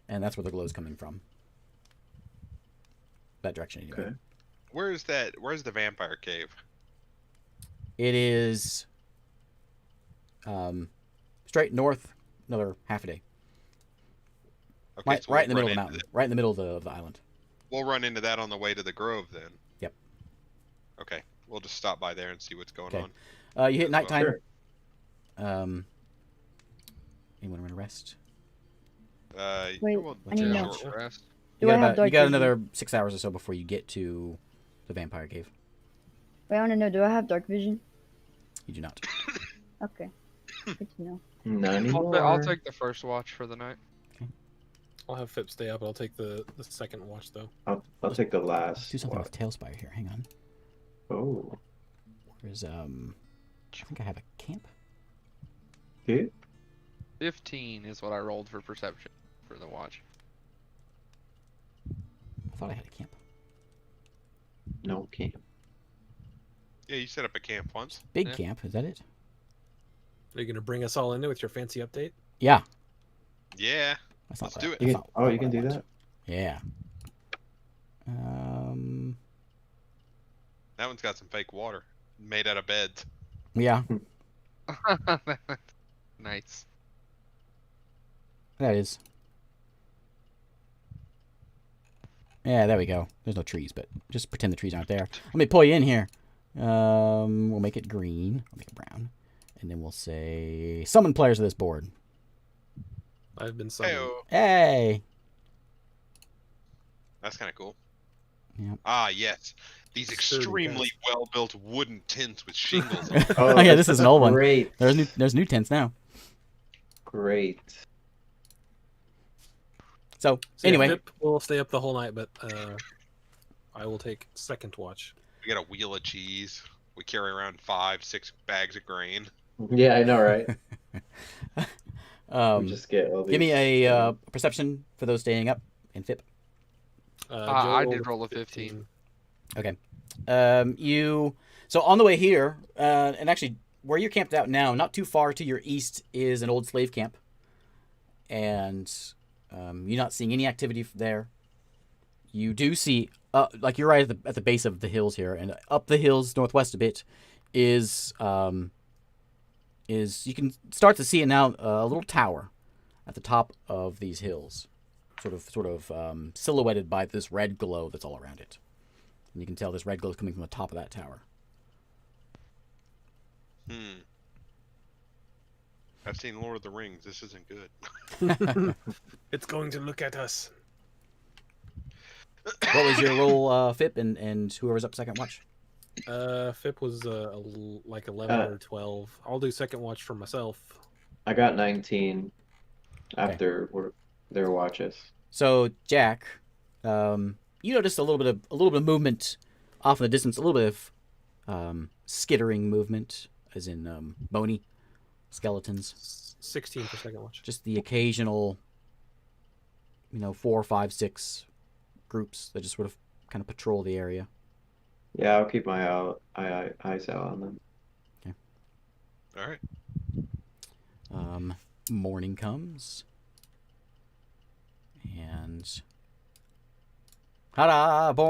and that's where the glow is coming from. That direction anyway. Okay. Where's the vampire cave? It is straight north, another half a day. Okay, Right, so right in the we'll middle of the run mountain, into right in the middle of the island. We'll run into that on the way to the grove then. Yep. Okay, we'll just stop by there and see what's going Okay. on. You hit nighttime. Sure. Anyone want to rest? Wait, we'll I need to do a know. short rest. Do You I got, have dark you got vision? another 6 hours or so before you get to the vampire cave. Wait, I want to know. Do I have dark vision? You do not. Okay. Good to know. Not I'll anymore. take the first watch for the night. I'll have Fip stay up. I'll take the second watch though. I'll take the Let's last. do something one. with Talespire here. Hang on. Oh. Where's I think I have a camp. Okay. 15 is what I rolled for perception for the watch. I thought I had a camp. No camp. Yeah, you set up a camp once. Big Yeah. camp. Is that it? Are you gonna bring us all into with your fancy update? Yeah. Yeah. That's not Let's what do I- it. that's You can, not- oh, not you what can I do want. that? Yeah. That one's got some fake water made out of beds. Yeah. Nice. That is. Yeah, there we go. There's no trees, but just pretend the trees aren't there. Let me pull you in here. We'll make it green. I'll make it brown. And then we'll say summon players to this board. I've been summoned. Hey-o. Hey! That's kind of cool. Yep. Ah, yes. These Sturdy extremely well-built wooden tents with shingles. Oh, yeah, this is an old one. Great. There's new tents now. Great. So, So anyway. Fip will stay up the whole night, but I will take second watch. We got a wheel of cheese. We carry around 5-6 bags of grain. Yeah, I know, right? We Um, just get all these. give me a perception for those staying up in FIP. Joe I rolled did roll a 15. Okay. So on the way here, and actually where you're camped out now, not too far to your east is an old slave camp, and you're not seeing any activity there. You do see, like you're right at the base of the hills here, and up the hills northwest a bit is you can start to see it now, a little tower at the top of these hills. sort of silhouetted by this red glow that's all around it. And you can tell this red glow is coming from the top of that tower. I've seen Lord of the Rings. This isn't good. It's going to look at us. What was your roll, Fip, and whoever's up second watch? Fip was like 11 or 12. I'll do second watch for myself. I got 19 after their watches. So Jack, you noticed a little bit of movement off in the distance, a little bit of skittering movement, as in bony skeletons. 16 for second watch. Just the occasional, 4, 5, 6 groups that just sort of kind of patrol the area. Yeah, I'll keep my eyes out on them. Okay. All right. Morning comes, and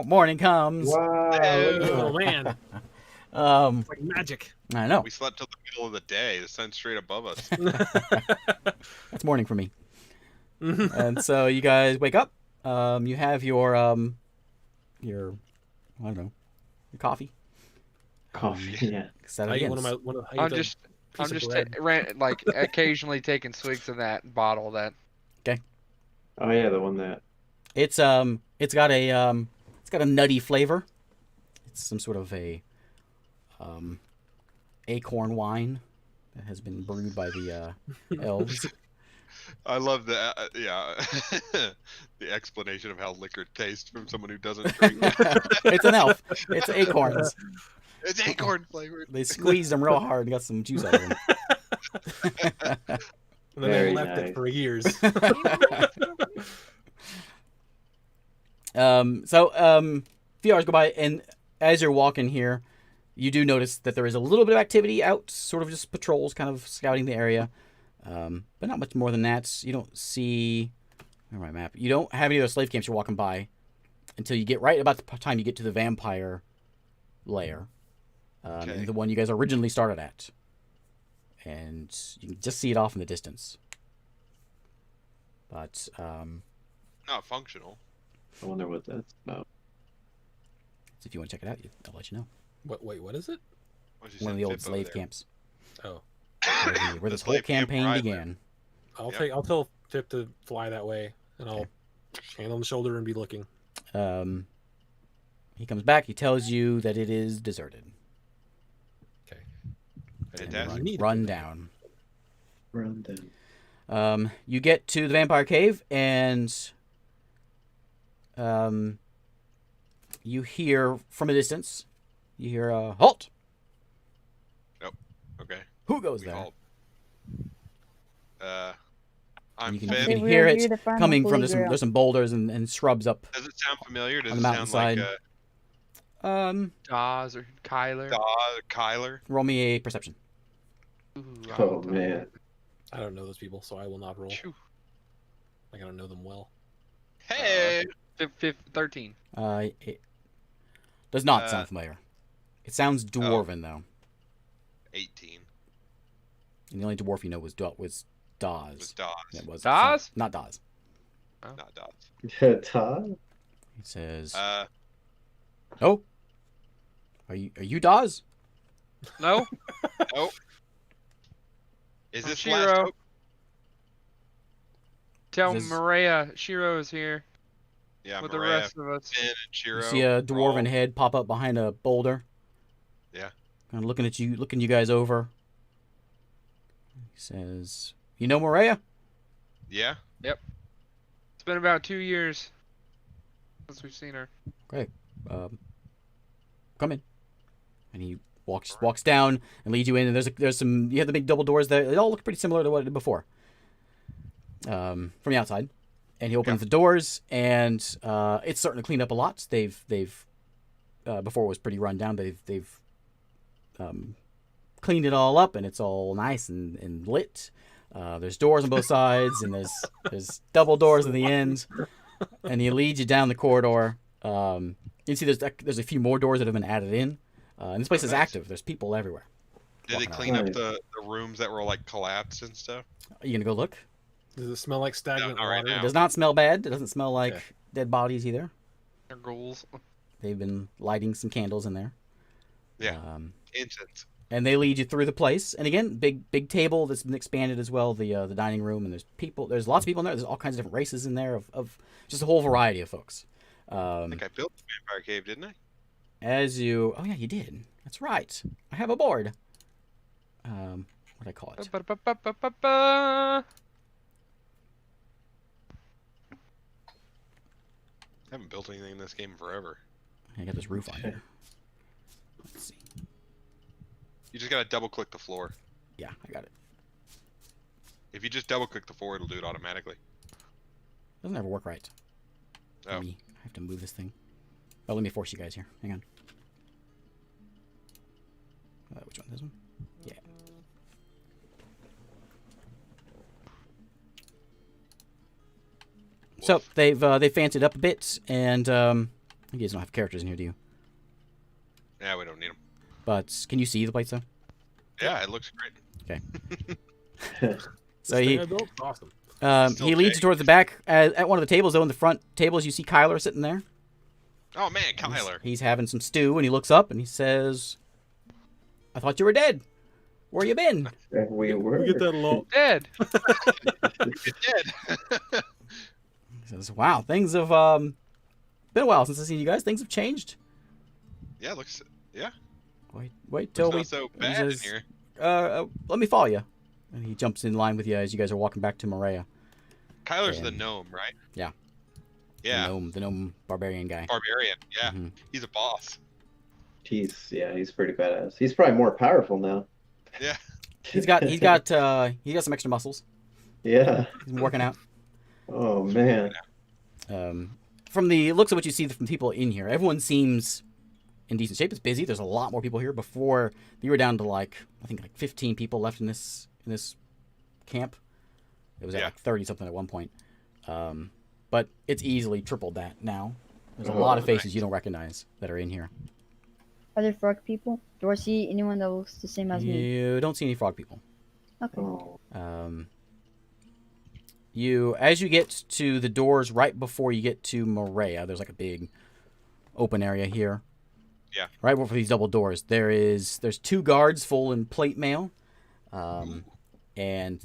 morning comes. Wow! Oh man, it's like magic. I know. We slept till the middle of the day. The sun's straight above us. That's morning for me. And so you guys wake up. You have your I don't know, your coffee. Coffee, yeah. I'm just like occasionally taking swigs of that bottle. That. Okay. Oh yeah, the one that. It's got a nutty flavor. It's some sort of a acorn wine that has been brewed by the elves. I love the the explanation of how liquor tastes from someone who doesn't drink. It's an elf. It's acorns. It's acorn flavored. They squeezed them real hard and got some juice out of them. And then they left it for years. A few hours go by, and as you're walking here, you do notice that there is a little bit of activity out, sort of just patrols, kind of scouting the area, but not much more than that. You don't see, where's my map? You don't have any of those slave camps you're walking by until you get right about the time you get to the vampire lair, and the one you guys originally started at, and you can just see it off in the distance. But not functional. I wonder what that's about. So if you want to check it out, I'll let you know. Wait, what is it? One of the old slave camps. Oh, where this whole campaign began. I'll tell Fip to fly that way, and I'll hand on the shoulder and be looking. He comes back. He tells you that it is deserted. Okay. Run down. Run down. You get to the vampire cave, and you hear from a distance. You hear halt. Oh, okay. Who goes there? Halt. You can Finn. hear it coming from there's some boulders and shrubs up. Does it sound familiar? Does on it the sound like mountainside. Dawes or Kyler? Kyler? Roll me a perception. Ooh, Oh man. I don't know those people, so I will not roll. Phew. Like I don't know them well. Hey! 13. It does not sound familiar. It sounds dwarven though. 18. And the only dwarf you know was Dawes. It was Dawes. It was Dawes? Not Dawes. Not Dawes. Todd? He says, Oh. Are you Dawes? No? Nope. Is I'm this Shiro. last hope? Tell Is this- Maria Shiro is here Yeah, with Mariah, the rest of us. Finn, and Shiro. You see a dwarven Roll. head pop up behind a boulder. Yeah. Kind of looking you guys over. He says, "You know Maria?" Yeah? It's been about 2 years since we've seen her. Great. Come in. And he walks down and leads you in. And there's some. You have the big double doors there. They all look pretty similar to what it did before. From the outside, and he opens the doors, and it's starting to clean up a lot. They've before it was pretty run down. They've cleaned it all up, and it's all nice and lit. There's doors on both sides, and there's double doors in the end. And he leads you down the corridor. You can see there's a few more doors that have been added in. And this place is Nice. active. There's people everywhere. Did they Walking clean up around. the rooms that were like collapsed and stuff? Are you gonna go look? Does it smell like stagnant not right water? now. It does not smell bad. It doesn't smell like Okay. dead bodies either. Their goals. They've been lighting some candles in there. Yeah. Incense. And they lead you through the place. And again, big table that's been expanded as well. The dining room, and there's people. There's lots of people in there. There's all kinds of different races in there of just a whole variety of folks. I think I built the vampire cave, didn't I? Oh yeah, you did. That's right. I have a board. What do I call it? Ba-ba-ba-ba-ba-ba. I haven't built anything in this game in forever. I got this roof on here. Let's see. You just gotta double click the floor. Yeah, I got it. If you just double click the floor, it'll do it automatically. Doesn't ever work right. Oh. Let me, I have to move this thing. Oh, let me force you guys here. Hang on. Which one? This one? Yeah. So they've fancied up a bit, and you guys don't have characters in here, do you? Yeah, we don't need them. But can you see the plates though? Yeah, it looks great. So This he thing I built? Awesome. Still he leads big. you towards the back. At one of the tables, though, in the front tables, you see Kyler sitting there. Oh man, Kyler. He's having some stew, and he looks up and he says, "I thought you were dead. Where you been?" We were. We get that a lot. Dead. He's dead. He says, "Wow, things have been a while since I've seen you guys. Things have changed." Yeah, looks. Yeah. Wait till It's we. not so he bad says, in here. Let me follow you. And he jumps in line with you as you guys are walking back to Morea. Kyler's the and- gnome, right? Yeah. Yeah. The gnome barbarian guy. Barbarian. Yeah. Mhm. He's a boss. He's pretty badass. He's probably more powerful now. Yeah. He's got some extra muscles. Yeah. He's been working out. Oh man. From the looks of what you see from people in here, everyone seems in decent shape. It's busy. There's a lot more people here. Before you were down to I think 15 people left in this camp. It was at 30 something at one point. But it's easily tripled that now. There's a lot of faces you don't recognize that are in here. Are there frog people? Do I see anyone that looks the same as me? You don't see any frog people. Okay. Oh. As you get to the doors right before you get to Morea, there's a big open area here. Yeah. Right before these double doors, there's 2 guards full in plate mail, and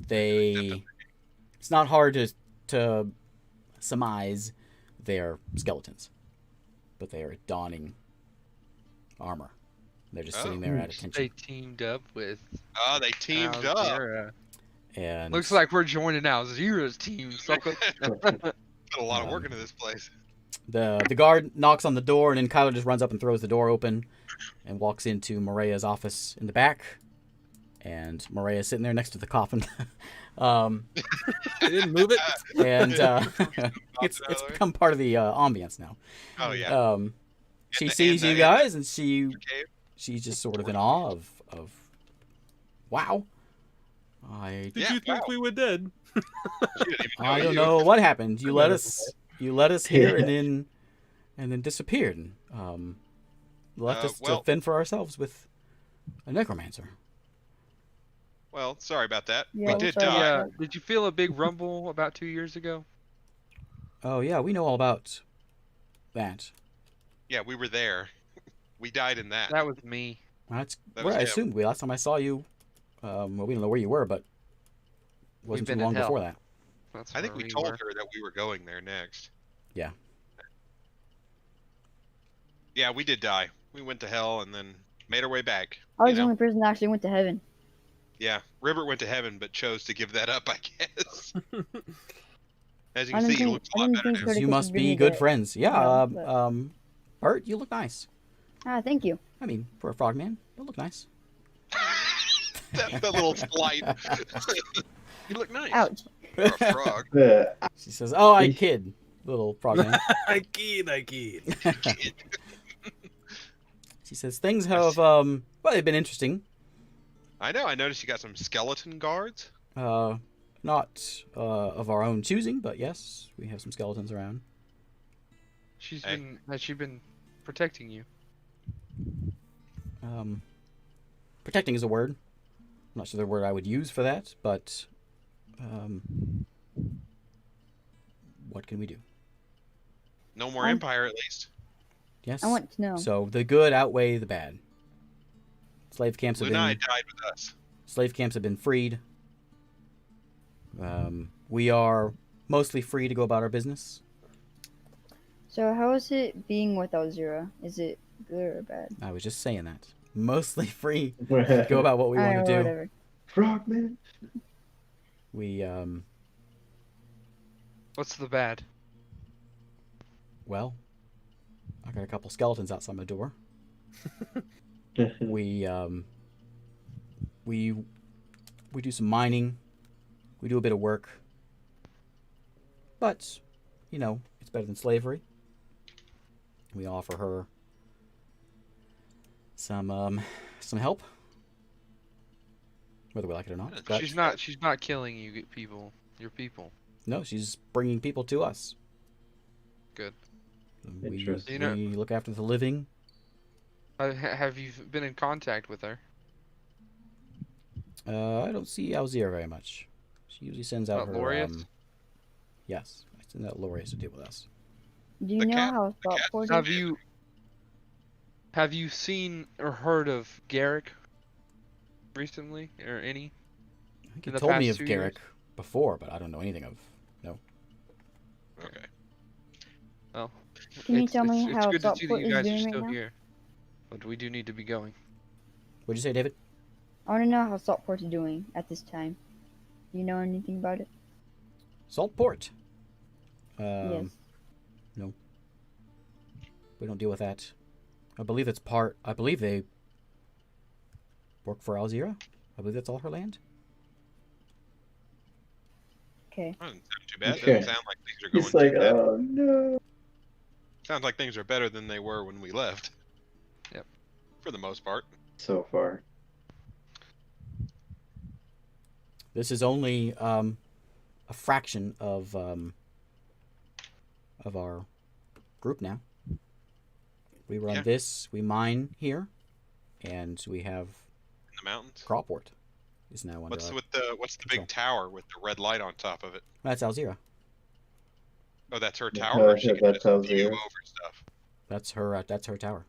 it's not hard to surmise they're skeletons, but they are donning armor. They're just sitting there at attention. They teamed up with. Oh, they teamed up. Alzira. And Looks like we're joining Alzira's team. Sucker. Put a lot of work into this place. the guard knocks on the door, and then Kyler just runs up and throws the door open and walks into Morea's office in the back. And Morea's sitting there next to the coffin. I didn't move it. And it's become part of the ambience now. Oh yeah. She the- sees and you the- guys, and Cave? she's just sort of in awe of wow. Did you think we were dead? She didn't even know I don't you. know what happened. You let us here and then disappeared and left us to fend for ourselves with a necromancer. Well, sorry about that. Yeah, we did sorry die. about Did you feel a big rumble about 2 years ago? Oh yeah, we know all about that. Yeah, we were there. We died in that. That was me. That's That where was I him. assumed last time I saw you. Well, we don't know where you were, but it wasn't too been in long hell. before that. That's I think where we told were. her that we were going there next. Yeah. Yeah, we did die. We went to hell and then made our way back. I was you the know? only person that actually went to heaven. Yeah, River went to heaven but chose to give that up, I guess. As you I can didn't see, he think- looks I a lot didn't better think now. Curtis You was must be really good good. friends. Yeah. Yeah, but- Bert, you look nice. Ah, thank you. I mean, for a frogman, you look nice. that little slight. You look nice. Ouch. For a frog. She says, "Oh, I kid, little frogman." I kid. She says, "Things have well, they've been interesting. I know. I noticed you got some skeleton guards. Not of our own choosing, but yes, we have some skeletons around." Has she been protecting you? Protecting is a word. I'm not sure the word I would use for that, but what can we do? No more Empire, at least. Yes. I want to know. So the good outweigh the bad. Slave camps have Lunai been died with us. freed. We are mostly free to go about our business. So how is it being without Zero? Is it good or bad? I was just saying that. Mostly free to go about what we want to do. Whatever. Frogman. We What's the bad? well, I got a couple skeletons outside my door. We do some mining. We do a bit of work. But, you know, it's better than slavery. We offer her some help, whether we like it or not. But She's not killing you people. Your people. no, she's bringing people to us. Good. We Interesting. we look after the living. Have you been in contact with her? I don't see Alzira very much. She usually sends out her. Laureus? Yes, I send out Laureus to deal with us. Do you The know cat- how Thoughtport is? Have you seen or heard of Garrick recently, or any? I think In you the told me past of 2 Garrick before, but I don't know anything of. No. Okay. Well, Can you tell me how it's good to see that Thoughtport you is guys are doing right still now? here, but we do need to be going. What'd you say, David? I want to know how Thoughtport's doing at this time. Do you know anything about it? Saltport. Yes. We don't deal with that. I believe it's part. I believe they work for Alzira. I believe that's all her land. Okay. Doesn't sound too bad. Okay. Doesn't sound like things are going He's like, too bad. oh no. Sounds like things are better than they were when we left. Yep. For the most part. So far. This is only a fraction of our group now. We run Yeah. this. We mine here, and we have In the mountains. Croport is now under. What's our- with the big tower with the red light on top of it? That's Alzira. Oh, that's her Yeah, tower. Or she can that's just view Alzira. over stuff. That's her. That's her tower.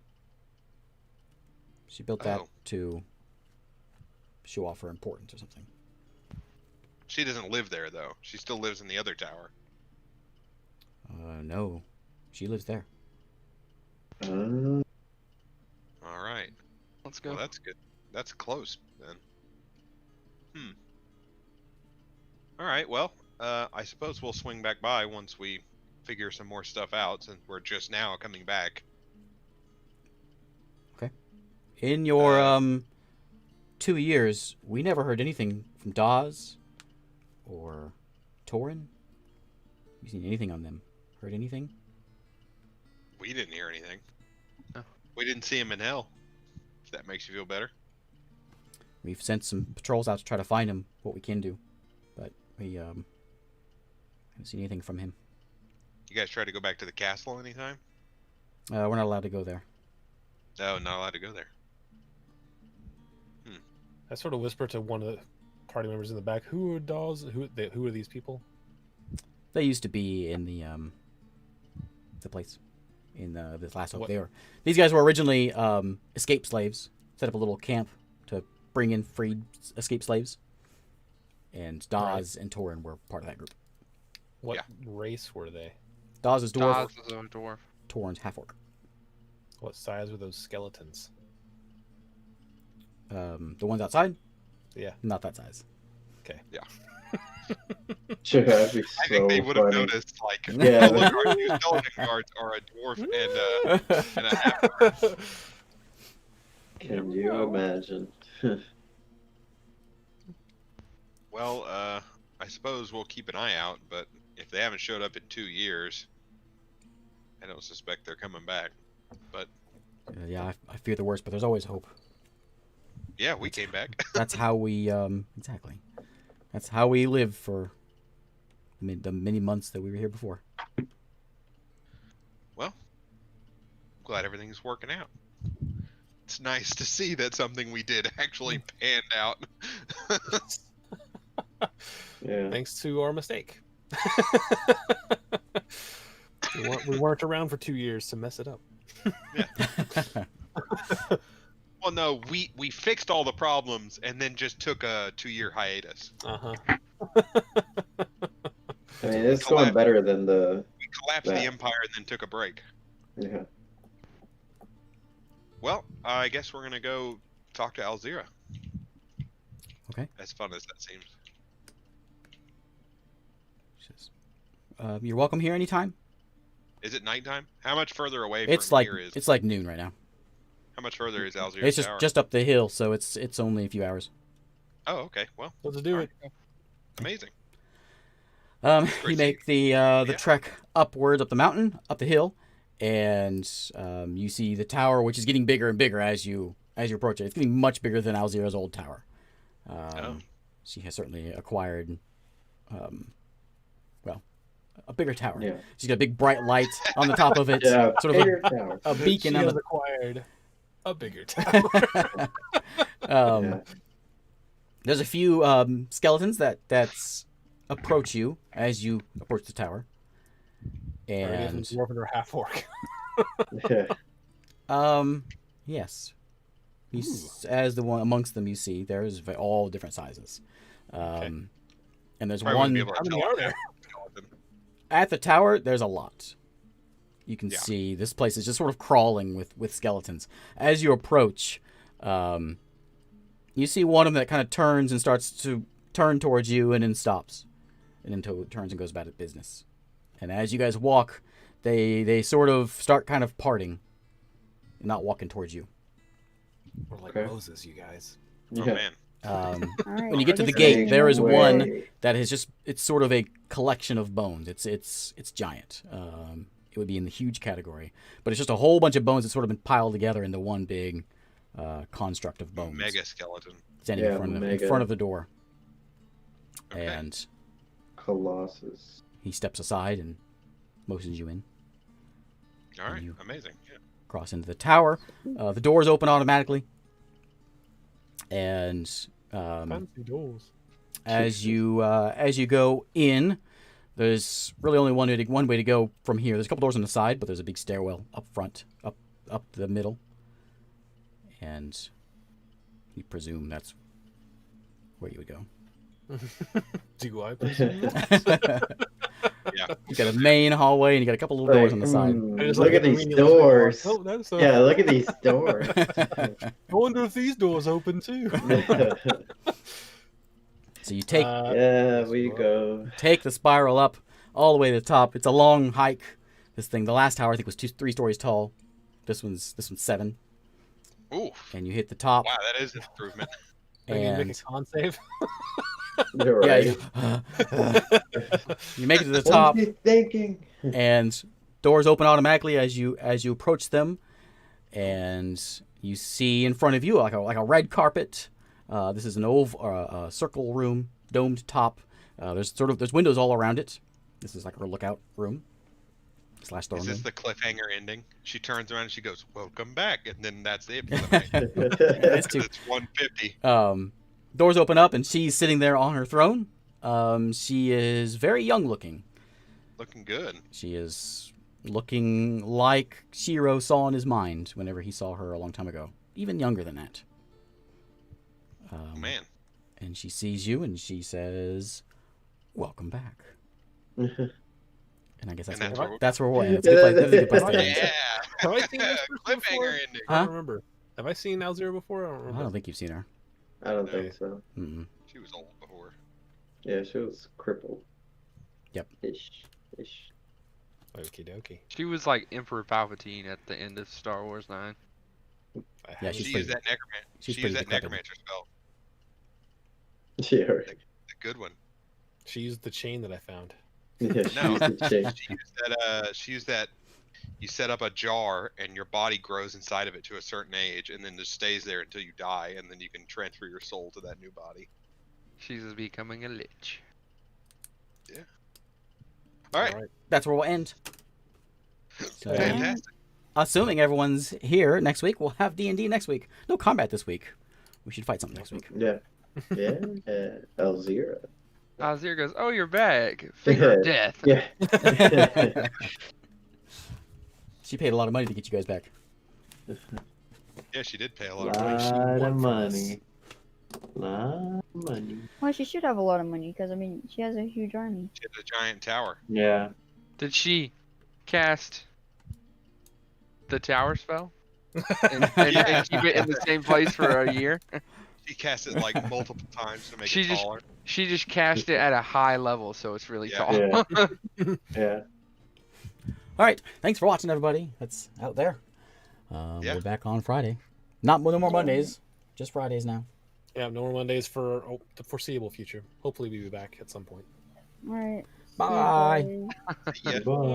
She built that Oh. to show off her importance or something. She doesn't live there though. She still lives in the other tower. No, she lives there. All right. Let's go. Well, that's good. That's close then. All right. Well, I suppose we'll swing back by once we figure some more stuff out, since we're just now coming back. In your 2 years, we never heard anything from Dawes or Torin. You seen anything on them? Heard anything? We didn't hear anything. No. We didn't see him in hell. If that makes you feel better. We've sent some patrols out to try to find him. What we can do, but we haven't seen anything from him. You guys try to go back to the castle anytime? We're not allowed to go there. No, not allowed to go there. I sort of whisper to one of the party members in the back, "Who are Dawes? Who are these people?" They used to be in the place in this last hope. These guys were originally escaped slaves. Set up a little camp to bring in freed escaped slaves. And Dawes and Torin were part of that group. What Yeah. race were they? Dawes is dwarf. Dawes is a dwarf. Torin's half orc. What size were those skeletons? The ones outside, Yeah. not that size. Sure, that'd be I think so they would have funny. noticed, like, Yeah. oh, look, our new skeleton guards are a dwarf and a half. Can you imagine? Well, I suppose we'll keep an eye out, but if they haven't showed up in 2 years, I don't suspect they're coming back. But Yeah, I fear the worst, but there's always hope. yeah, we came back. That's how we exactly. That's how we live for the many months that we were here before. Well, glad everything's working out. It's nice to see that something we did actually panned out. Yeah. Thanks to our mistake. We weren't around for 2 years to mess it up. Well, no, we fixed all the problems and then just took a 2-year hiatus. Uh-huh. I mean, it's going better than the. We collapsed the empire and then took a break. Yeah. Well, I guess we're gonna go talk to Alzira. Okay. As fun as that seems. You're welcome here anytime. Is it nighttime? How much further away It's from like here is? it's like noon right now. How much further is Alzira It's Tower? just up the hill, so it's only a few hours. Oh, okay. Well, Let's do it. amazing. You make the trek upwards up the mountain, up the hill, and you see the tower, which is getting bigger and bigger as you approach it. It's getting much bigger than Alzira's old tower. She has certainly acquired, a bigger tower. Yeah. She's got a big bright light on the top of it, Yeah. sort of Bigger tower. a beacon She on has the. acquired a bigger tower. Yeah. There's a few skeletons that's approach you as you approach the tower, and dwarven or half orc. Yeah. yes, as the one amongst them you see there's all different sizes, and there's Probably wouldn't one be able to How many tell are if there? they're skeleton. at the tower. There's a lot. You can Yeah. see this place is just sort of crawling with skeletons. As you approach, you see one of them that kind of turns and starts to turn towards you and then stops, and then turns and goes about its business. And as you guys walk, they sort of start kind of parting and not walking towards you. We're like Okay. Moses, you guys. Oh Yeah. man. Alright, When you get to I the guess gate, I there is know one where- that is it's sort of a collection of bones. It's giant. It would be in the huge category, but it's just a whole bunch of bones that's sort of been piled together into one big construct of bones. Mega skeleton. Standing Yeah, in front mega. of the door. Okay. And Colossus. he steps aside and motions you in. All right. you- Amazing. Yeah. Cross into the tower. The doors open automatically. And Fancy doors. as you go in, there's really only one way to go from here. There's a couple doors on the side, but there's a big stairwell up front, up the middle, and you presume that's where you would go. Do I presume that? Yeah. You got a main hallway, and you got a couple little doors on the side. I just Look like at the these menial thing. doors. Oh, that's Yeah, look at these doors. I wonder if these doors open too. So you take Yeah, we go. take the spiral up all the way to the top. It's a long hike. This thing, the last tower I think was 3 stories tall. This one's 7, Ooh. and you hit the top. Wow, that is an improvement. I need to make And a con save. You're yeah, right. you make it to the What top, was he thinking? and doors open automatically as you approach them, and you see in front of you like a red carpet. This is an oval circle room, domed top. There's windows all around it. This is like her lookout room / throne Is this room. the cliffhanger ending? She turns around and she goes, "Welcome back," and then that's it for the night. It's too. It's 150. Doors open up, and she's sitting there on her throne. She is very young looking. Looking good. She is looking like Shiro saw in his mind whenever he saw her a long time ago. Even younger than that. Oh, man. And she sees you, and she says, "Welcome back." And I guess that's where we'll end. It's a good place to end. Yeah. Have I seen this person before? Cliffhanger ending. I Huh? don't remember. Have I seen Alzira before? I don't I remember. don't think you've seen her. I don't think so. Mm-mm. She was old before. Yeah, she was crippled. Yep. Ish. Okie dokie. She was like Emperor Palpatine at the end of Star Wars 9. I Yeah, haven't she's She seen used that necromancer. she's She pretty used that decrepit. necromancer spell. Yeah, right. The good one. She used the chain that I found. Yeah, she No. used to change. She used that. She used that. You set up a jar, and your body grows inside of it to a certain age, and then just stays there until you die, and then you can transfer your soul to that new body. She's becoming a lich. All right. That's where we'll end. So, Fantastic. assuming everyone's here next week, we'll have D&D next week. No combat this week. We should fight something next week. Yeah. Yeah. Alzira. Azir goes, "Oh, you're back. Finger of death." Yeah. She paid a lot of money to get you guys back. Yeah, she did pay a lot Lot of money. She of won for us. money. Lot of money. Well, she should have a lot of money because I mean she has a huge army. She had a giant tower. Yeah. Did she cast the tower spell and keep it in the same place for a year? She cast it like multiple times to make She it just- taller. She just cast it at a high level, so it's really Yeah. tall. Yeah. Yeah. All right. Thanks for watching, everybody. That's out there. Yeah. We're back on Friday. No more Mondays. Just Fridays now. Yeah, no more Mondays for the foreseeable future. Hopefully, we'll be back at some point. All right. Bye. Yeah. Bye.